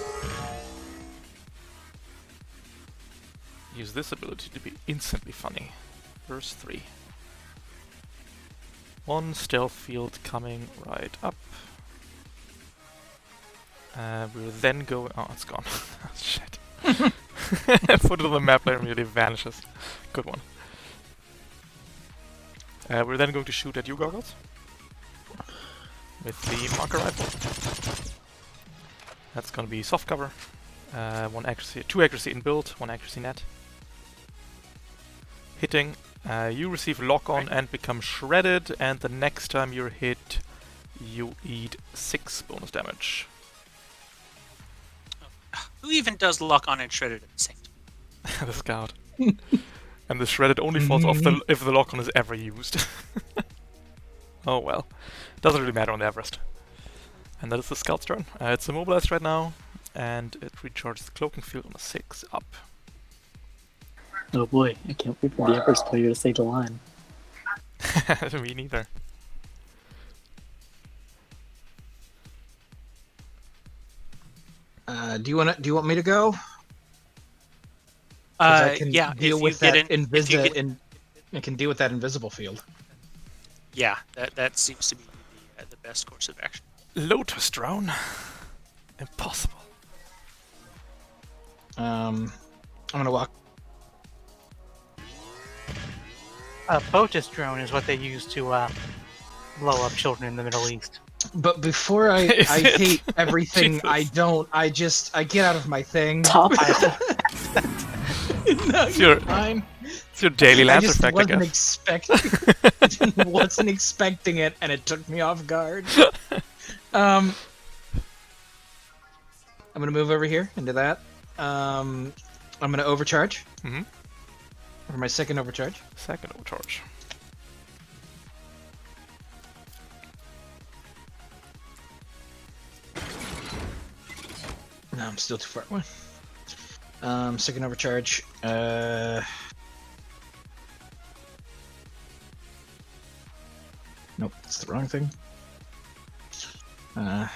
use this ability to be instantly funny. Verse 3. One stealth field coming right up. We're then going... Oh, it's gone. Shit. Put it on the map and it immediately vanishes. Good one. We're then going to shoot at you, Goggles. With the marker rifle. That's gonna be soft cover. 1 accuracy, 2 accuracy in build, 1 accuracy net. Hitting. You receive lock on and become shredded, and the next time you're hit, you eat 6 bonus damage. Who even does lock on and shredded at the same time? The scout. And the shredded only falls off if the lock on is ever used. Oh well. Doesn't really matter on the Everest. And that is the scout's turn. It's immobilized right now, and it recharges the cloaking field on a 6 up. Oh boy, I can't wait for the Everest player to say the line. Me neither. Do you want me to go? 'Cause I can yeah. deal if with you that get in, if you get, I can deal with that invisible field. yeah, that seems to be the best course of action. Lotus drone. Impossible. I'm gonna walk. A POTUS drone is what they use to blow up children in the Middle East. But before I Is it? hate everything, Jesus. I get out of my thing. Top. No, It's your, fine. it's your daily I Lancer just effect, I wasn't guess. wasn't expecting it, and it took me off guard. I'm gonna move over here into that. I'm gonna overcharge Mm-hmm. for my second overcharge. Second overcharge. No, I'm still too far away. Second overcharge. Nope, that's the wrong thing. The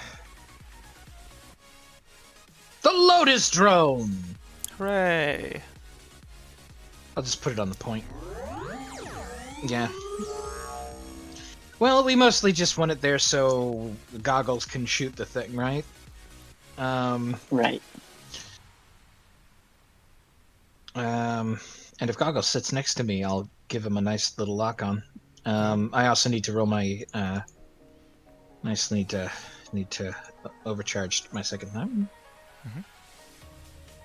Lotus drone. Hooray! I'll just put it on the point. Yeah. Well, we mostly just want it there so Goggles can shoot the thing, right? Right. And if Goggles sits next to me, I'll give him a nice little lock on. I also need to roll my need to overcharge my second time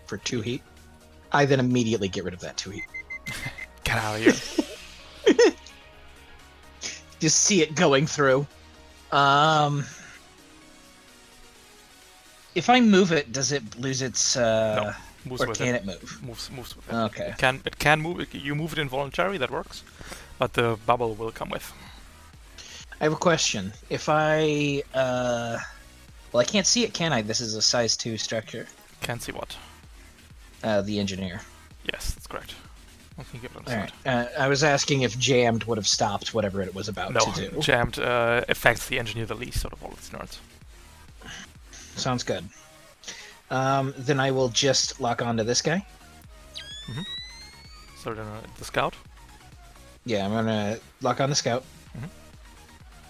for 2 heat. I then immediately get rid of that 2 heat. Get out of here. Just see it going through. If I move it, does it lose its? No. Moves Or with can it. it move? Moves with it. Okay. It can move. You move it involuntarily. That works. But the bubble will come with. I have a question. If I, well, I can't see it, can I? This is a size 2 structure. Can't see what. The engineer. Yes, that's correct. I can give it on the All side. right. I was asking if jammed would have stopped whatever it was about No, to do. jammed affects the engineer the least out of all its nerds. Sounds good. Then I will just lock onto this guy. So then the scout. Yeah, I'm gonna lock on the scout.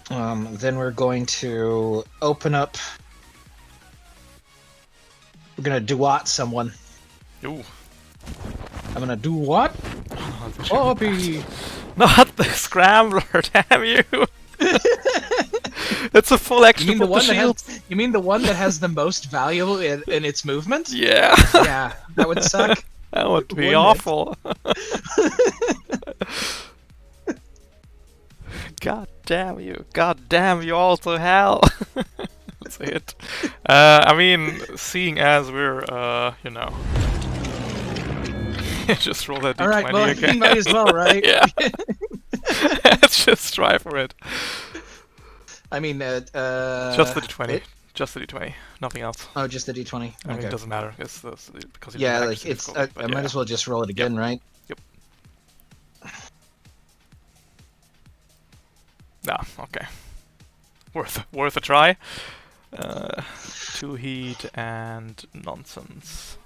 Then we're going to open up. We're gonna do-what someone. Ooh. I'm gonna do what? Bobby! Not the scrambler, damn you! It's a full action. You mean the with one that shield. has? You mean the one that has the most value in its movement? Yeah. Yeah, that would suck. That would be Wouldn't it? awful. God damn you. God damn you all to hell. That's it. I mean, seeing as we're, you know. Just roll that d20 All right, well, again. you might as well, right? Yeah. Let's just try for it. I mean, Just the d20. it- Just the d20. Nothing else. Oh, just the d20. I mean, Okay. it doesn't matter. It's because you Yeah, don't like actually it's. score it, but I might yeah. as well just roll it again, right? No, okay. Worth a try. 2 heat and nonsense.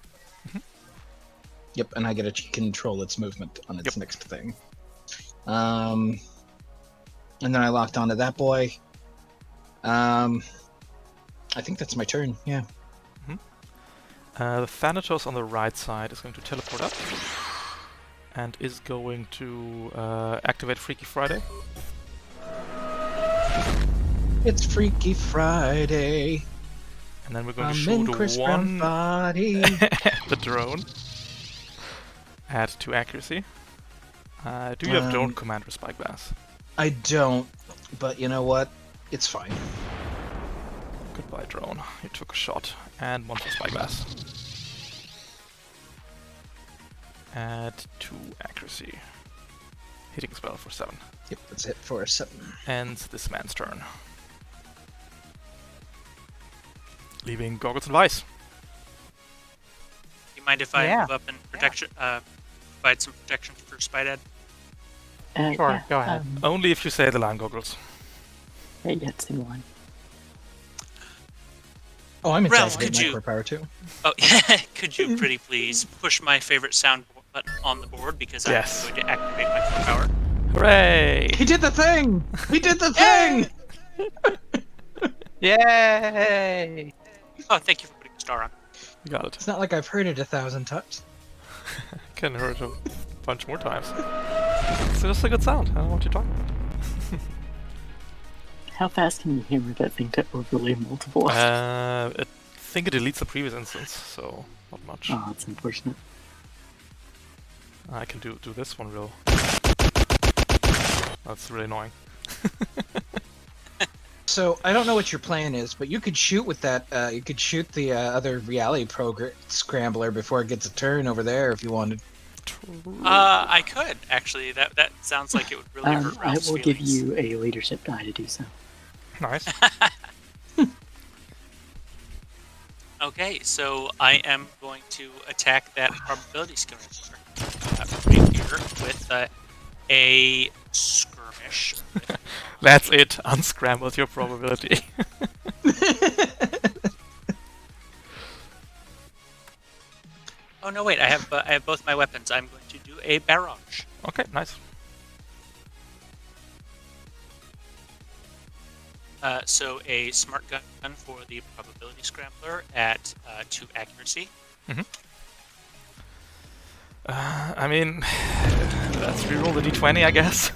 Yep, and I get to control its movement on its Yep. next thing. And then I locked onto that boy. I think that's my turn. Yeah. The Thanatos on the right side is going to teleport up and is going to activate Freaky Friday. It's Freaky Friday. And then we're going I'm to in shoot Chris Brown's one body. at the drone. Add 2 accuracy. Do you have drone commander, Spyglass? I don't, but you know what? It's fine. Goodbye, drone. You took a shot. And 1 for Spyglass. Add 2 accuracy. Hitting spell for 7. Yep, that's it for a 7. Ends this man's turn. Leaving Goggles and Vice. You mind if I Yeah. move up and protection, provide some protection for Spydad? Sure, Yeah, go ahead. Only if you say the line, Goggles. Yeah, say the line. Oh, I'm Ralph, inside could you- power too. Oh, yeah. Could you pretty please push my favorite sound button on the board because Yes. I'm going to activate my full power? Hooray! He did the thing! He did the thing! Yay! Oh, thank you for putting a star on. You got it. It's not like I've heard it 1,000 times. Can hear it a bunch more times. It's just a good sound. I don't know what you're talking about. How fast can you hammer that thing to overlay multiple? I think it deletes the previous instance, so not much. Oh, that's unfortunate. I can do this one real. That's really annoying. So, I don't know what your plan is, but you could shoot with that, you could shoot the other reality scrambler before it gets a turn over there if you wanted. I could, actually. That sounds like it would really hurt I Ralph's will give feelings. you a leadership die to do so. Nice. Okay, so I am going to attack that probability scrambler right here with a skirmish. That's it. Unscrambles your probability. Oh no, wait! I have both my weapons. I'm going to do a barrage. Okay, nice. So a smart gun for the probability scrambler at 2 accuracy. I mean, let's reroll the d20, I guess.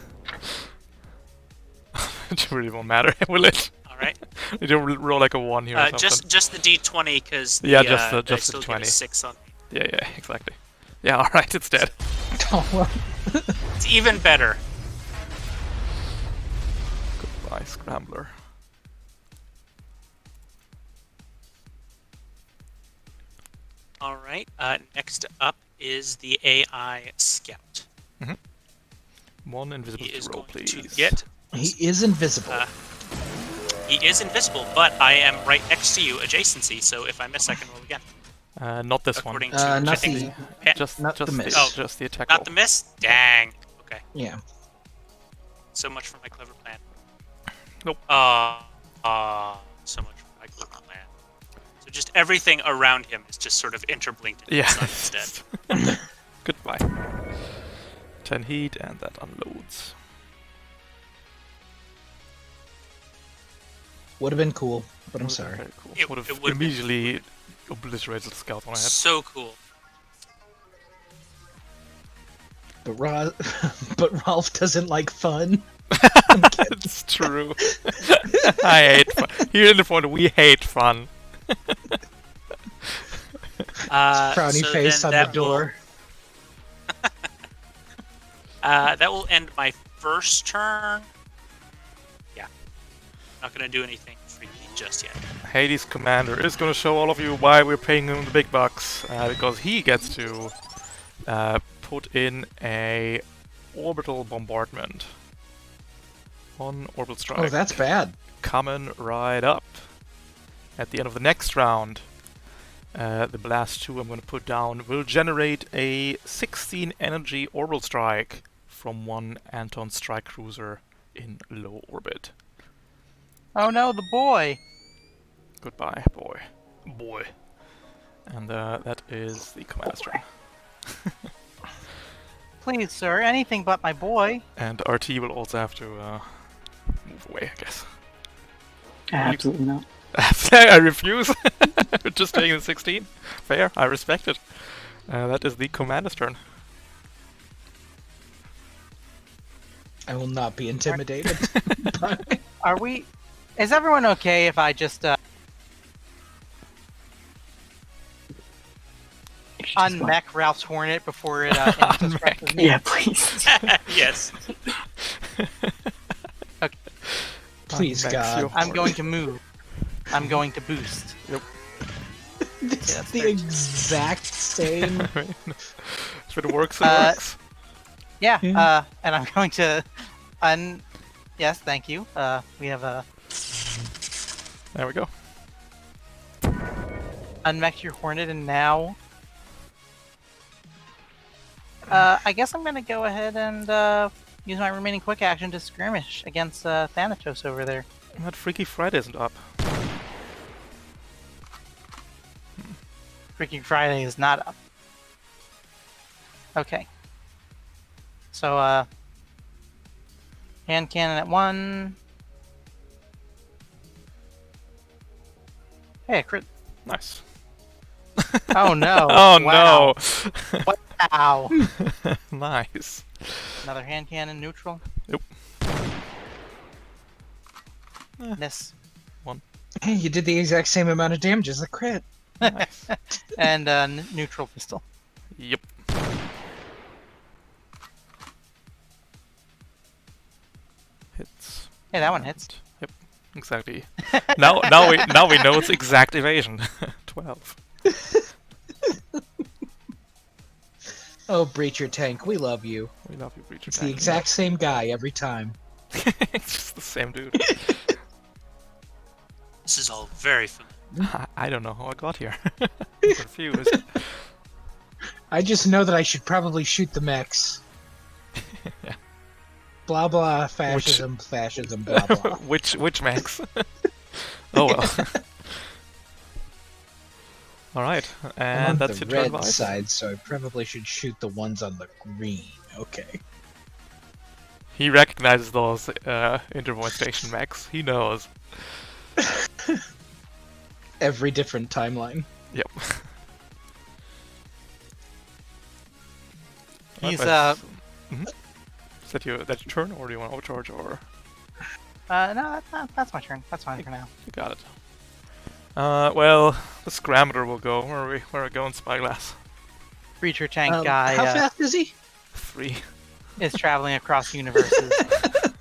It really won't matter, will it? All right. You don't roll like a 1 here or something. Just the d20 because Yeah, just the I still get a 20. 6 on. Yeah, exactly. Yeah, alright, it's dead. Oh, well. It's even better. Goodbye, Scrambler. All right. Next up is the AI Scout. 1 invisible He is roll, going please. to get. He is invisible. He is invisible, but I am right next to you, adjacency. So if I miss, I can roll again. Not this one. According to not I think, the- yeah, Just not the miss. Oh, just the attack not roll. the miss. Dang. Okay. Yeah. So much for my clever plan. Nope. So much for my clever plan. So just everything around him is just sort of interblinked into Yeah. the sun instead. Goodbye. 10 heat, and that unloads. Would have been cool, but I'm sorry. Very cool. It Would have would've been immediately obliterated the scout on my head. So cool. But, but Ralph doesn't like fun. It's true. I hate fun. Here in the point, we hate fun. Frowny So face then on the that door. That will end my first turn. Yeah. Not gonna do anything freaky just yet. Hades Commander is going to show all of you why we're paying him the big bucks, because he gets to put in a orbital bombardment on orbital strike. Oh, that's bad. Coming right up. At the end of the next round, the blast 2 I'm going to put down will generate a 16 energy orbital strike from one Anton strike cruiser in low orbit. Oh no, the boy! Goodbye, boy. And that is the commander's turn. Please, sir, anything but my boy. And RT will also have to move away, I guess. Absolutely not. I refuse. We're just taking the 16. Fair, I respect it. That is the commander's turn. I will not be intimidated. Are we? Is everyone okay if I just unmech Ralph's Hornet before it Unmech. me? Yeah, please. Yes. Please, Unmech God. your I'm going hornet. to move. I'm going to boost. This Yeah, is the exact same. If it works, it works. Yeah. Yeah. And I'm going to Yes, thank you. We have a There we go. unmech your Hornet, and now. I guess I'm gonna go ahead and use my remaining quick action to skirmish against Thanatos over there. That Freaky Friday isn't up. Freaking Friday is not up. Okay. So, hand cannon at 1. Hey, a crit. Nice. Oh no. Oh Wow. no! Ow. Nice. Another hand cannon neutral. Yep. Miss. Hey, you did the exact same amount of damage as the crit. Nice. And neutral pistol. Yep. Hits. Hey, that one hits. Yep. Exactly. now we know it's exact evasion. 12. Oh, Breacher Tank, we love you. We love you, Breacher It's the Tank. exact same guy every time. It's just the same dude. This is all very familiar. I don't know how I got here. I'm confused. I just know that I should probably shoot the mechs. Yeah. Blah blah, fascism, fascism, blah blah. which Max? Oh well. Alright, I'm and on that's the your turn, red Vice. side, so I probably should shoot the ones on the green. Okay. He recognizes those Interpoint Station Max. He knows. Every different timeline. Yep. He's, Mhm. Is that your turn, or do you want to overcharge, or no, that's my turn. That's fine for now. you got it? Well, the Scrambler will go. Where are we going, Spyglass? Breacher Tank guy How fast is he? 3. is traveling across universes.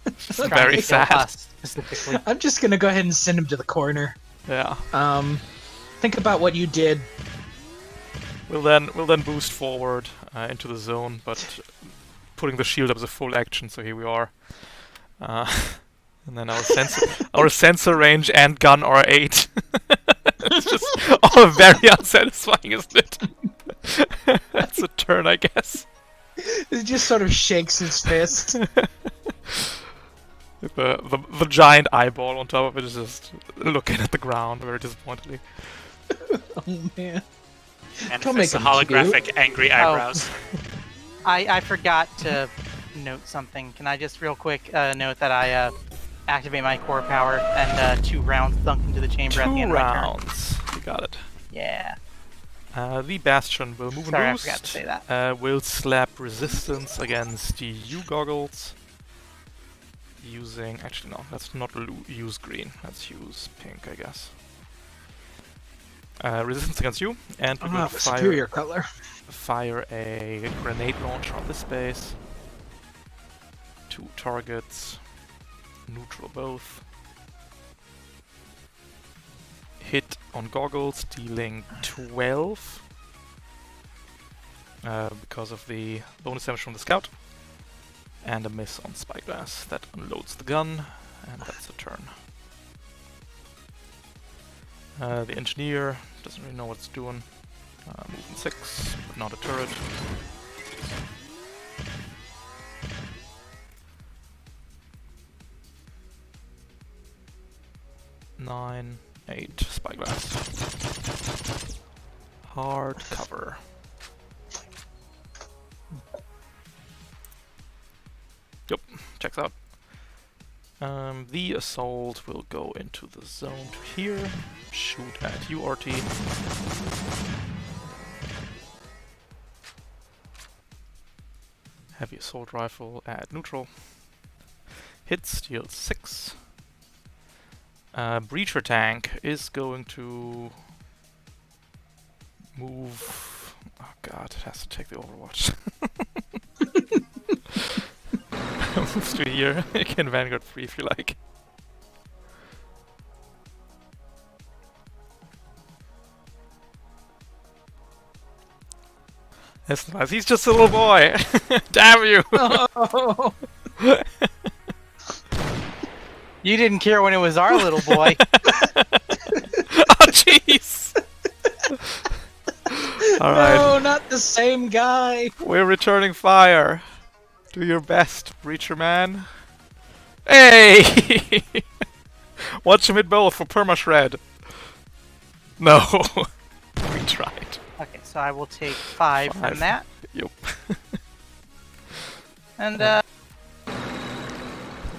It's trying very to kill sad. us specifically. I'm just gonna go ahead and send him to the corner. Yeah. Think about what you did. We'll then boost forward into the zone, but putting the shield up is a full action. So here we are. And then our sensor range and gun are 8. It's just all very unsatisfying, isn't it? That's a turn, I guess. It just sort of shakes his fist. The giant eyeball on top of it is just looking at the ground very disappointedly. Oh man. And Don't it's make the him holographic angry eyebrows. I forgot to note something. Can I just real quick note that I activate my core power and 2 rounds dunk into the chamber at the 2 end of my turn? rounds. You got it. Yeah. The Bastion will move Sorry, and I boost. forgot to say that. Will slap resistance against the U goggles. Using... Actually, no, let's not use green. Let's use pink, I guess. Resistance against you, and we're going to superior color. fire a grenade launcher on this base. 2 targets. Neutral both. Hit on goggles, dealing 12. Because of the bonus damage from the scout. And a miss on Spyglass. That unloads the gun, and that's a turn. The engineer doesn't really know what it's doing. Moving 6, but not a turret. Nine, 8, Spyglass. Hard cover. checks out. The assault will go into the zone to here. Shoot at you, RT. Heavy assault rifle at neutral. Hits, deals 6. Breacher tank is going to move. Oh god, it has to take the Overwatch. Moves to here. You can Vanguard free if you like. That's nice. He's just a little boy. Damn you! Oh. You didn't care when it was our little boy. Oh jeez! Alright. No, not the same guy. We're returning fire. Do your best, Breacher man. Hey! Watch him hit both for perma-shred. No. We tried. Okay, so I will take 5 5. from that. Yup. And,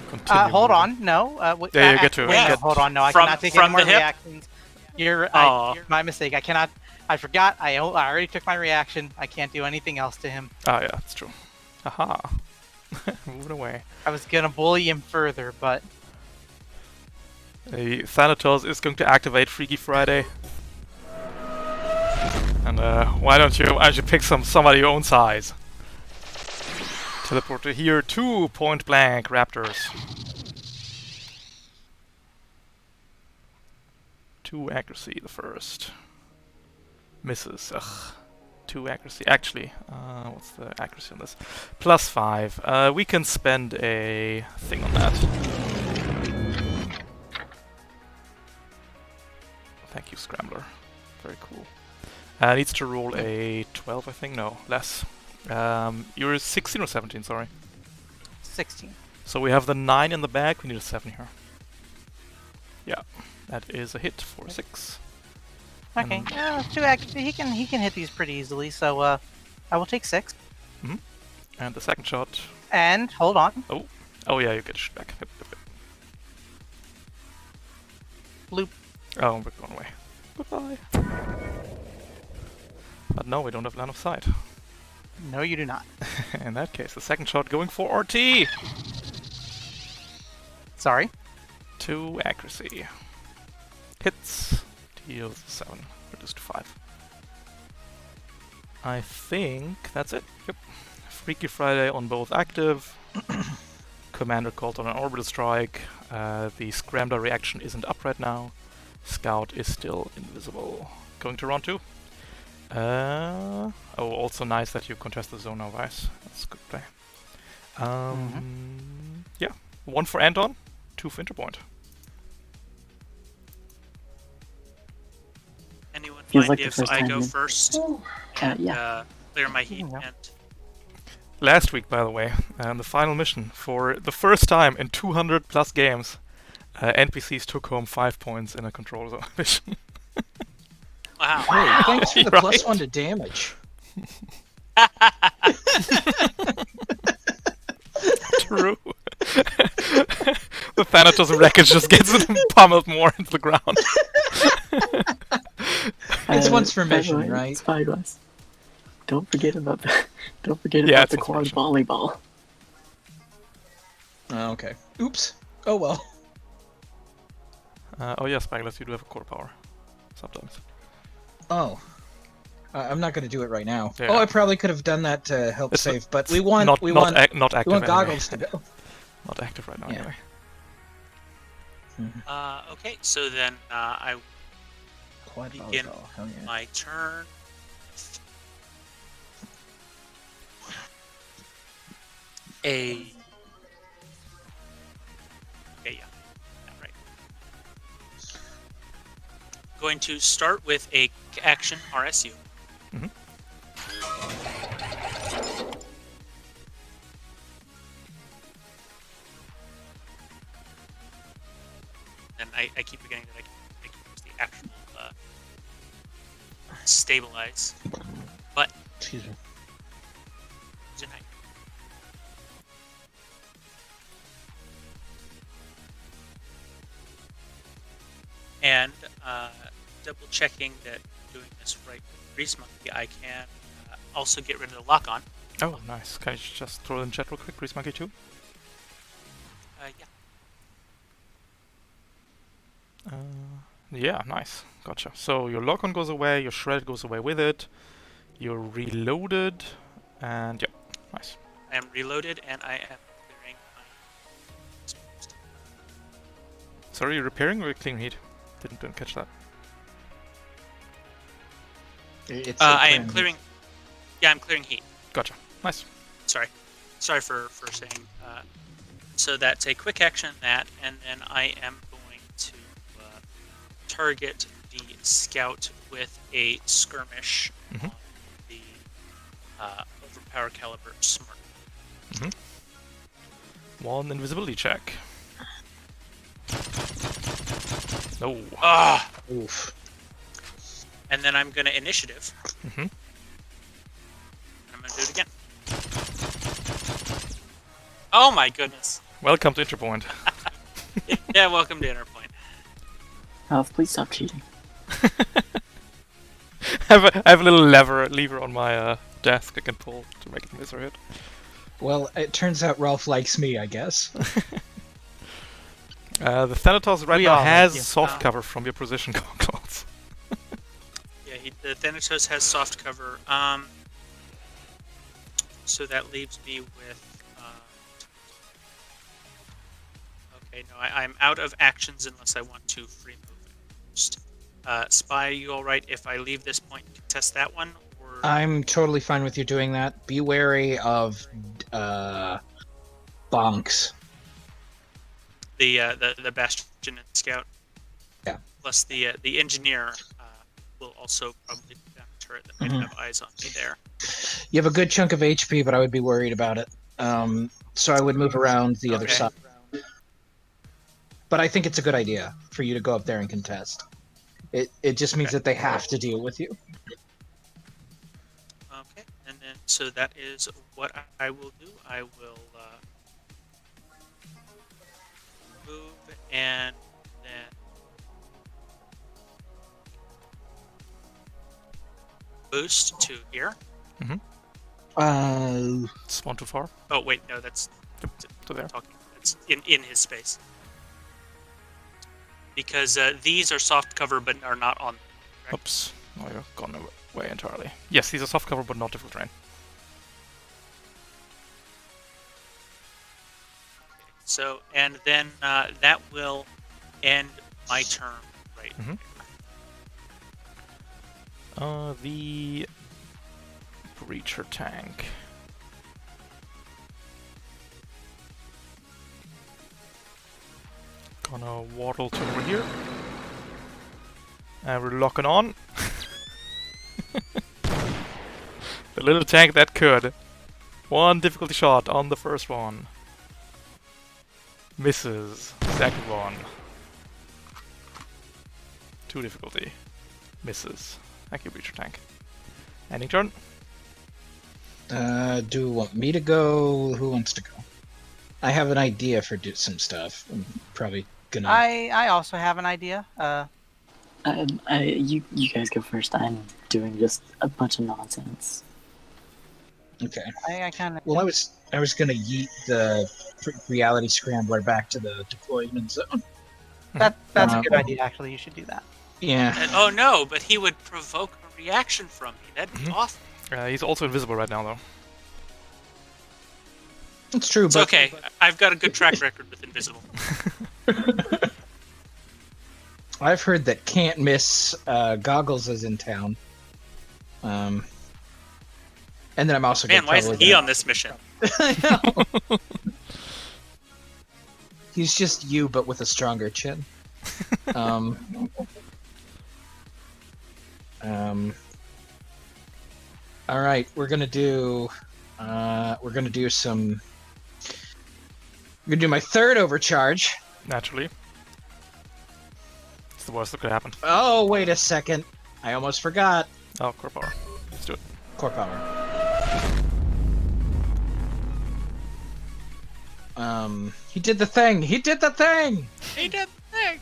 Continue hold moving. on, no. Yeah, you get to it. Wait, no, Get- hold on, no, I From- cannot take from any more the hip? reactions. You're Aw. my mistake. I cannot. I forgot. I already took my reaction. I can't do anything else to him. Oh yeah, that's true. Aha. Moving away. I was gonna bully him further, but The Thanatos is going to activate Freaky Friday. And why don't you pick somebody your own size? Teleport to here, 2 point blank raptors. 2 accuracy, the first. Misses. Ugh. 2 accuracy. Actually, what's the accuracy on this? +5. We can spend a thing on that. Thank you, Scrambler. Very cool. Needs to roll a 12, I think. No, less. You're 16 or 17, sorry. 16. So we have the 9 in the bag, we need a 7 here. Yeah, that is a hit for 6. Okay. Two accuracy. He can hit these pretty easily. So I will take 6. And the second shot. And hold on. Oh yeah, you get a shot back. Yep, yep, yep. Bloop. Oh, we're going away. Goodbye. But no, we don't have line of sight. No, you do not. In that case, the second shot going for RT. Sorry. 2 accuracy. Hits. Deals 7. Reduced to 5. I think that's it. Yep. Freaky Friday on both active. Commander called on an orbital strike. The Scrambler reaction isn't up right now. Scout is still invisible. Going to round 2. Oh, also nice that you contest the zone now, Vice. That's good play. Yeah. 1 for Anton, 2 for Interpoint. Anyone Feels mind like the if first I time go in- first and yeah. clear my heat? Yeah. And Last week, by the way, the final mission, for the first time in 200 plus games, NPCs took home 5 points in a control zone mission. wow, Hey, thanks for the Right. +1 to damage. True. The Thanatos wreckage just gets pummeled more into the ground. It's once per by the mission, way, right? Spyglass. Don't forget about the Yeah, it's the once per quad mission. volleyball. Oh, okay. Oops. Oh well. Oh yeah, Spyglass, you do have a core power. Sometimes. Oh. I'm not going to do it right now. Yeah. Oh, I probably could have done that to help It's save, but it's we want not, we not, want ac- not active we want anyway. goggles to go. Not active right now Yeah. anyway. okay, so then I Quad Begin. volleyball. Hell yeah. my turn. Okay, yeah, right. Going to start with a action RSU. Mhm. And I keep forgetting that I can use the actual stabilize. But Excuse me. tonight. double checking that I'm doing this right with Grease Monkey, I can also get rid of the lock on. Oh, nice. Can you just throw it in chat real quick, Grease Monkey 2? Yeah. Yeah, nice. Gotcha. So your lock-on goes away, your shred goes away with it, you're reloaded, and yeah, nice. I am reloaded and I am clearing my exposed. Sorry, you're repairing or clearing heat? Didn't catch that. It's I am clearing. Yeah, I'm clearing heat. Gotcha. Nice. Sorry for saying. So that's a quick action that, and then I am going to target the scout with a skirmish on the overpower caliber smart. One invisibility check. No. Ah! Oof. And then I'm going to initiative. Mhm. I'm going to do it again. Oh my goodness. Welcome to Interpoint. Yeah, welcome to Interpoint. Ralph, please stop cheating. I have a little lever on my desk I can pull to make it miss or hit. Well, it turns out Ralph likes me, I guess. The Thanatos right We now all like has you. soft cover from your precision goggles. Yeah, the Thanatos has soft cover. So that leaves me with. Okay, no, I'm out of actions unless I want to free move first. Spy, are you all right if I leave this point and contest that one? Or I'm totally fine with you doing that. Be wary of bonks. the Bastion and Scout? Yeah. Plus the engineer will also probably put down a turret that might have eyes on me there. You have a good chunk of HP, but I would be worried about it. So I would move around the other Okay. side. But I think it's a good idea for you to go up there and contest. It just means Okay. that they have to deal with you. Okay, and then so that is what I will do. I will move and then boost to here. It's one too far. Oh wait, no, that's To there. talking. It's in his space. Because these are soft cover but are not on. Correct? Oops. Oh, you're gone away entirely. Yes, these are soft cover but not difficult terrain. So and then that will end my turn right. The breacher tank. Gonna waddle to over here. And we're locking on. The little tank that could. One difficulty shot on the first one. Misses. Second one. 2 difficulty. Misses. Thank you, breacher tank. Ending turn. Do you want me to go? Who wants to go? I have an idea for some stuff. I'm probably gonna. I also have an idea. You guys go first. I'm doing just a bunch of nonsense. Okay. I kind of. Well, I was gonna yeet the reality scrambler back to the deployment zone. That's a good idea. Actually, you should do that. Yeah. And, oh no, but he would provoke a reaction from me. That'd be awful. He's also invisible right now, though. It's true, It's but okay. I've got a good track record with Invisible. I've heard that Can't Miss Goggles is in town. And then I'm also Man, why isn't he on this mission? I know. He's just you, but with a stronger chin. All right, we're gonna do some. We're gonna do my third overcharge. Naturally. It's the worst that could happen. Oh, wait a second. I almost forgot. Oh, core power. Let's do it. Core power. He did the thing. He did the thing. He did the thing.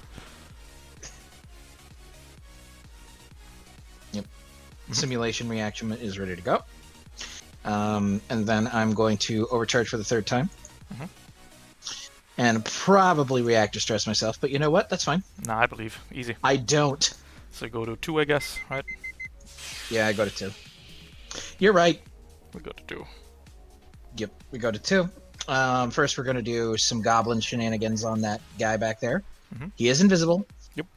simulation reaction is ready to go. And then I'm going to overcharge for the third time. Mhm. And probably reactor stress myself, but you know what? That's fine. Nah, I believe. Easy. I don't. So go to 2, I guess, right? Yeah, I go to 2. You're right. We go to 2. Yep, we go to 2. First, we're going to do some goblin shenanigans on that guy back there. Mhm. He is invisible. Yep.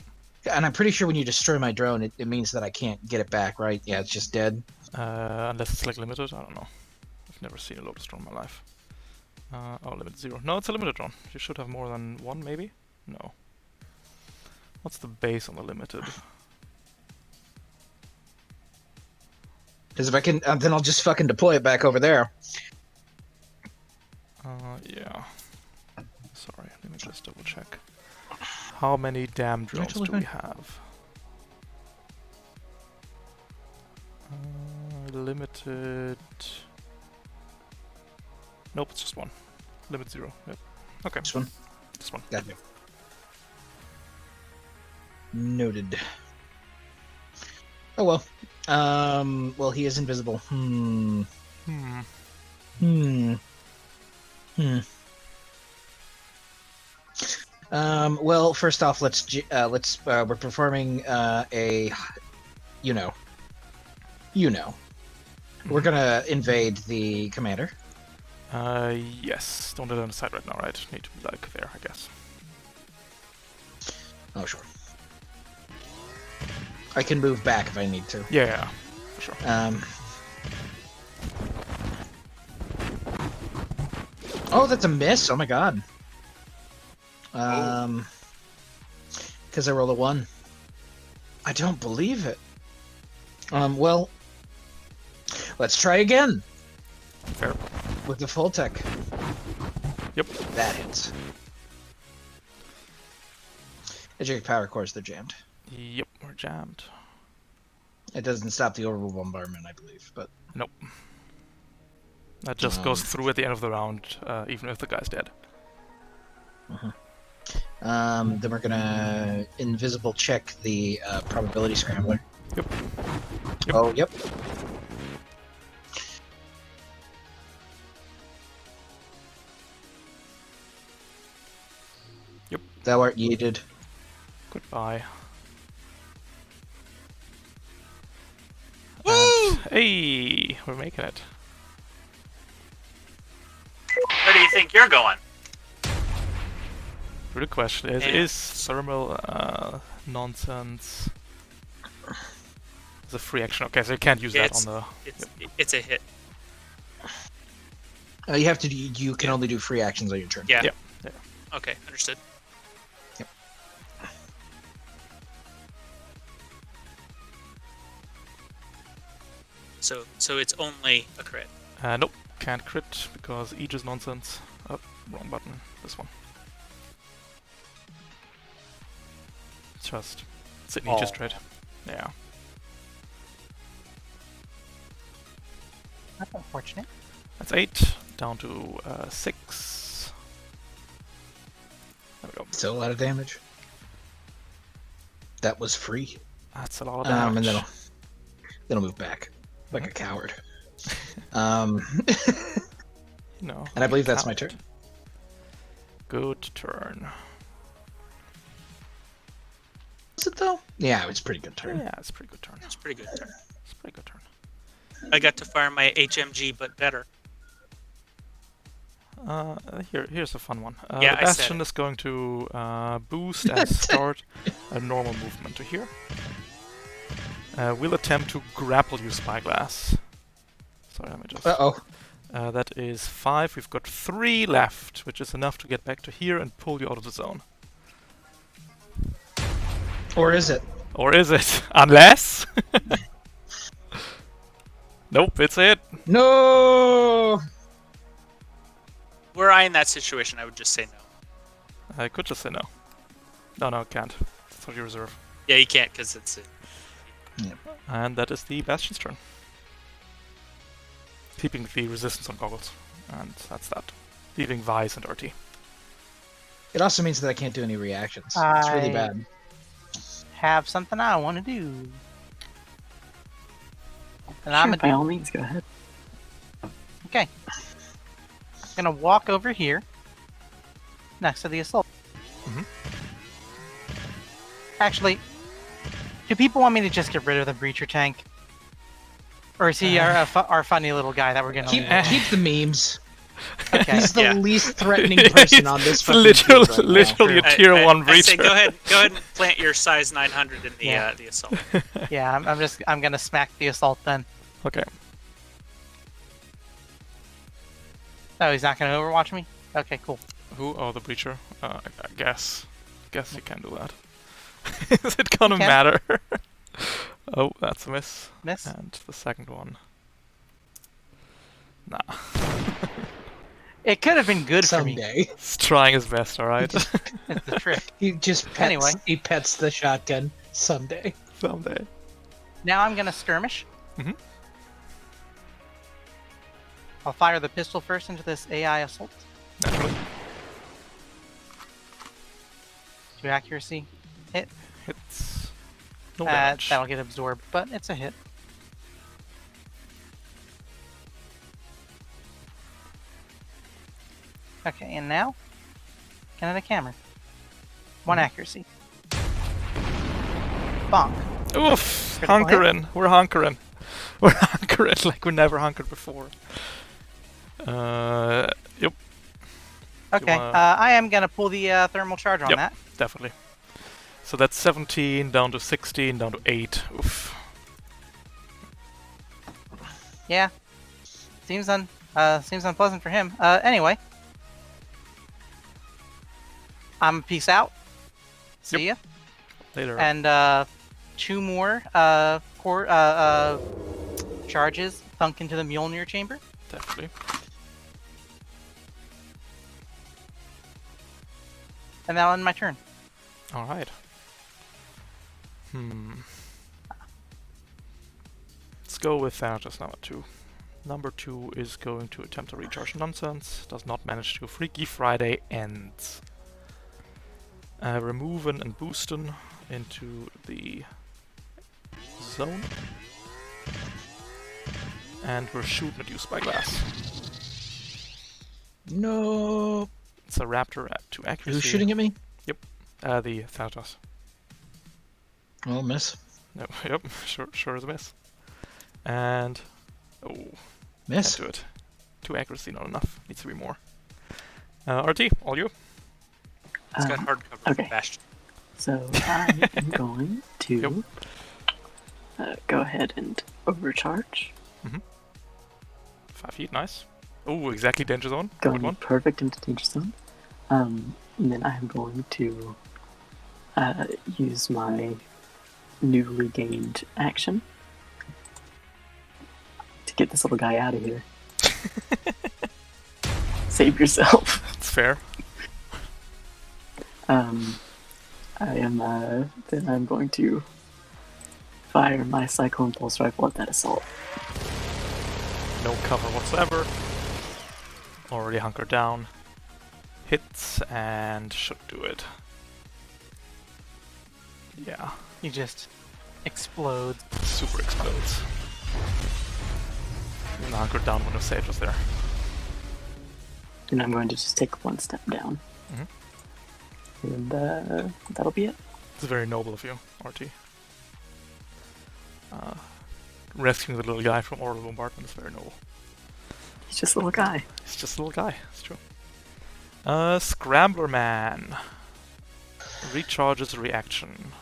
And I'm pretty sure when you destroy my drone, it means that I can't get it back, right? Yeah, it's just dead. Unless it's like limited, I don't know. I've never seen a Lotus drone in my life. Oh, limited 0. No, it's a limited drone. You should have more than 1, maybe? No. What's the base on the limited? Because if I can, then I'll just fucking deploy it back over there. Yeah. Sorry, let me just double check. How many damn drones do we have? Limited... Nope, it's just 1. Limit 0. Yep. Okay. This one? This one. Got me. Noted. Oh well. Well, he is invisible. Well, first off, we're performing a, we're gonna invade the commander. Yes. Don't do it on the side right now, right? Need to be like there, I guess. Oh, sure. I can move back if I need to. Yeah, for sure. Oh, that's a miss. Oh my god. Because I rolled a 1. I don't believe it. Well, let's try again. Fair. With the full tech. Yep. That hits. Eject power cores, they're jammed. Yep, we're jammed. It doesn't stop the orbital bombardment, I believe, but... Nope. That just goes through at the end of the round, even if the guy's dead. Then we're gonna invisible check the probability scrambler. Yep. Oh, yep. Yep. Thou art yeeted. Goodbye. Woo! And, hey, we're making it. Where do you think you're going? Good question. Is thermal nonsense? It's a free action. Okay, so you can't use that on the. It's a hit. You have to. You can only do free actions on your turn. Yeah. Yeah. Okay, understood. Yep. So it's only a crit. Nope, can't crit because Aegis nonsense. Oh, wrong button. This one. It's an Aegis trade. Yeah. That's unfortunate. That's 8 down to 6. There we go. Still a lot of damage. That was free. That's a lot of damage. And then I'll move back like a coward. No. And I believe that's my turn. Good turn. Is it though? Yeah, it's a pretty good turn. Yeah, it's a pretty good turn. It's a pretty good turn. It's a pretty good turn. I got to fire my HMG, but better. Here's a fun one. Yeah, the Bastion is going to boost and start a normal movement to here. We'll attempt to grapple you, Spyglass. Sorry, let me just... that is 5. We've got 3 left, which is enough to get back to here and pull you out of the zone. Or is it? Or is it? Unless... Nope, it's it. No! Were I in that situation, I would just say no. I could just say no. No, can't. That's what you reserve. Yeah, you can't because it's it. And that is the Bastion's turn. Keeping the resistance on goggles. And that's that. Leaving Vice and RT. It also means that I can't do any reactions. It's really bad. Have something I want to do. And Sure, I'm by all means, go ahead. gonna walk over here next to the assault. Mhm. Actually, do people want me to just get rid of the breacher tank? Or is he our funny little guy that we're gonna Keep leave? keep the memes. Okay. He's the Yeah. least threatening person on this It's fucking literal- field right now. literally a True. tier 1 I say breacher. go ahead and plant your size 900 in the Yeah. the assault. Yeah, I'm gonna smack the assault then. Okay. Oh, he's not gonna overwatch me? Okay, cool. Who? Oh, the breacher. I guess. Guess you can do that. Is it gonna You can. matter? Oh, that's a miss. Miss? And the second one. Nah. It could have been good for me. Someday. He's trying his best, alright? It's the trick. He just pets, Anyway. he pets the shotgun. Someday. Someday. Now I'm gonna skirmish. Mhm. I'll fire the pistol first into this AI assault. Naturally. 2 accuracy. Hit. Hits. No damage. That'll get absorbed, but it's a hit. Okay, and now, Kinetic Hammer. 1 accuracy. Bonk. Oof! Critical hit. Hunkering. We're hunkering. We're hunkering like we never hunkered before. Yep, Okay, wanna- I am gonna pull the thermal charge on Yep. that. definitely. So that's 17 down to 16 down to 8. Oof. Yeah. Seems unpleasant for him. Anyway. I'm peace out. See ya. Later. And 2 more core charges thunk into the Mjolnir chamber. Definitely. And that'll end my turn. Alright. Let's go with Thanatos number 2. Number 2 is going to attempt to recharge nonsense. Does not manage to. Freaky Friday ends. Removing and boosting into the zone. And we're shooting at you, Spyglass. No. It's a raptor at 2 accuracy. Who's shooting at me? The Thanatos. Well, miss. Yep, sure is a miss. And oh, Miss. can't do it. 2 accuracy, not enough. Needs to be more. RT, all you. It's got hard cover okay. for Bastion. So I am going to go ahead and overcharge. 5 feet, nice. Oh, exactly danger zone. Good Going one. perfect into danger zone. And then I'm going to use my newly gained action to get this little guy out of here. Save yourself. That's fair. Then I'm going to fire my Cyclone Pulse Rifle at that assault. No cover whatsoever. Already hunkered down. Hits and should do it. Yeah, He just explodes. super explodes. And the hunkered down would have saved us there. And I'm going to just take 1 step down. And that'll be it. It's very noble of you, RT. Rescuing the little guy from orbital bombardment is very noble. He's just a little guy. He's just a little guy, it's true. Scrambler Man. Recharges reaction.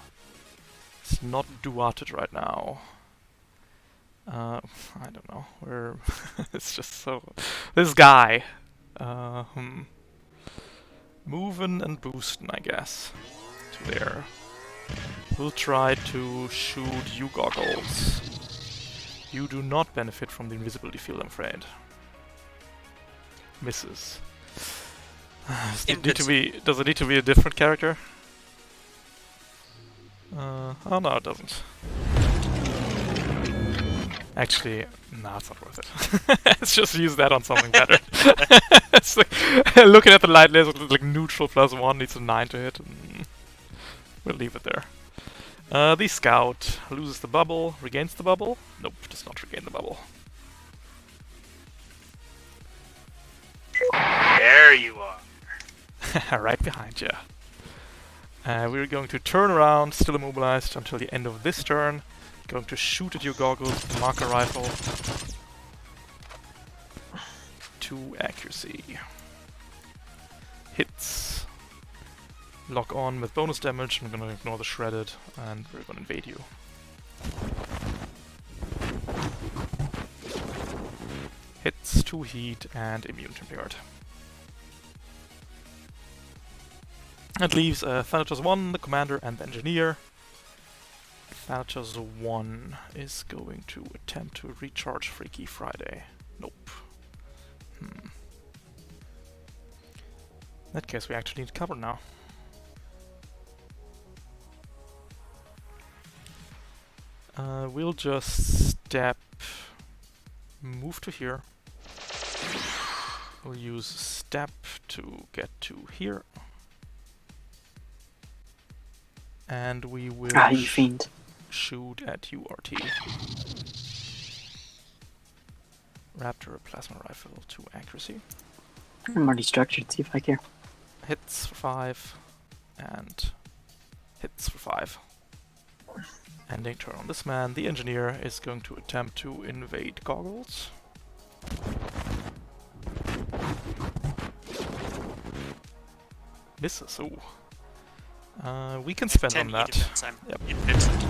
It's not duatted right now. I don't know. We're it's just so this guy. Moving and boosting, I guess. To there. We'll try to shoot you, Goggles. You do not benefit from the invisibility field, I'm afraid. Misses. Does it need to be a different character? Oh no, it doesn't. Actually, no, it's not worth it. Let's just use that on something better. It's like, looking at the light laser, like neutral +1 needs a 9 to hit. We'll leave it there. The scout loses the bubble, regains the bubble. Nope, does not regain the bubble. There you are. Right behind you. We're going to turn around, still immobilized, until the end of this turn. Going to shoot at your goggles with the marker rifle. 2 accuracy. Hits. Lock on with bonus damage. I'm gonna ignore the shredded, and we're gonna invade you. Hits, 2 heat, and immune to impaired. That leaves Thanatos 1, the commander, and the engineer. Thanatos 1 is going to attempt to recharge Freaky Friday. Nope. In that case, we actually need cover now. We'll just step, move to here. We'll use step to get to here. And we will you fiend. shoot at URT. Raptor plasma rifle, 2 accuracy. I'm already structured, see if I care. Hits for 5, and hits for 5. Ending turn on this man. The engineer is going to attempt to invade goggles. Misses, ooh. We can spend on 10 that. heat events, I'm Yep. impatient.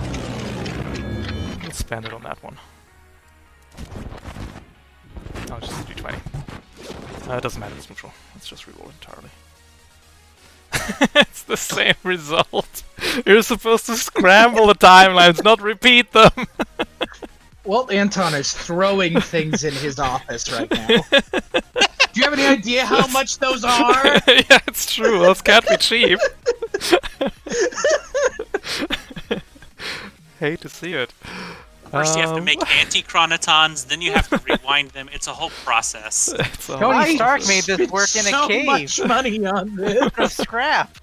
We'll spend it on that one. Oh, just 320. It doesn't matter, it's neutral. Let's just reroll entirely. It's the same result. You're supposed to scramble the timelines, not repeat them. Well, Anton is throwing things in his office right now. Do you have any idea how much those are? Yeah, it's true. Those can't be cheap. Hate to see it. First you have to make anti-chronotons, then you have to rewind them. It's a whole process. It's a Tony whole Stark process. made this work in a so cave. much money on this. A scrap.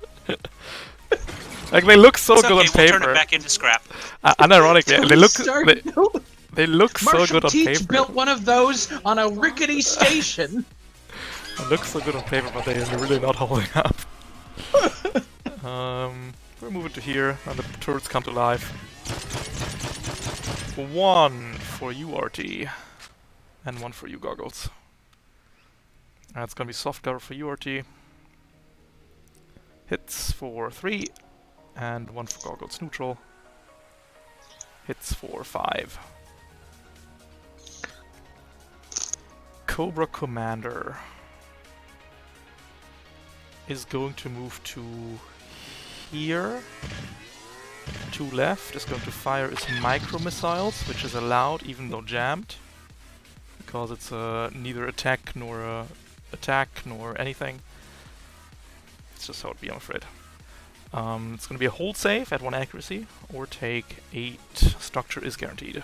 Like, they look so It's good okay, on we'll paper. turn it back into scrap. Unironically, they look Stark- they look so Marshall good on Teach paper. built one of those on a rickety station. They look so good on paper, but they're really not holding up. We're moving to here, and the turrets come to life. 1 for you, RT, and 1 for you, Goggles. That's gonna be soft cover for you, RT. Hits for 3, and 1 for Goggles neutral. Hits for 5. Cobra Commander is going to move to here. 2 left, is going to fire his micro missiles, which is allowed even though jammed, because it's neither attack nor anything. It's just how it be, I'm afraid. It's going to be a hold save at 1 accuracy, or take 8. Structure is guaranteed.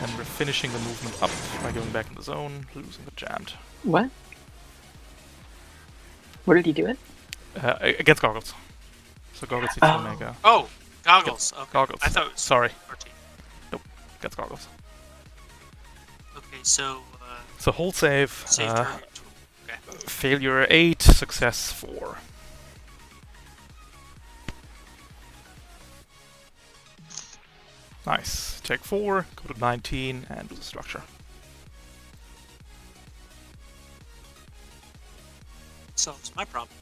And we're finishing the movement up by going back in the zone, losing the jammed. What? Where did he do it? Against Goggles. So Goggles needs to make a... Oh, goggles. Okay. Goggles. I thought it was Sorry. RT. Against Goggles. Okay, so So hold save. save turn. Okay. Failure 8, success 4. Nice. Take 4, go to 19, and do the structure. Solves my problem.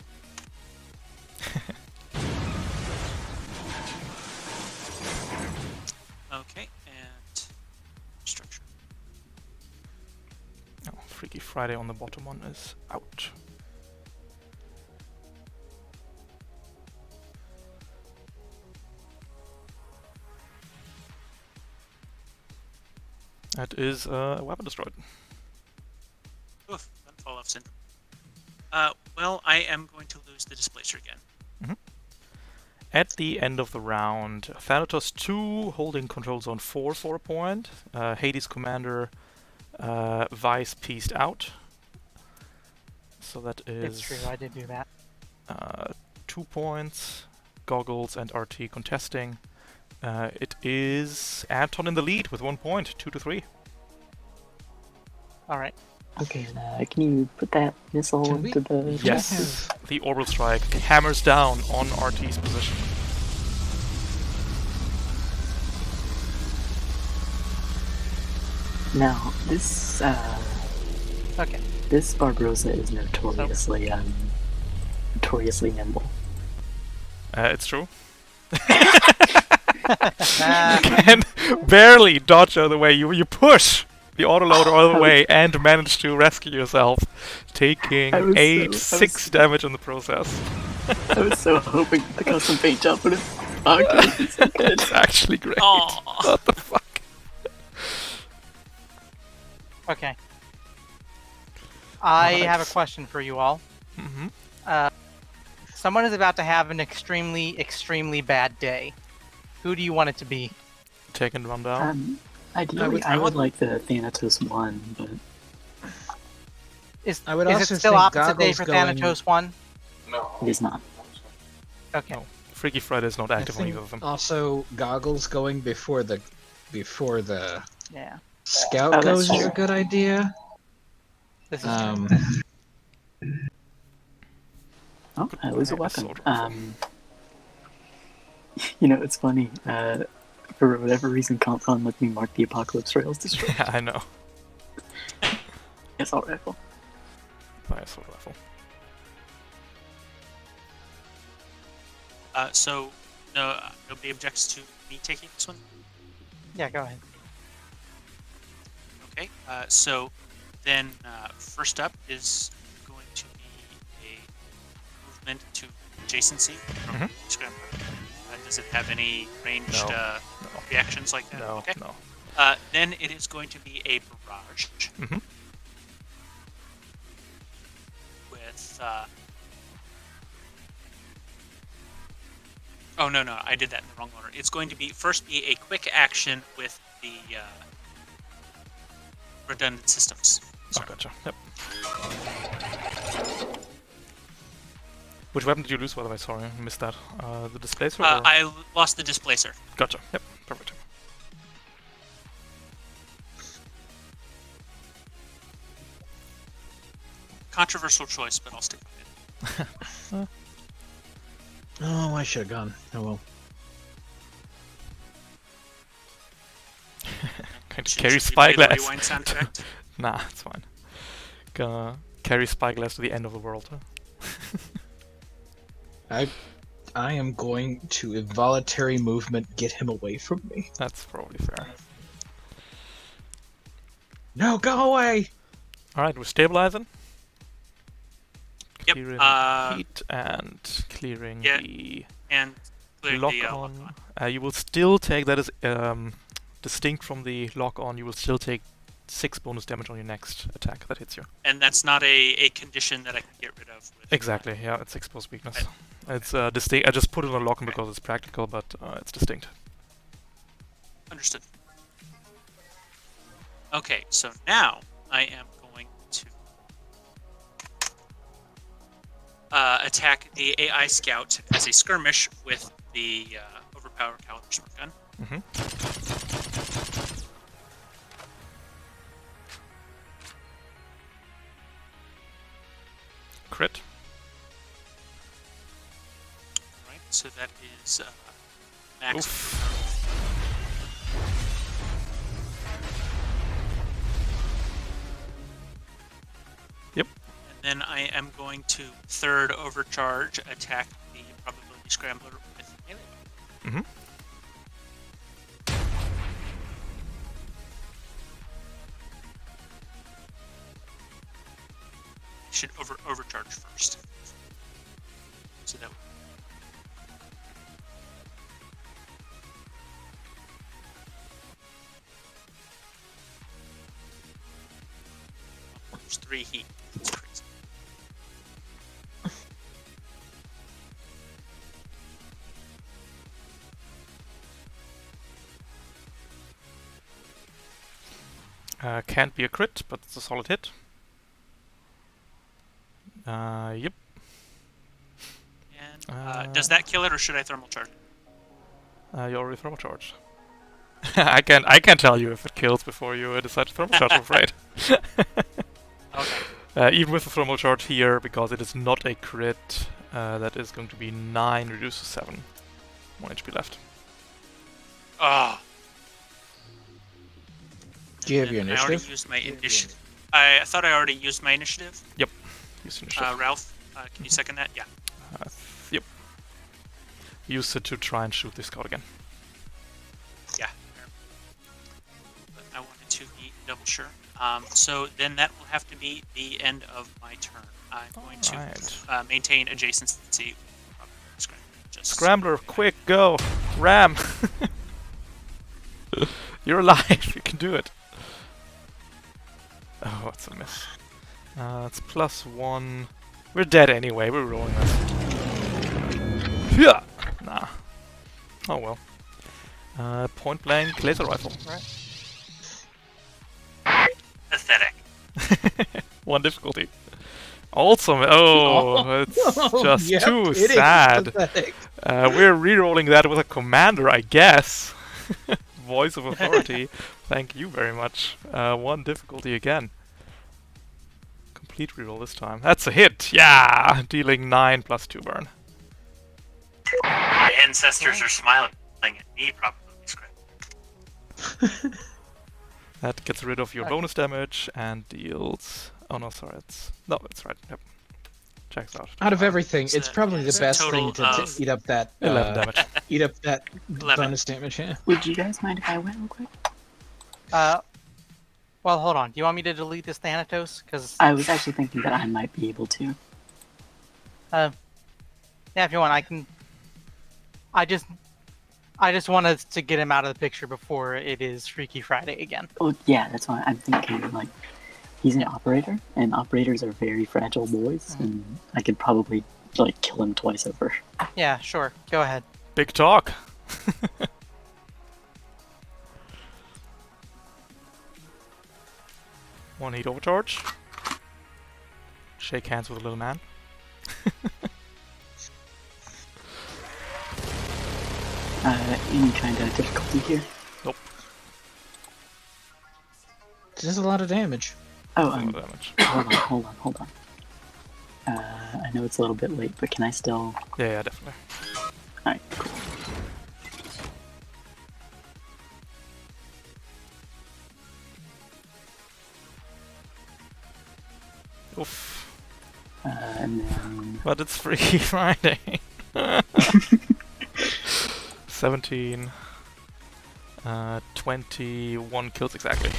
Okay, and structure. Oh, Freaky Friday on the bottom one is out. That is a weapon destroyed. Oof, that fall off syndrome. Well, I am going to lose the displacer again. At the end of the round, Thanatos 2 holding control zone 4 for a point. Hades Commander Vice pieced out. So that is It's true, I did do that. 2 points. Goggles and RT contesting. It is Anton in the lead with 1 point, 2-3. All right. Okay, and can you put that missile Can we- into the Yes, the orbital strike hammers down on RT's position. Now, this Okay. this Barbarossa is notoriously nimble. It's true. And barely dodge out of the way. You push the autoloader out of the way and manage to rescue yourself, taking I was 6 damage in the process. I was so hoping the custom paint job would have it's so good. It's actually great. Aw. What the fuck? Okay. I Nice. have a question for you all. Mm-hmm. Someone is about to have an extremely, extremely bad day. Who do you want it to be? Taking one down. Ideally, I would like the Thanatos 1, but Is, I would is also it still think opposite day Goggles for going- Thanatos 1? No. it is not. Okay. No. Freaky Friday is not I active on think either of them. also Goggles going before the Yeah. scout Oh, that's goes is true. a good idea. This is Oh, I lose a Yeah, weapon. sort of. It's funny. For whatever reason, CompCon let me mark the Apocalypse Rails destroyed. Yeah, I know. Assault rifle. By assault rifle. So, nobody objects to me taking this one? Yeah, go ahead. Okay, so then first up is going to be a movement to adjacency from Mhm. Scrambler. Does it have any ranged No. No. reactions like that? No, Okay. no. Then it is going to be a barrage Mm-hmm. with. Oh no, I did that in the wrong order. It's going to be first be a quick action with the redundant systems. Oh, Sorry. gotcha. Yep. Which weapon did you lose, by the way? Sorry, I missed that. The displacer? Or? I lost the displacer. Gotcha. Yep, perfect. Controversial choice, but I'll stick with it. Oh, I should have gone. Oh well. Going to Should- carry should we play the Spyglass. rewind sound effect? Nah, it's fine. Gonna carry Spyglass to the end of the world. I am going to involuntary movement get him away from me. That's probably fair. No, go away! Alright, we're stabilizing. Yep, Clearing heat and clearing yeah, the and clear lock the on. You will still take, that is distinct from the lock on, you will still take 6 bonus damage on your next attack that hits you. And that's not a condition that I can get rid of. With, Exactly, yeah, it's exposed weakness. It's distinct. I just put it on lock on because it's practical, but it's distinct. Understood. Okay, so now I am going to attack the AI scout as a skirmish with the overpowered caliber short gun. Mm-hmm. Crit. Right, so that is max. Oof. Yep. And then I am going to third overcharge attack the probability scrambler with melee. Mm-hmm. Should overcharge first. So that there's 3 heat. That's crazy. Can't be a crit, but it's a solid hit. Yep. Does that kill it, or should I thermal charge it? You already thermal charged. I can't tell you if it kills before you decide to thermal charge, I'm afraid. Okay. Even with the thermal charge here, because it is not a crit, that is going to be 9 reduced to 7. 1 HP left. Oh. Do you have your I already initiative? used my initiative. I thought I already used my initiative. Use initiative. Ralph, can you second that? Yeah. Yep. Use it to try and shoot this scout again. Yeah. But I wanted to be double sure. So then that will have to be the end of my turn. I'm going to Alright. maintain adjacency. Just Scrambler, quick, go! Ram! You're alive, you can do it. Oh, it's a miss. It's +1. We're dead anyway, we're rolling this. Yeah. Nah. Oh well. Point blank laser rifle. pathetic. 1 difficulty. Also, oh, it's just Yep, too it is sad. pathetic. We're re-rolling that with a commander, I guess. Voice of authority. Thank you very much. 1 difficulty again. Complete reroll this time. That's a hit. Yeah, dealing 9 plus 2 burn. My ancestors are smiling at me, probably. That gets rid of your Okay. bonus damage and deals. Oh no, sorry, it's right. Yep. Checks out. Out of everything, It's it's a- probably the it's a best total thing to of eat up that 11 damage. eat up that 11. bonus damage. Yeah. Would you guys mind if I went real quick? Well, hold on. Do you want me to delete this Thanatos? Because I was actually thinking that I might be able to. yeah, if you want, I can. I just wanted to get him out of the picture before it is Freaky Friday again. Oh yeah, that's why I'm thinking like he's an operator, and operators are very fragile boys, and I could probably like kill him twice over. Yeah, sure. Go ahead. Big talk. One heat overcharge. Shake hands with a little man. Any kind of difficulty here? Nope. This is a lot of damage. Oh, No damage. hold on. I know it's a little bit late, but can I still? Yeah, definitely. Alright, cool. Oof. And then But it's Freaky Friday. 17. 21 kills exactly.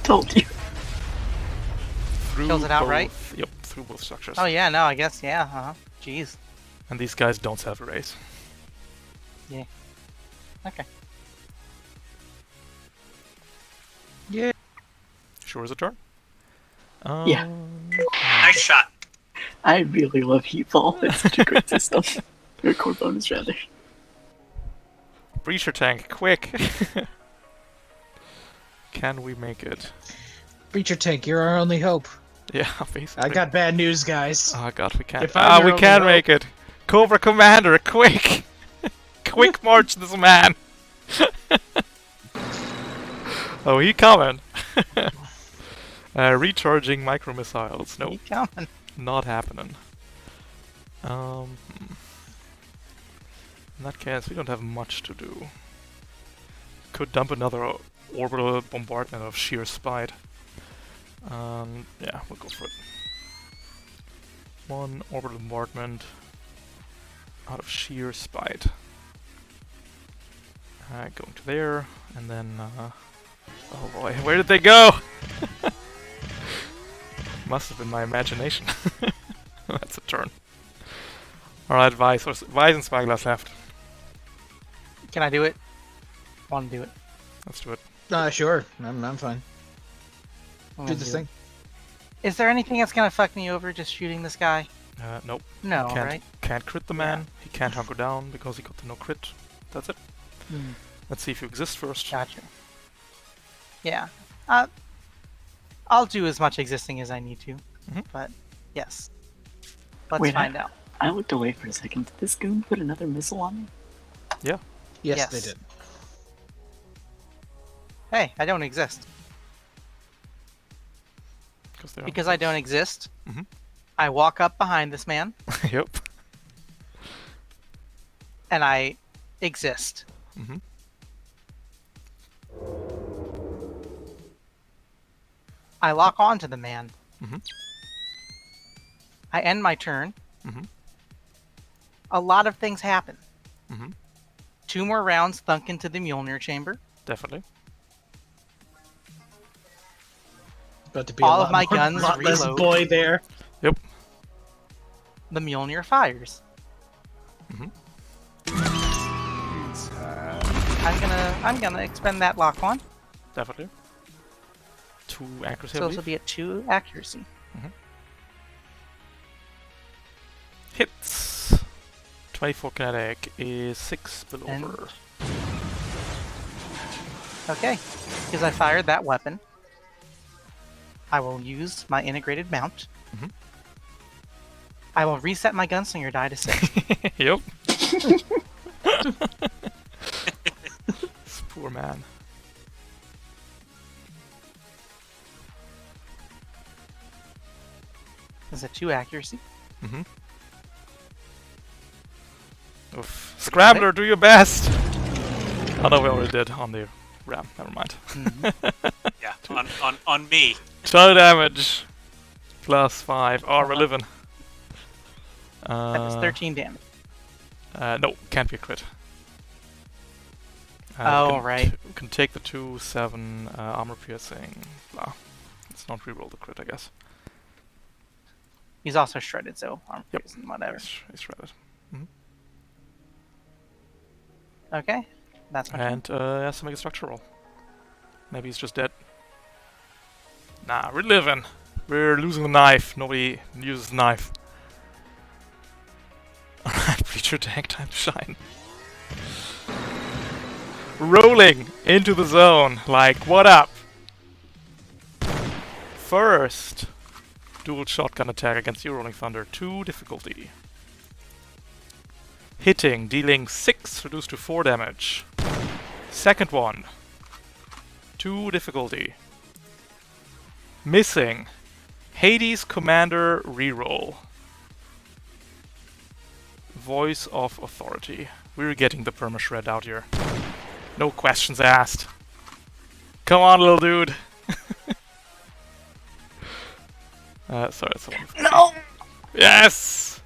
told you. Through Kills it outright? both- Yep, through both structures. Oh yeah, no, I guess yeah. Jeez. And these guys don't have a raise. Okay. Yeah. Sure is a turn. Yeah. Nice shot. I really love Heatfall. It's such a great system. Or core bonus rather. Breacher tank, quick! Can we make it? Breacher tank, you're our only hope. Yeah, basically. I got bad news, guys. Oh god, we can't. If I'm We your can only make it! Cobra Commander, quick! Quick march this man! Oh, he coming! Recharging micro missiles. Nope, Keep coming. not happening. In that case, we don't have much to do. Could dump another orbital bombardment of sheer spite. Yeah, we'll go for it. 1 orbital bombardment out of sheer spite. Going to there, and then, oh boy, where did they go? Must have been my imagination. That's a turn. Alright, Vice and Spyglass left. Can I do it? Want to do it? Let's do it. Sure. I'm fine. I'm Do gonna this it. thing. Is there anything that's gonna fuck me over just shooting this guy? Nope. No, Can't, right? can't crit the man. He can't hunker down because he got the no crit. That's it. Hmm. Let's see if you exist first. Gotcha. Yeah. I'll do as much existing as I need to. Mhm. But yes. Let's Wait, find out. I looked away for a second. Did this goon put another missile on me? Yeah. Yes, they Yes. did. Hey, I don't exist. Because I don't exist, Mhm. I walk up behind this man Yep. and I exist. Mm-hmm. I lock onto the man. Mhm. I end my turn. Mhm. A lot of things happen. Mhm. 2 more rounds thunk into the Mjolnir chamber. Definitely. About to be All a of lot my more, guns lot less reload. boy there. Yep. The Mjolnir fires. Mhm. I'm gonna expend that lock on. Definitely. 2 accuracy. So I this will believe. be at 2 accuracy. Hits. 24 kinetic is 6 below. And- Okay. Because I fired that weapon, I will use my integrated mount. Mhm. I will reset my gunslinger die to 6. Yep. This poor man. Is it 2 accuracy? Mm-hmm. Oof. Scrambler, do your best! Oh no, we already did on the ram. Never mind. Yeah, on me. Total damage. Plus 5. Oh, we're living. That was 13 damage. No, can't be a crit. Oh, we can right. We can take the 2, 7 armor piercing. Blah. Let's not reroll the crit, I guess. He's also shredded, so armor Yep. piercing, whatever. He's shredded. Okay, that's my turn. And he has to make a structure roll. Maybe he's just dead. Nah, we're living. We're losing the knife. Nobody uses the knife. Alright, Breacher tank, time to shine. Rolling into the zone. Like, what up? First, dual shotgun attack against you, Rolling Thunder. 2 difficulty. Hitting, dealing 6, reduced to 4 damage. Second one. 2 difficulty. Missing. Hades Commander reroll. Voice of Authority. We're getting the perma-shred out here. No questions asked. Come on, little dude. Sorry, that's the one. No! Yes!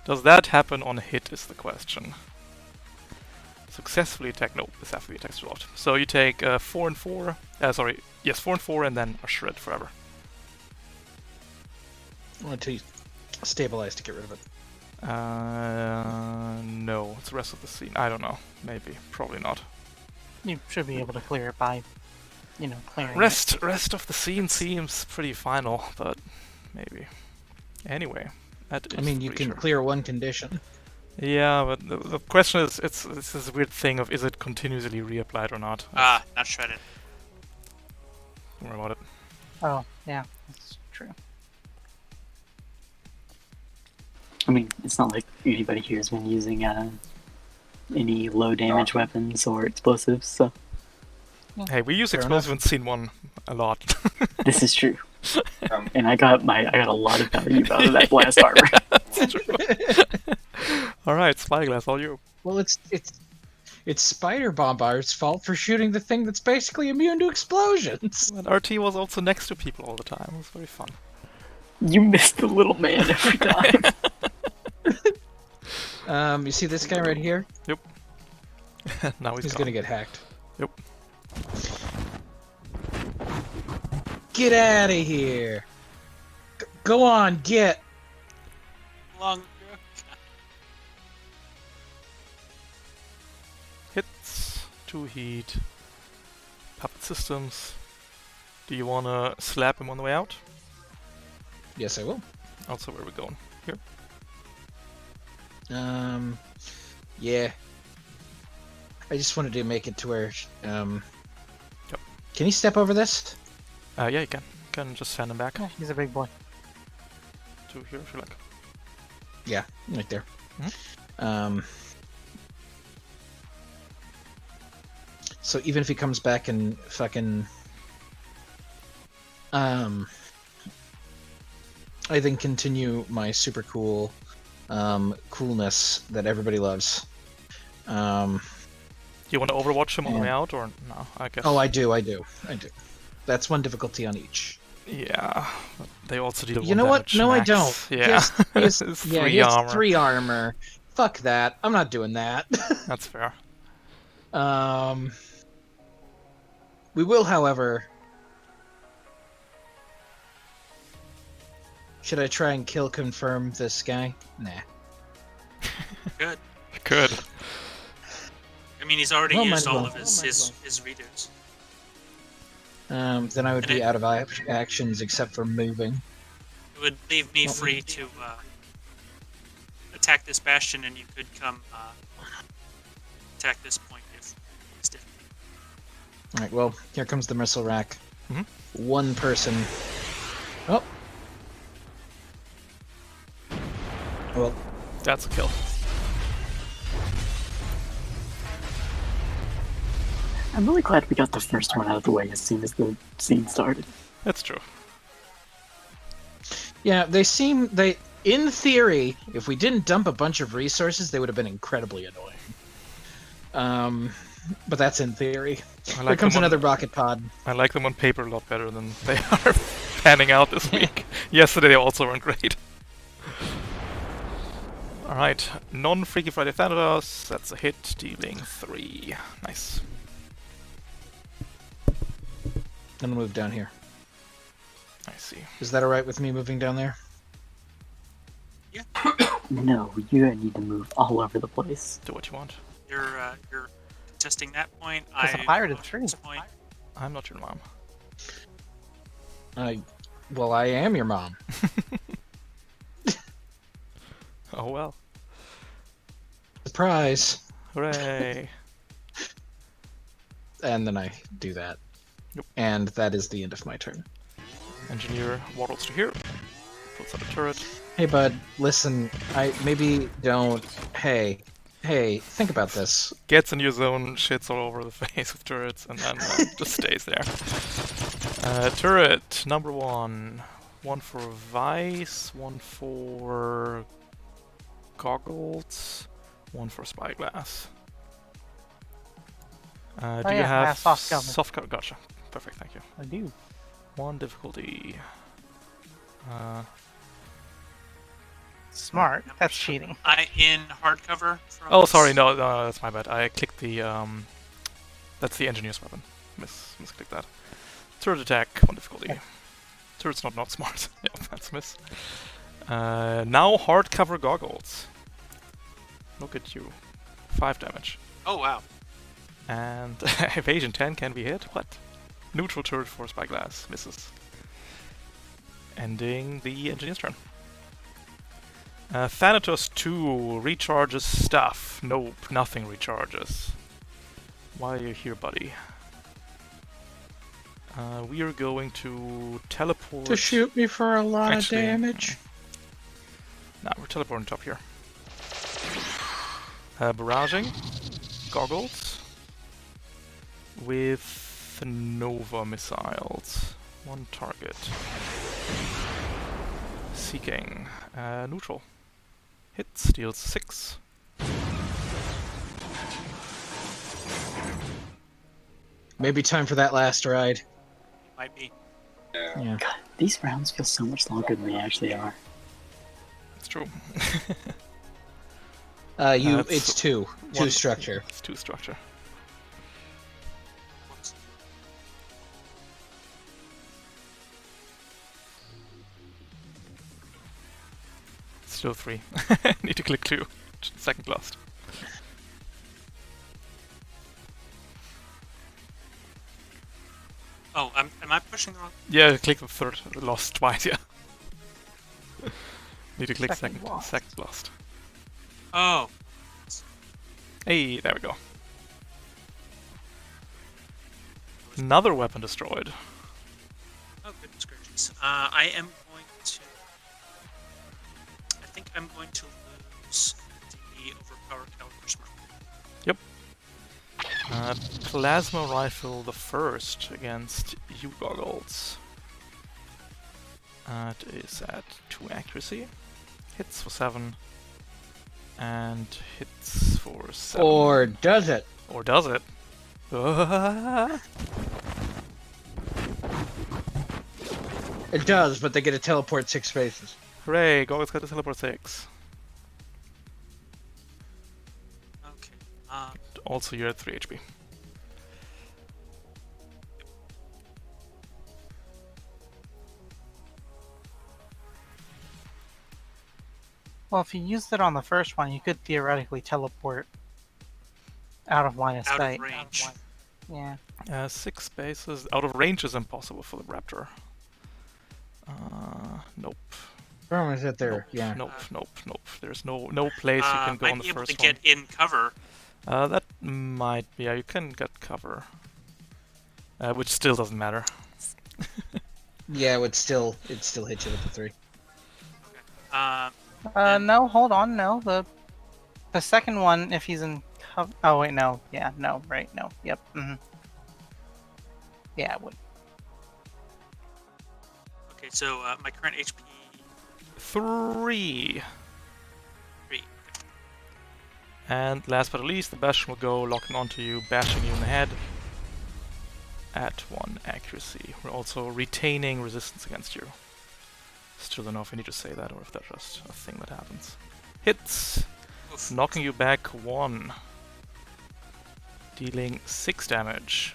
Does that happen on a hit is the question. Successfully attack. No, this after the attack's dropped. So you take 4 and 4. Sorry. Yes, 4 and 4 and then a shred forever. I want to stabilize to get rid of it. No, it's the rest of the scene. I don't know. Maybe. Probably not. You should be able to clear it by, clearing it. Rest of the scene seems pretty final, but maybe. Anyway, that is I mean, you can Breacher. clear one condition. Yeah, but the question is, it's this weird thing of is it continuously reapplied or not? Ah, not shredded. Don't worry about it. Oh, yeah, that's true. I mean, it's not like anybody here has been using any low damage weapons or explosives, so Hey, we use Fair explosive in scene 1 a lot. this is true. And I got a lot of value out of that blast armor. Alright, Spyglass, all you. Well, it's Spider Bombar's fault for shooting the thing that's basically immune to explosions. And RT was also next to people all the time. It was very fun. You missed the little man every time. You see this guy right here? Now he's He's gone. gonna get hacked. Yep. Get out of here! Go on, get! Long. Hits, 2 heat, puppet systems. Do you wanna slap him on the way out? Yes, I will. Also, where are we going? Here? Yeah. I just wanted to make it to where, Yep. Can you step over this? Yeah, you can. You can just send him back Yeah, he's a big boy. to here if you like. Yeah, right there. Mhm. So even if he comes back and fucking I then continue my super cool coolness that everybody loves. You want to overwatch him on the way And- out, or no? I guess. Oh, I do. That's one difficulty on each. Yeah, but they also deal You one know what? damage No, I max. don't. Yeah, He has It's yeah, three he has armor. 3 armor. Fuck that. I'm not doing that. That's fair. We will, however. Should I try and kill confirm this guy? Nah. Good. Good. I mean, he's already Well, might used as all well. of his readers. Then I would be out of actions except for moving. It would leave me free to attack this bastion, and you could come attack this point if it's difficult. Alright, well, here comes the missile rack. Mhm. One person. Oh. Well, That's a kill. I'm really glad we got the first one out of the way as soon as the scene started. That's true. yeah, in theory, if we didn't dump a bunch of resources, they would have been incredibly annoying. But that's in theory. Here comes another rocket pod. I like them on paper a lot better than they are panning out this week. Yesterday they also weren't great. Alright, non-Freaky Friday Thanatos. That's a hit, dealing 3. Nice. I'm gonna move down here. I see. Is that alright with me moving down there? No, you need to move all over the place. Do what you want. You're testing that point. There's a pirate of tree. This point. I'm not your mom. Well, I am your mom. Oh well. Surprise! Hooray. And then I do that. Yep. And that is the end of my turn. Engineer waddles to here. Puts up a turret. Hey, bud, listen, I maybe don't. Hey, think about this. Gets in your zone, shits all over the face with turrets, and then just stays there. Turret number 1. 1 for Vice, 1 for Goggles, 1 for Spyglass. Do you yeah, I have have soft cover. soft cover? Gotcha. Perfect, thank you. I do. 1 difficulty. Smart. That's cheating. In hardcover. From Oh, sorry, no, that's my bad. I clicked the that's the engineer's weapon. Misclicked that. Turret attack, 1 difficulty. Turret's not smart. Yeah, that's a miss. Now hardcover goggles. Look at you. 5 damage. Oh wow. And evasion 10 can be hit. What? Neutral turret for Spyglass. Misses. Ending the engineer's turn. Thanatos 2 recharges stuff. Nope, nothing recharges. Why are you here, buddy? We are going to teleport... To shoot me for a lot Actually, of damage. Nah, we're teleporting top here. Barraging. Goggles. With Nova missiles. 1 target. Seeking. Neutral. Hits, deals 6. Maybe time for that last ride. Might be. Yeah. God, these rounds feel so much longer than they actually are. It's true. It's 2. 2 one- structure. It's 2 structure. Whoops. Still 3. Need to click 2. Second last. Oh, am I pushing the wrong? Yeah, click the third. Lost twice, yeah. Need to click Second second. lost. Second lost. Oh. Hey, there we go. Another weapon destroyed. Oh, goodness gracious. I am going to... I think I'm going to lose the overpower caliber smart. Yep. Plasma rifle the first against you, Goggles. It is at 2 accuracy. Hits for 7. And hits for 7. Or does it? Or does it? It does, but they get to teleport 6 spaces. Hooray, Goggles got to teleport 6. Okay. Also, you're at 3 HP. Well, if you used it on the first one, you could theoretically teleport out of line of Out sight. of range. Yeah. 6 spaces. Out of range is impossible for the Raptor. Nope. Problem is that they're Nope. There's no place you can go on the might be able first to get in cover. one. That might be. Yeah, you can get cover. Which still doesn't matter. Yeah, it'd still hit you with the 3. No, hold on, no. The second one, if he's in cover. Oh wait, no. Yeah, no, right, no. Yep. Yeah, it would. Okay, so my current HP 3. 3. And last but not least, the Bastion will go, locking onto you, bashing you in the head. At 1 accuracy. We're also retaining resistance against you. Still don't know if I need to say that or if that's just a thing that happens. Hits! Oof. Knocking you back 1. Dealing 6 damage.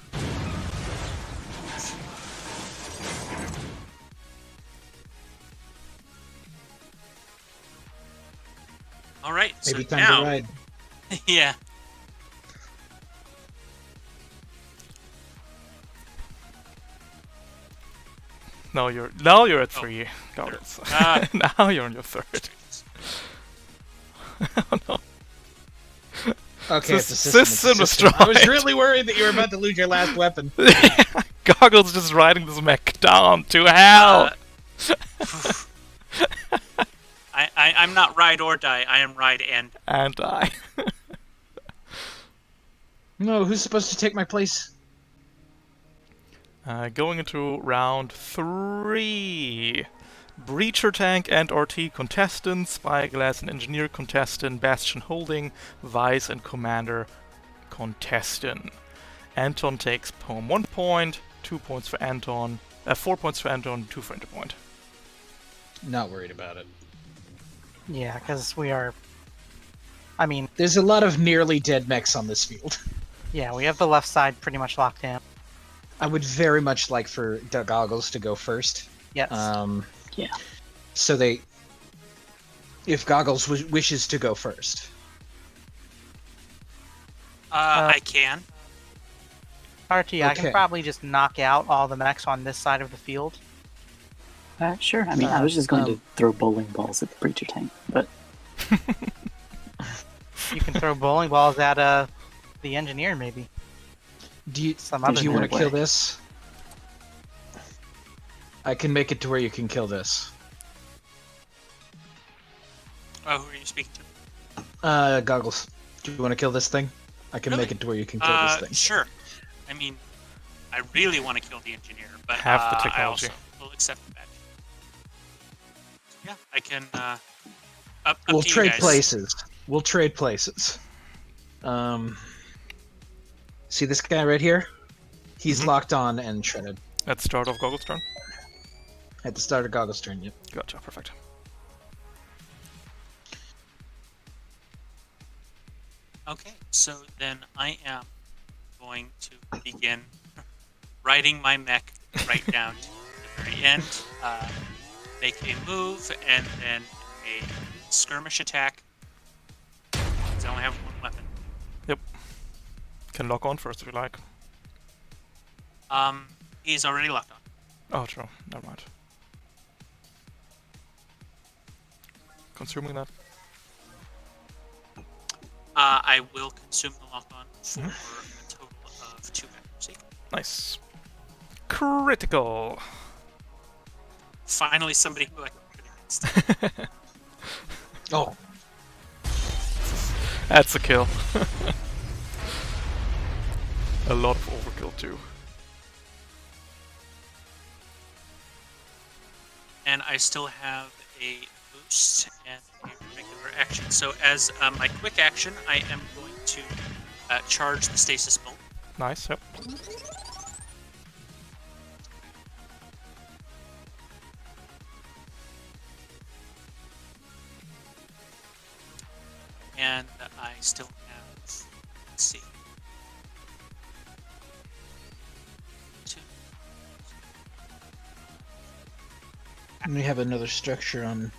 All right, Maybe so time now, to ride. yeah. Now you're at 3, Goggles. Now you're on your 3rd. Oh no. Okay, it's a System system. I was destroyed. really worried that you were about to lose your last weapon. Goggles just riding this mech down to hell. I'm not ride or die. I am ride and. And I. No, who's supposed to take my place? Going into round 3. Breacher tank and RT contestant, Spyglass and engineer contestant, Bastion holding, Vice and commander contestant. Anton takes poem 1 point, 2 points for Anton, 4 points for Anton, 2 for Interpoint. Not worried about it. Yeah, because we are. I mean, There's a lot of nearly dead mechs on this field. yeah, we have the left side pretty much locked in. I would very much like for Goggles to go first. Yes. Yeah. So if Goggles wishes to go first. I can. RT, I can okay. probably just knock out all the mechs on this side of the field. Sure. I mean, I was just going to throw bowling balls at the breacher tank, but You can throw bowling balls at the engineer, maybe. Do you other want to way. kill this? I can make it to where you can kill this. Oh, who are you speaking to? Goggles. Do you want to kill this thing? I can make it to where you can kill this thing. Sure. I mean, I really want to kill the engineer, but Have the I technology. also will accept the badge. Yeah, I can. Up We'll to you trade guys. places. We'll trade places. See this guy right here? He's locked on and shredded. At the start of Goggles' turn? At the start of Goggles' turn, yep. Gotcha, perfect. Okay, so then I am going to begin riding my mech right down to the very end, make a move, and then a skirmish attack. 'Cause I only have 1 weapon. Yep. Can lock on first if you like. He's already locked on. Oh, true. Never mind. Consuming that. I will consume the lock on for a total of 2 accuracy. Nice. Critical. Finally, somebody who I can hit against. Oh, That's a kill. A lot of overkill too. And I still have a boost and a regular action. So as my quick action, I am going to charge the stasis bolt. Nice, yep. And I still have, let's see, 2. and we have another structure on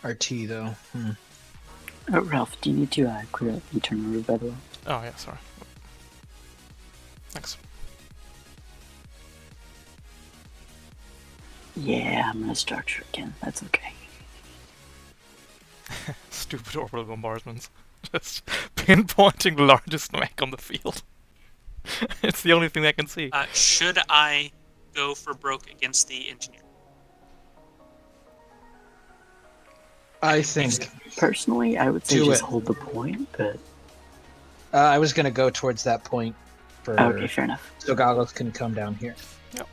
RT though. Ralph, do you need to clear up the turn order, by the way? Oh yeah, sorry. Thanks. Yeah, I'm gonna structure again. That's okay. Stupid orbital bombardments. Just pinpointing the largest mech on the field. It's the only thing I can see. Should I go for broke against the engineer? I think Personally, I would say Do just it. hold the point, but I was gonna go towards that point for okay, fair enough. so Goggles can come down here. Yep.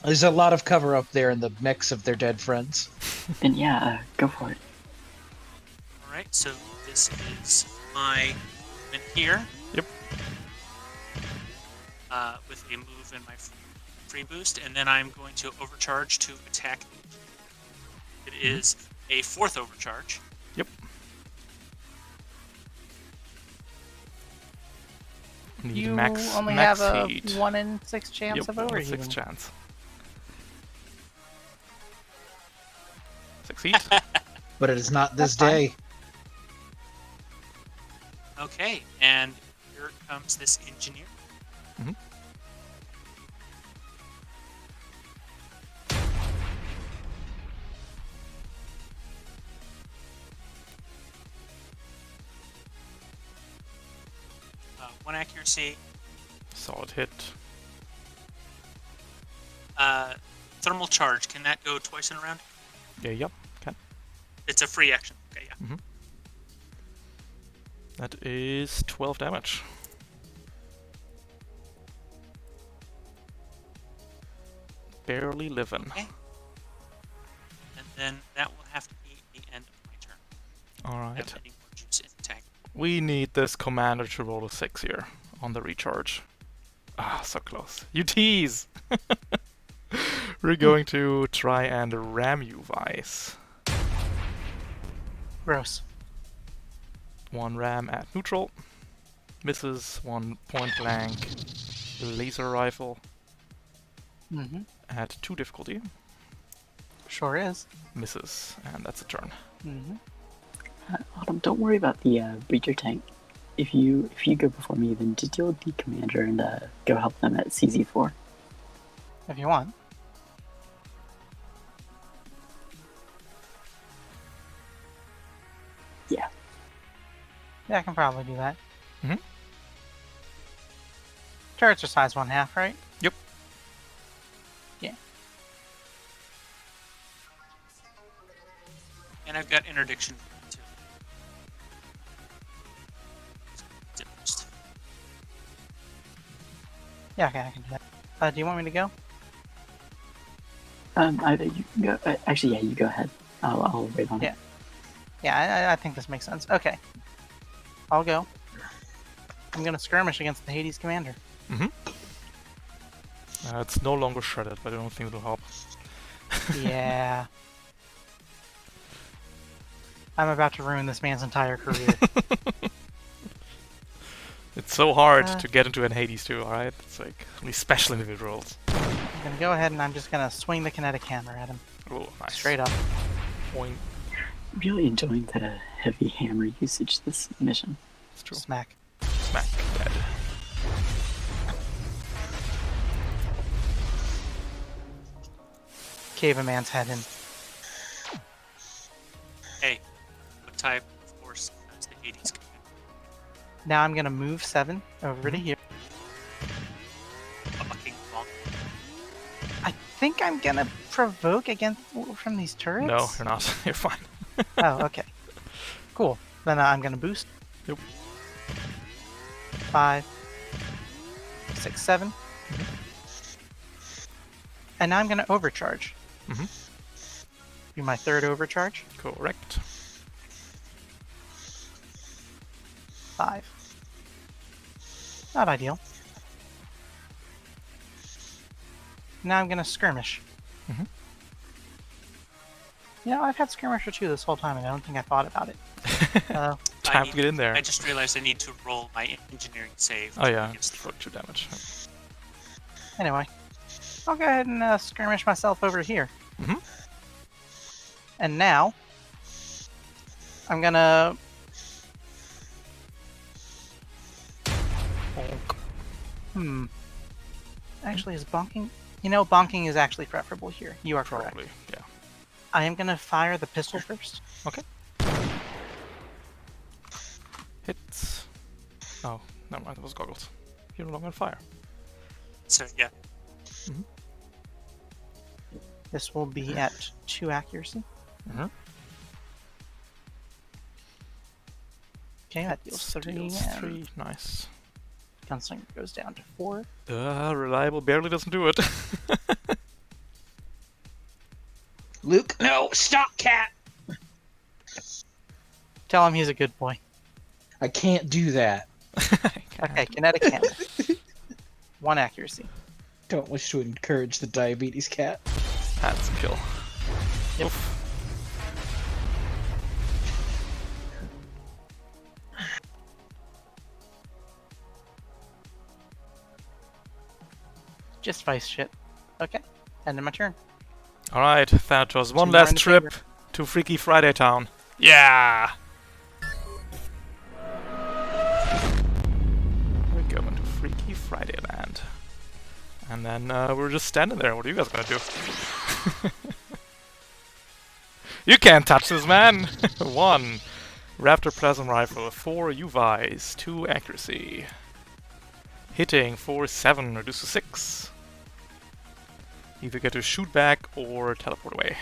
There's a lot of cover up there in the mechs of their dead friends. And yeah, go for it. Alright, so this is my movement here. Yep. With a move and my free boost, and then I'm going to overcharge to attack. It is a 4th overcharge. Yep. Need You max, only max have a heat. 1 in 6 chance Yep, of 1 in overheating. 6 chance. Succeed. But it is not this That's fine. day. Okay, and here comes this engineer. Mhm. One accuracy. Solid hit. Thermal charge. Can that go twice in a round? Yeah, yep. Can. It's a free action. Okay, yeah. That is 12 damage. Barely living. Okay. And then that will have to be the end of my turn. I Alright. don't have any more juice in the tank. We need this commander to roll a 6 here on the recharge. Ah, so close. You tease! We're going to try and ram you, Vice. Gross. 1 ram at neutral. Misses 1 point blank laser rifle Mm-hmm. at 2 difficulty. Sure is. Misses, and that's a turn. Mm-hmm. Autumn, don't worry about the breacher tank. If you go before me, then just deal with the commander and go help them at CZ4. If you want. Yeah. Yeah, I can probably do that. Mhm. Turrets are size 1/2, right? Yep. Yeah. And I've got interdiction too. Zip boost. Yeah, okay, I can do that. Do you want me to go? Either you can go. Actually, yeah, you go ahead. I'll wait on Yeah. it. Yeah, I think this makes sense. Okay. I'll go. I'm gonna skirmish against the Hades commander. It's no longer shredded, but I don't think it'll help. Yeah. I'm about to ruin this man's entire career. It's so hard Uh. to get into an Hades too, alright? It's like only special individuals. I'm gonna go ahead and I'm just gonna swing the kinetic hammer at him. Oh, nice. Straight up. Point. Really enjoying the heavy hammer usage this mission. It's true. Smack. Smack. Dead. Cave a man's head in. Hey, what type of force has the Hades commander? Now I'm gonna move 7 over to here. Fucking bonk. I think I'm gonna provoke against from these turrets. No, you're not. You're fine. Oh, okay. Cool. Then I'm gonna boost. Yep. 5, 6, 7. And now I'm gonna overcharge. Mhm. Be my third overcharge. Correct. 5. Not ideal. Now I'm gonna skirmish. Mhm. You know, I've had skirmisher too this whole time, and I don't think I thought about it. Time to get in there. I just realized I need to roll my engineering save. Oh yeah, against for 2 damage. Anyway, I'll go ahead and skirmish myself over here. Mhm. And now, I'm gonna... Bonk. Actually, is bonking... You know, bonking is actually preferable here. You are correct. Probably, yeah. I am gonna fire the pistol first. Okay. Hits. Oh, never mind, that was goggles. You're no longer on fire. So yeah, This will be at 2 accuracy. Mm-hmm. Okay, that deals 3, Deals and 3, nice. gunslinger goes down to 4. Reliable barely doesn't do it. Luke, no, stop, cat. Tell him he's a good boy. I can't do that. Okay, kinetic cannon. 1 accuracy. Don't wish to encourage the diabetes cat. That's a kill. Yep. Oof. Just vice shit. Okay, end of my turn. Alright, that was one Two more in last the trip chamber. to Freaky Friday Town. Yeah! We're going to Freaky Friday Land. And then we're just standing there. What are you guys gonna do? You can't touch this, man! 1. Raptor Plasma Rifle, 4 UVIs, 2 accuracy. Hitting for 7, reduced to 6. Either get to shoot back or teleport away.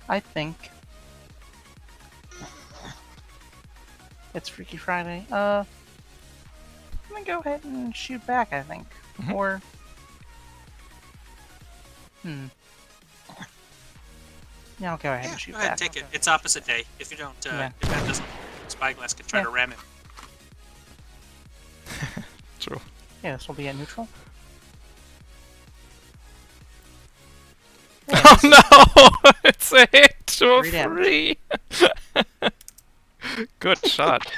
I think it's Freaky Friday. I'm gonna go ahead and shoot back, I think. Mhm. Or yeah, I'll go ahead and shoot go ahead, back. take it. It's opposite day. If you don't, Yeah. if that doesn't, Spyglass can try Yeah. to ram him. True. Yeah, this will be at neutral. Oh no! It's a hit to a 3 damage. 3! Good shot.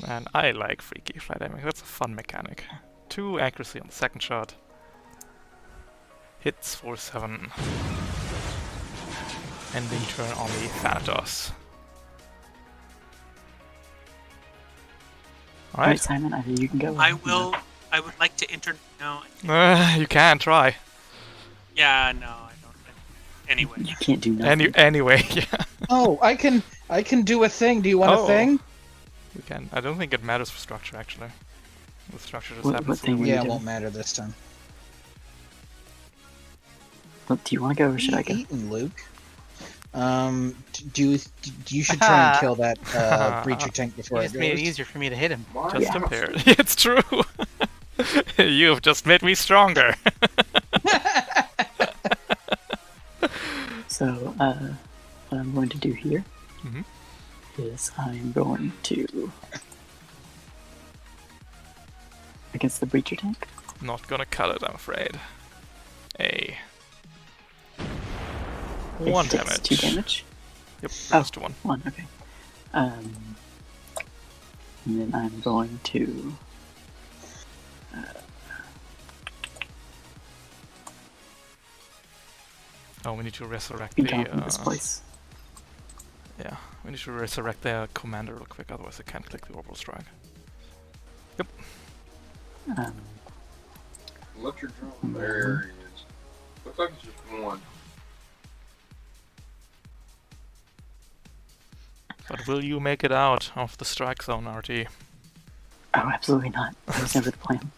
Man, I like Freaky Friday. That's a fun mechanic. 2 accuracy on the second shot. Hits for 7. Ending turn on the Thanatos. All right, Alright. Simon, either you can go. or I can go. will. I would like to enter. No. You can try. Yeah. No. I don't. Anyway. You can't do nothing. Anyway, yeah. Oh, I can do a thing. Do you want Oh. a thing? You can. I don't think it matters for structure, actually. The structure just What happens. thing? Yeah, it do? won't matter this time. Well, do you want to go or should I What are go? you eating, Luke? You should try and kill that breacher tank You before it just made it goes. easier for me to hit him. Just Yeah. impaired. It's true. You've just made me stronger. So, what I'm going to do here Mhm. is I'm going to against the breacher tank. Not gonna cut it, I'm afraid. It 1 takes damage. 2 damage. Yep, Oh. just 1. 1, okay. And then I'm going to Oh, we need to resurrect be the. gone from this place. Yeah, we need to resurrect the commander real quick, otherwise I can't click the orbital strike. Look your drone. There he is. Looks like it's just 1. But will you make it out of the strike zone, RT? Oh, absolutely not. That was never the plan.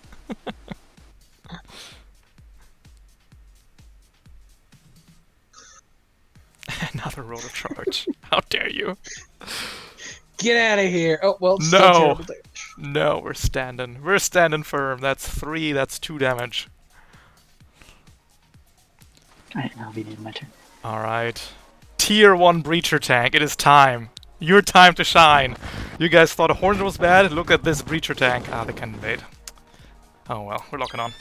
Another roller charge. How dare you? Get out of here! Oh well, still No. terrible damage. No, we're standing. We're standing firm. That's 3, that's 2 damage. Alright, now it'll be the end of my turn. Alright. Tier 1 breacher tank, it is time. Your time to shine. You guys thought a Hornet was bad? Look at this breacher tank. Ah, they can invade. Oh well, we're locking on.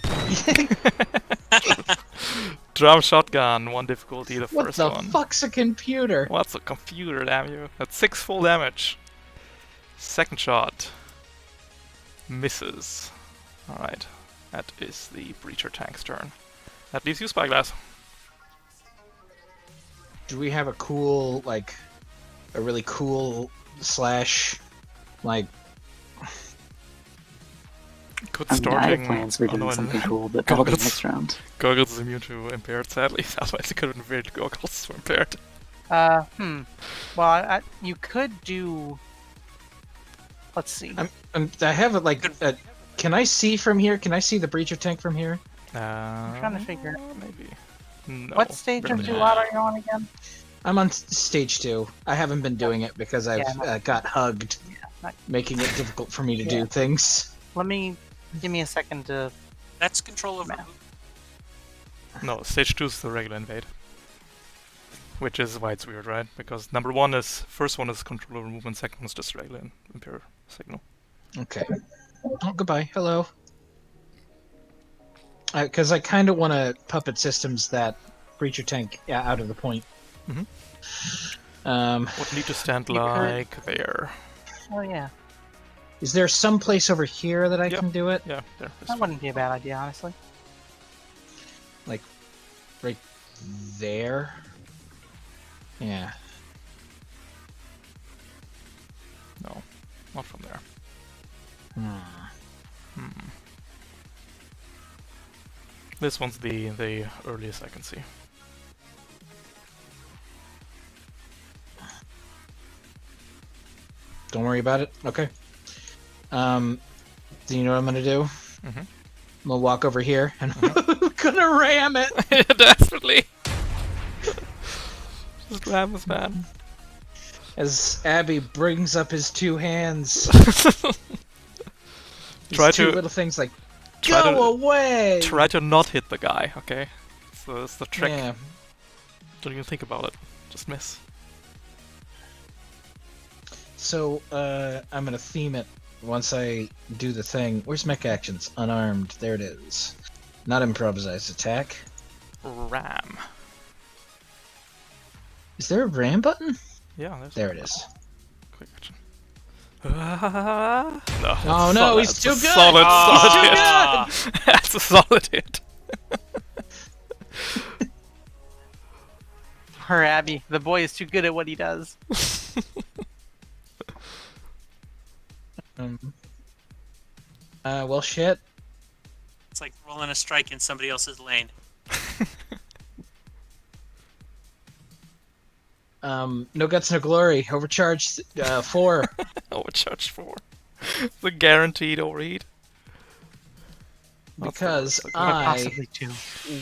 Drum shotgun, 1 difficulty, the What first the one. fuck's a computer? What's a computer, damn you? That's 6 full damage. Second shot. Misses. Alright. That is the breacher tank's turn. That leaves you, Spyglass. Do we have a cool, like, a really cool slash, like, Good I mean, I starting. have plans for doing no, something cool, but that'll be Goggles. next round. Goggles is immune to impaired, sadly. Otherwise, it could have been very goggles were impaired. Well, you could do. Let's see. I have it, like, can I see from here? Can I see the breacher tank from here? I'm trying to figure. Maybe. No. What stage of barely. Duat are you on again? I'm on stage 2. I haven't been doing it because I've Yeah, got hugged, not- making it difficult for me to Yeah. do things. Give me a second to. That's control over Map. who? No, stage 2 is the regular invade. Which is why it's weird, right? Because number 1 is... First one is control over movement, second one's just regular impaired signal. Okay. Oh, goodbye. Hello. Because I kind of want to puppet systems that breacher tank out of the point. Mhm. What Would need to stand You could- like there. Oh yeah, is there some place over here that I Yep. can do it? Yeah, there. This that wouldn't be a bad idea, honestly. Like, right there? Yeah. No, not from there. This one's the earliest I can see. Don't worry about it. Okay. Do you know what I'm gonna do? Mhm. I'm gonna walk over here and I'm gonna ram it. Desperately. Just ram this man. As Abby brings up his 2 hands. These Try 2 to- little things like, try go to- away! Try to not hit the guy, okay? So that's the trick. Yeah. Don't even think about it. Just miss. So, I'm gonna theme it once I do the thing. Where's mech actions? Unarmed. There it is. Not improvised attack. Ram. Is there a ram button? Yeah, there's There it is. quick action. No. that's Oh no, solid. he's That's too a good! Solid, He's solid too hit. good! That's a solid hit. Poor Abby, the boy is too good at what he does. Well, shit. It's like rolling a strike in somebody else's lane. No guts, no glory. Overcharged, 4. Overcharged 4. The guaranteed overheat. Because That's Possibly two.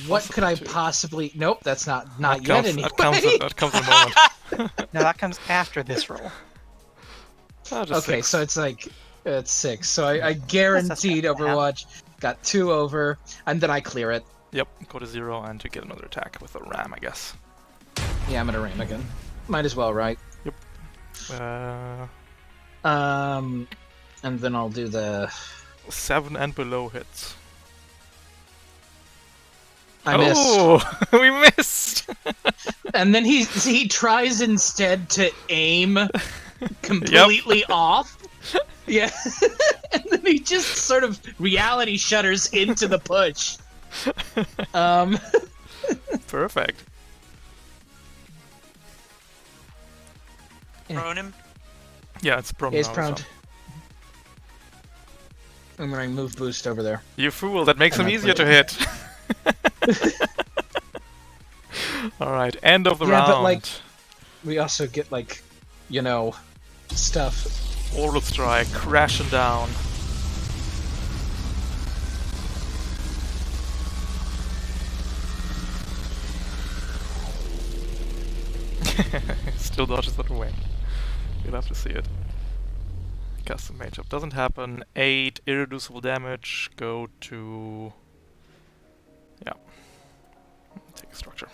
what could I Possibly 2. possibly... Nope, that's not That yet comes, anyway. that comes in a moment. No, that comes after this roll. Ah, just Okay, 6. so it's like, it's 6. So I guaranteed That's not bad. Overwatch. Got 2 over, and then I clear it. Yep, go to 0 and to get another attack with a ram, I guess. Yeah, I'm gonna ram again. Might as well, right? And then I'll do the... 7 and below hits. I missed. Oh, we missed. And then he tries instead to aim completely off. Yeah. And then he just sort of reality shutters into the push. Perfect. Yeah. Prone him. Yeah, it's prone. He's now, prone. so. I'm gonna move boost over there. You fool, that makes I'm him not easier to playing. hit. Alright, end of the Yeah, round. but, like- We also get like, stuff. Orbital strike, crashing down. Still dodges that away. You'll have to see it. Custom matchup doesn't happen. 8 irreducible damage. Go to... Yeah. Take a structure.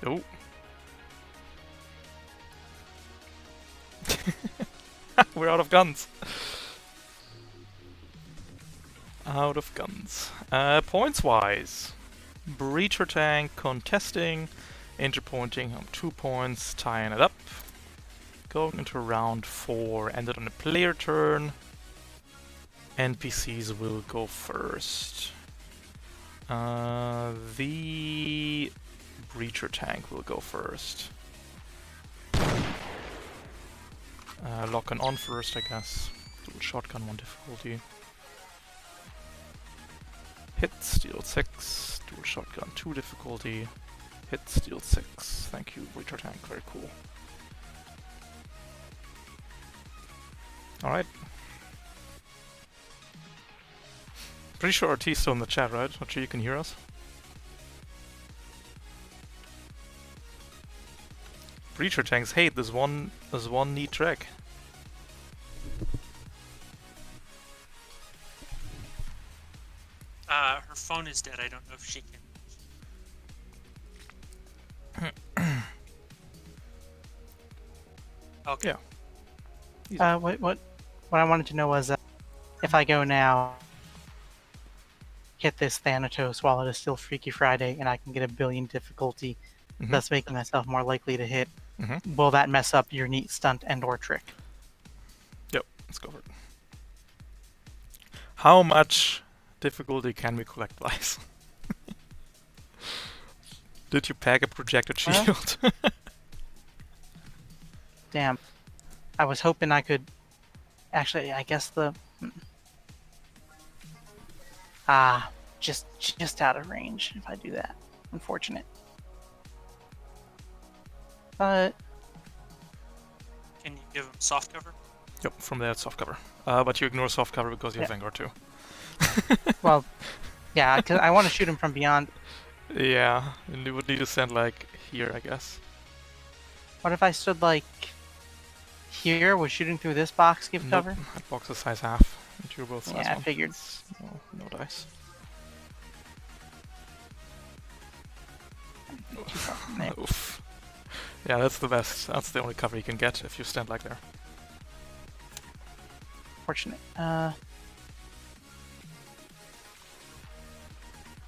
Oh. We're out of guns. Out of guns. Points-wise. Breacher tank, contesting, interpointing on 2 points, tying it up. Going into round 4, ended on a player turn. NPCs will go first. The breacher tank will go first. Lock on first, I guess. Dual shotgun 1 difficulty. Hit, steal 6. Dual shotgun 2 difficulty. Hit, steal 6. Thank you, breacher tank. Very cool. Alright. Pretty sure RT's still in the chat, right? Not sure you can hear us. Breacher tanks hate this one neat trick. Her phone is dead. I don't know if she can. Okay. Yeah. What I wanted to know was if I go now, hit this Thanatos while it is still Freaky Friday, and I can get a billion difficulty, thus making myself more likely to hit. Will that mess up your neat stunt and/or trick? Yep, let's go for it. How much difficulty can we collect, Vice? Did you pack a projected shield? Damn. I was hoping I could... Actually, I guess the... just out of range if I do that. Unfortunate. But... Can you give him soft cover? Yep, from there it's soft cover. But you ignore soft cover because you have Vanguard too. Well, yeah, because I want to shoot him from beyond. Yeah, and you would need to stand like here, I guess. What if I stood like here? Would shooting through this box give cover? That box is size half. And you're both size Yeah, I 1. figured. No dice. Oof. Yeah, that's the best. That's the only cover you can get if you stand like there. Fortunate.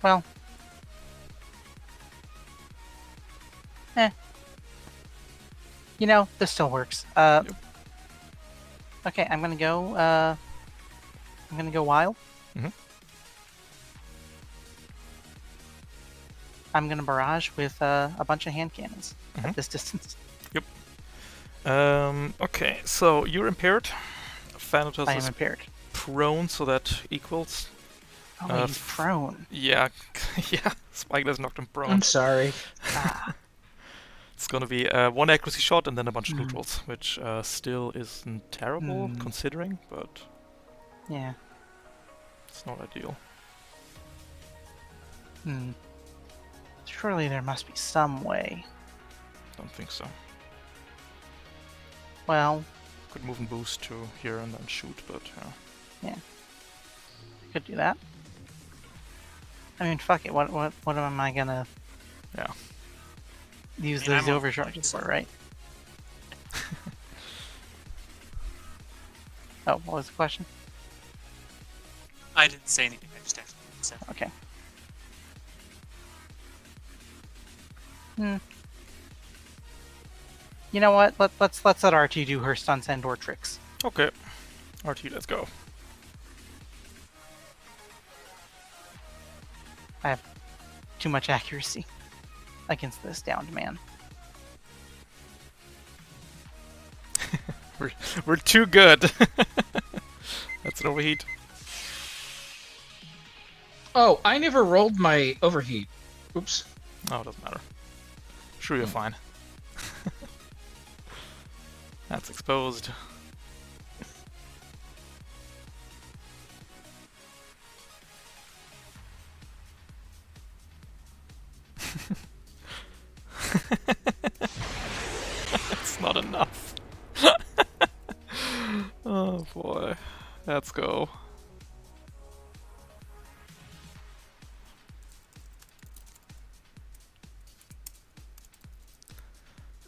Well. You know, this still works. Yep. Okay, I'm gonna go, wild. I'm gonna barrage with a bunch of hand cannons at this distance. Yep. Okay, so you're impaired. Thanatos I am is impaired. prone, so that equals. Oh, he's prone. Yeah, yeah. Spyglass knocked him prone. I'm sorry. It's gonna be 1 accuracy shot and then a bunch of neutrals, which still isn't terrible considering, but Yeah. it's not ideal. Surely there must be some way. Don't think so. Well, Could move and boost to here and then shoot, but I could do that. I mean, fuck it. What am I gonna yeah. use I mean, those I'm on overcharges point, for, right? Oh, what was the question? I didn't say anything. I just actually said. Okay. You know what? Let's let RT do her stunts and/or tricks. Okay. RT, let's go. I have too much accuracy against this downed man. We're too good. That's an overheat. Oh, I never rolled my overheat. Oops. Oh, it doesn't matter. Sure, you're fine. That's exposed. It's not enough. Oh boy. Let's go.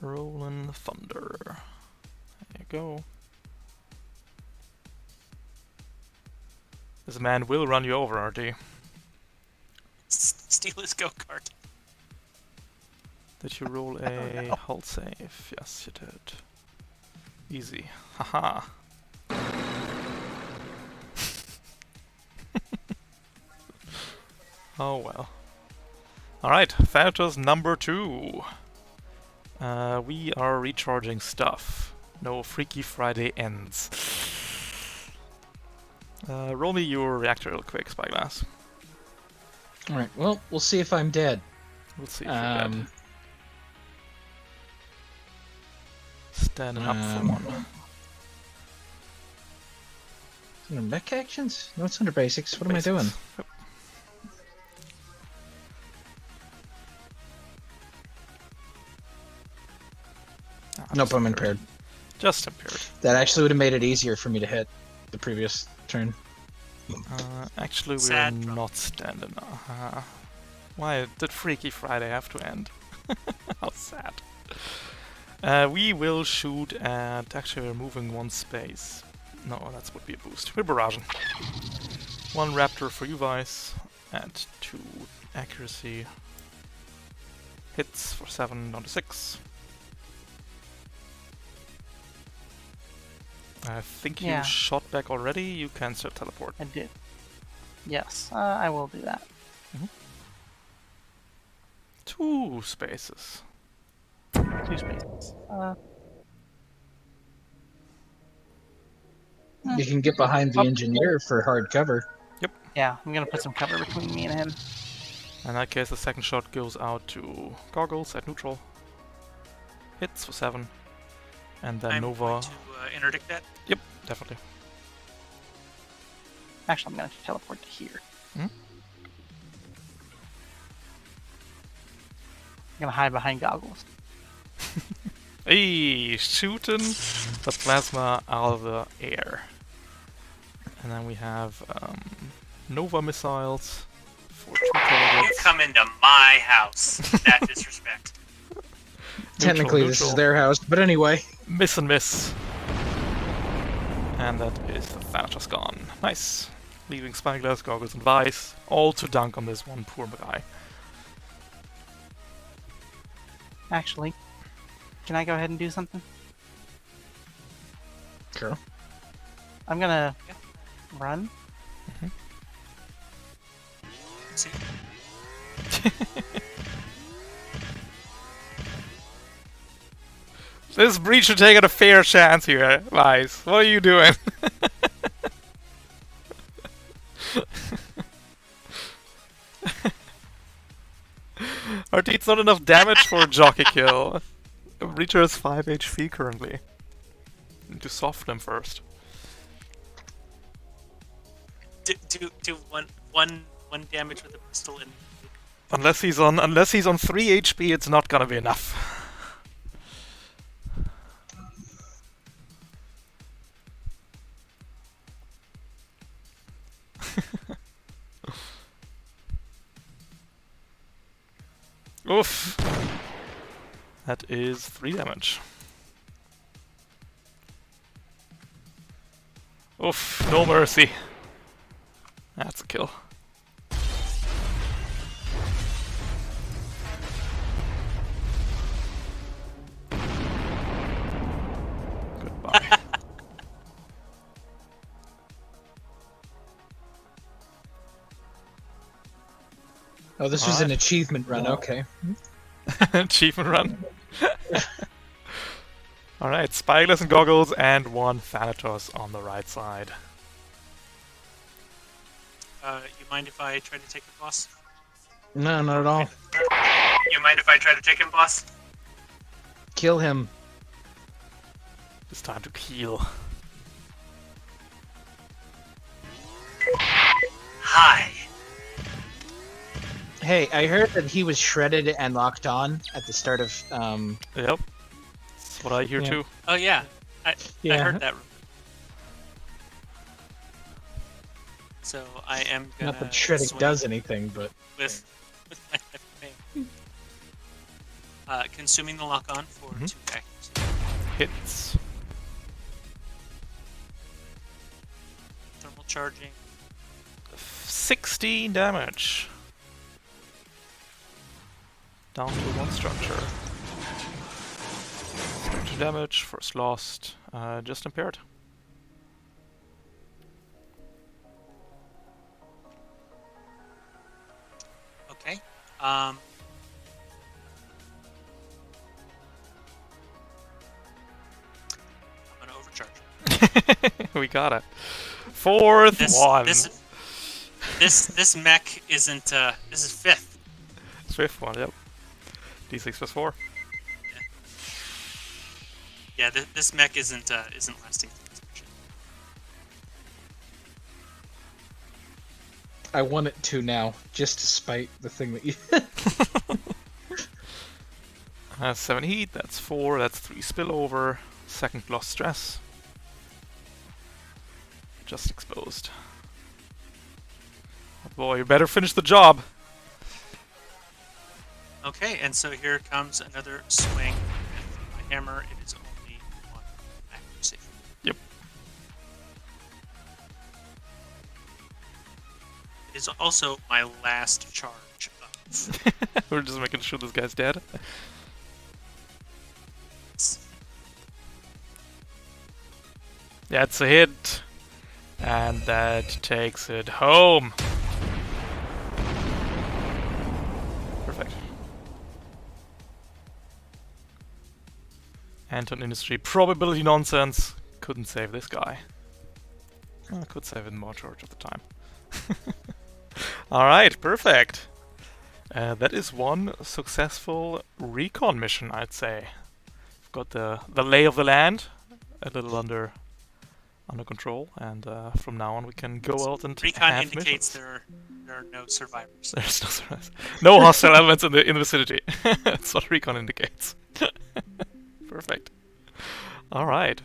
Rollin' Thunder. There you go. This man will run you over, RT. Steal his go-kart. Did you roll a hull save? Yes, you did. Easy. Haha. Oh well. Alright, Thanatos number 2. We are recharging stuff. No Freaky Friday ends. Roll me your reactor real quick, Spyglass. Alright, well, we'll see if I'm dead. We'll see if you're dead. Standing up for one. Under mech actions? No, it's under basics. What am I doing? Yep. Nope, I'm impaired. Just impaired. That actually would have made it easier for me to hit the previous turn. Actually, we're Sad drop. not standing up. Why did Freaky Friday have to end? How sad. We will shoot at... Actually, we're moving one space. No, that would be a boost. We're barraging. 1 Raptor for you guys. At 2 accuracy. Hits for 7 down to 6. I think you Yeah. shot back already. You can still teleport. I did. Yes, I will do that. 2 spaces. 2 spaces. You can get behind the engineer for hard cover. Yeah, I'm gonna put some cover between me and him. In that case, the second shot goes out to Goggles at neutral. Hits for 7. And then I'm Nova. going to interdict that. Yep, definitely. Actually, I'm gonna teleport to here. Hmm? I'm gonna hide behind Goggles. Hey, shooting the plasma out of the air. And then we have Nova missiles for 2 You targets. come into my house. That disrespect. Technically, this is their house, but anyway. Miss and miss. And that is the Thanatos gone. Nice. Leaving Spyglass, Goggles, and Vice all to dunk on this one poor guy. Actually, can I go ahead and do something? Sure. I'm gonna run. See? This breach should take a fair chance here, Vice. What are you doing? RT, it's not enough damage for a jockey kill. Breacher has 5 HP currently. Need to soften him first. Do one damage with a pistol and Unless he's on 3 HP, it's not gonna be enough. Oof. That is 3 damage. Oof, no mercy. That's a kill. Goodbye. Oh, this was an achievement run, okay. Achievement run. Alright, Spyglass and Goggles and 1 Thanatos on the right side. you mind if I try to take him, boss? No, not at all. You mind if I try to take him, boss? Kill him. It's time to heal. Hi. Hey, I heard that he was shredded and locked on at the start of. Yep. That's what I hear Yeah. too. Oh yeah, I heard that rumor. So I am gonna Not that shredding swing does anything, but with my FFA. Consuming the lock on for 2 accuracy. Hits. Thermal charging. 16 damage. Down to 1 structure. Structure damage, first lost, just impaired. Okay. I'm gonna overcharge. We got it. Fourth one. This mech isn't. This is 5th. Fifth one, yep. D6 plus 4. Yeah, this mech isn't lasting. I want it to now, just to spite the thing that you. 7 heat, that's 4, that's 3 spillover. Second lost stress. Just exposed. Oh boy, you better finish the job. Okay, and so here comes another swing with my hammer. It is only 1 accuracy. Yep. It is also my last charge of. We're just making sure this guy's dead. That's a hit. And that takes it home. Perfect. Anton Industry probability nonsense. Couldn't save this guy. I could save it in more charge at the time. Alright, perfect. That is 1 successful recon mission, I'd say. We've got the lay of the land a little under control, and from now on we can go out and Recon have indicates missions. there are no survivors. There's no survivors. No hostile elements in the vicinity. That's what recon indicates. Perfect. All right.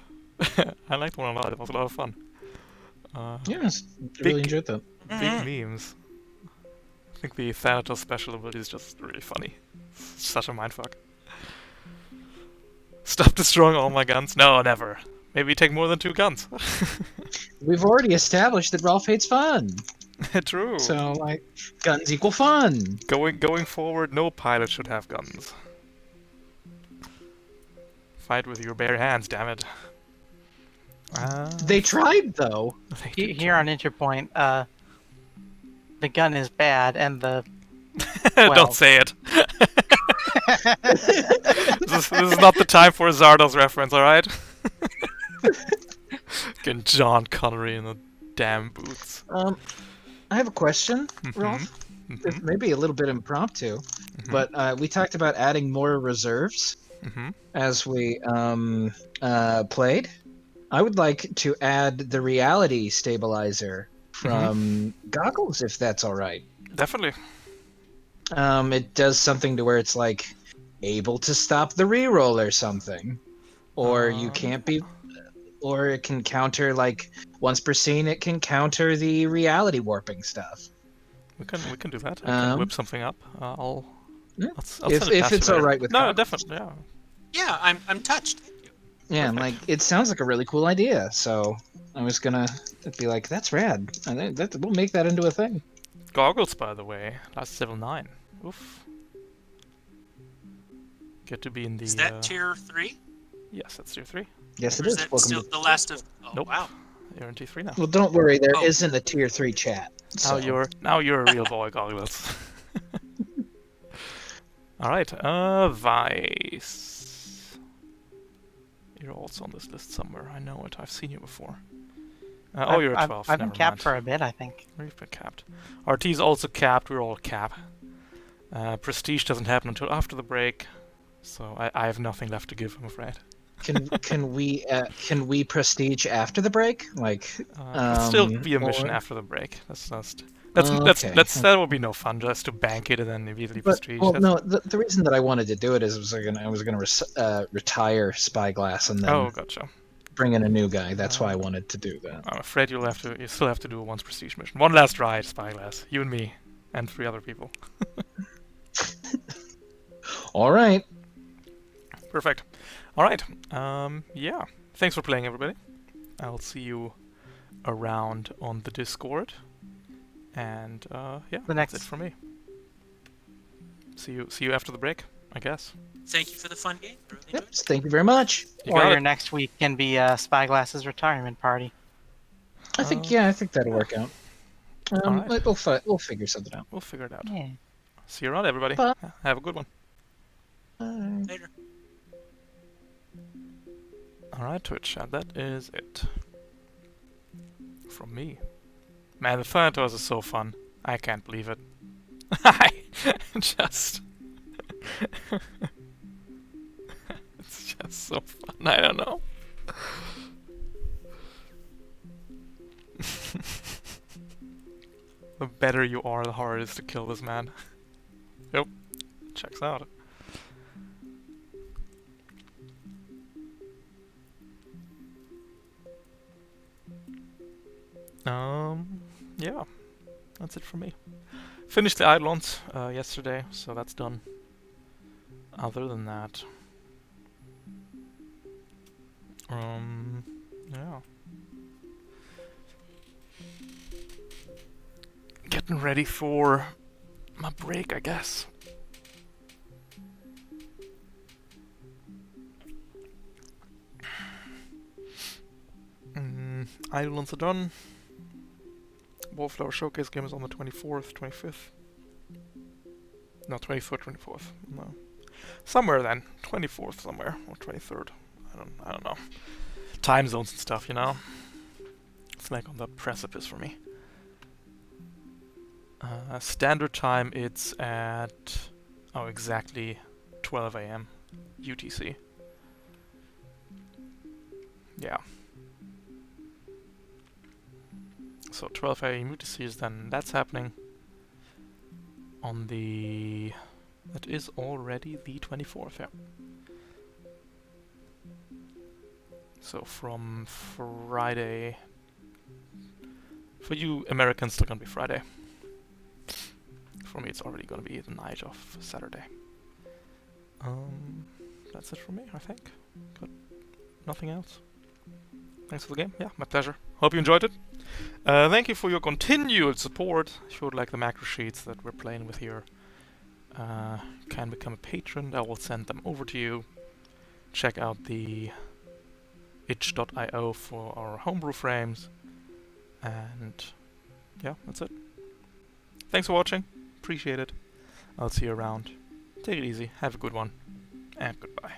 I liked one a lot. It was a lot of fun. Yes, I really enjoyed that. Big memes. I think the Thanatos special ability is just really funny. Such a mindfuck. Stop destroying all my guns? No, never. Maybe take more than 2 guns. We've already established that Rolf hates fun. True. So, like, guns equal fun. Going forward, no pilot should have guns. Fight with your bare hands, damn it. They tried, though. Here on Interpoint, the gun is bad, and the Don't say it. This is not the time for a Zardos reference, alright? Getting John Connery in the damn boots. I have a question, Rolf. It's maybe a little bit impromptu, but we talked about adding more reserves as we played. I would like to add the reality stabilizer from goggles, if that's all right. Definitely. It does something to where it's like able to stop the reroll or something, or you can't be, or it can counter, like, once per scene it can counter the reality warping stuff. We can do that. I can whip something up. I'll send it if past it's you all later. right with no, goggles. definitely, yeah. Yeah, I'm touched. Thank you. Yeah, and, like, it sounds like a really cool idea, so I was gonna be like, that's rad. And we'll make that into a thing. Goggles, by the way, last level 9. Oof. Get to be in the. Is that tier 3? Yes, that's tier 3. Yes, it Or is is. that Welcome still to... the last of? Oh Nope. wow. You're in T3 now. Well, don't worry, there Oh. isn't a tier 3 chat. So. Now you're a real boy, Goggles. Alright, Vice. You're also on this list somewhere. I know it. I've seen you before. Oh, you're at 12. I've been Never capped mind. for a bit, I think. We've been capped. RT's also capped. We're all capped. Prestige doesn't happen until after the break, so I have nothing left to give, I'm afraid. Can we prestige after the break? Like, It'll still be a mission or- after the break. Let's just That would be no fun just to bank it and then immediately But, prestige. well, no, the reason that I wanted to do it is I was gonna retire Spyglass and then Oh, gotcha. bring in a new guy. That's why I wanted to do that. I'm afraid you still have to do a once prestige mission. One last ride, Spyglass. You and me, and 3 other people. All right. Perfect. All right. Yeah. Thanks for playing, everybody. I'll see you around on the Discord. And yeah, that's it for me. See you after the break, I guess. Thank you for the fun game. I really Yep. enjoyed it. Thank you very much. Or your next week can be Spyglass's retirement party. I think that'll work out. Alright. We'll figure something out. We'll figure it out. Yeah. See you around, everybody. Bye. Have a good one. Bye. Later. Alright, Twitch, and that is it. From me. Man, the Thanatos is so fun. I can't believe it. I just... it's just so fun, I don't know. The better you are, the harder it is to kill this man. Yep, checks out. Yeah, that's it for me. Finished the Eidolons yesterday, so that's done. Other than that, yeah. Getting ready for my break, I guess. Eidolons are done. Wallflower Showcase game is on the 24th, 25th. No, 23rd, 24th. No. Somewhere then. 24th somewhere. Or 23rd. I don't know. Time zones and stuff, you know? It's like on the precipice for me. Standard time, it's at... Oh, exactly 12 AM. UTC. Yeah. So 12 AM UTC is then that's happening on the... That is already the 24th, yeah. So from Friday... For you Americans, it's gonna be Friday. For me, it's already gonna be the night of Saturday. That's it for me, I think. Got nothing else. Thanks for the game. Yeah, my pleasure. Hope you enjoyed it. Thank you for your continued support. If you would like the macro sheets that we're playing with here, can become a patron. I will send them over to you. Check out the itch.io for our homebrew frames. And yeah, that's it. Thanks for watching. Appreciate it. I'll see you around. Take it easy. Have a good one. And goodbye.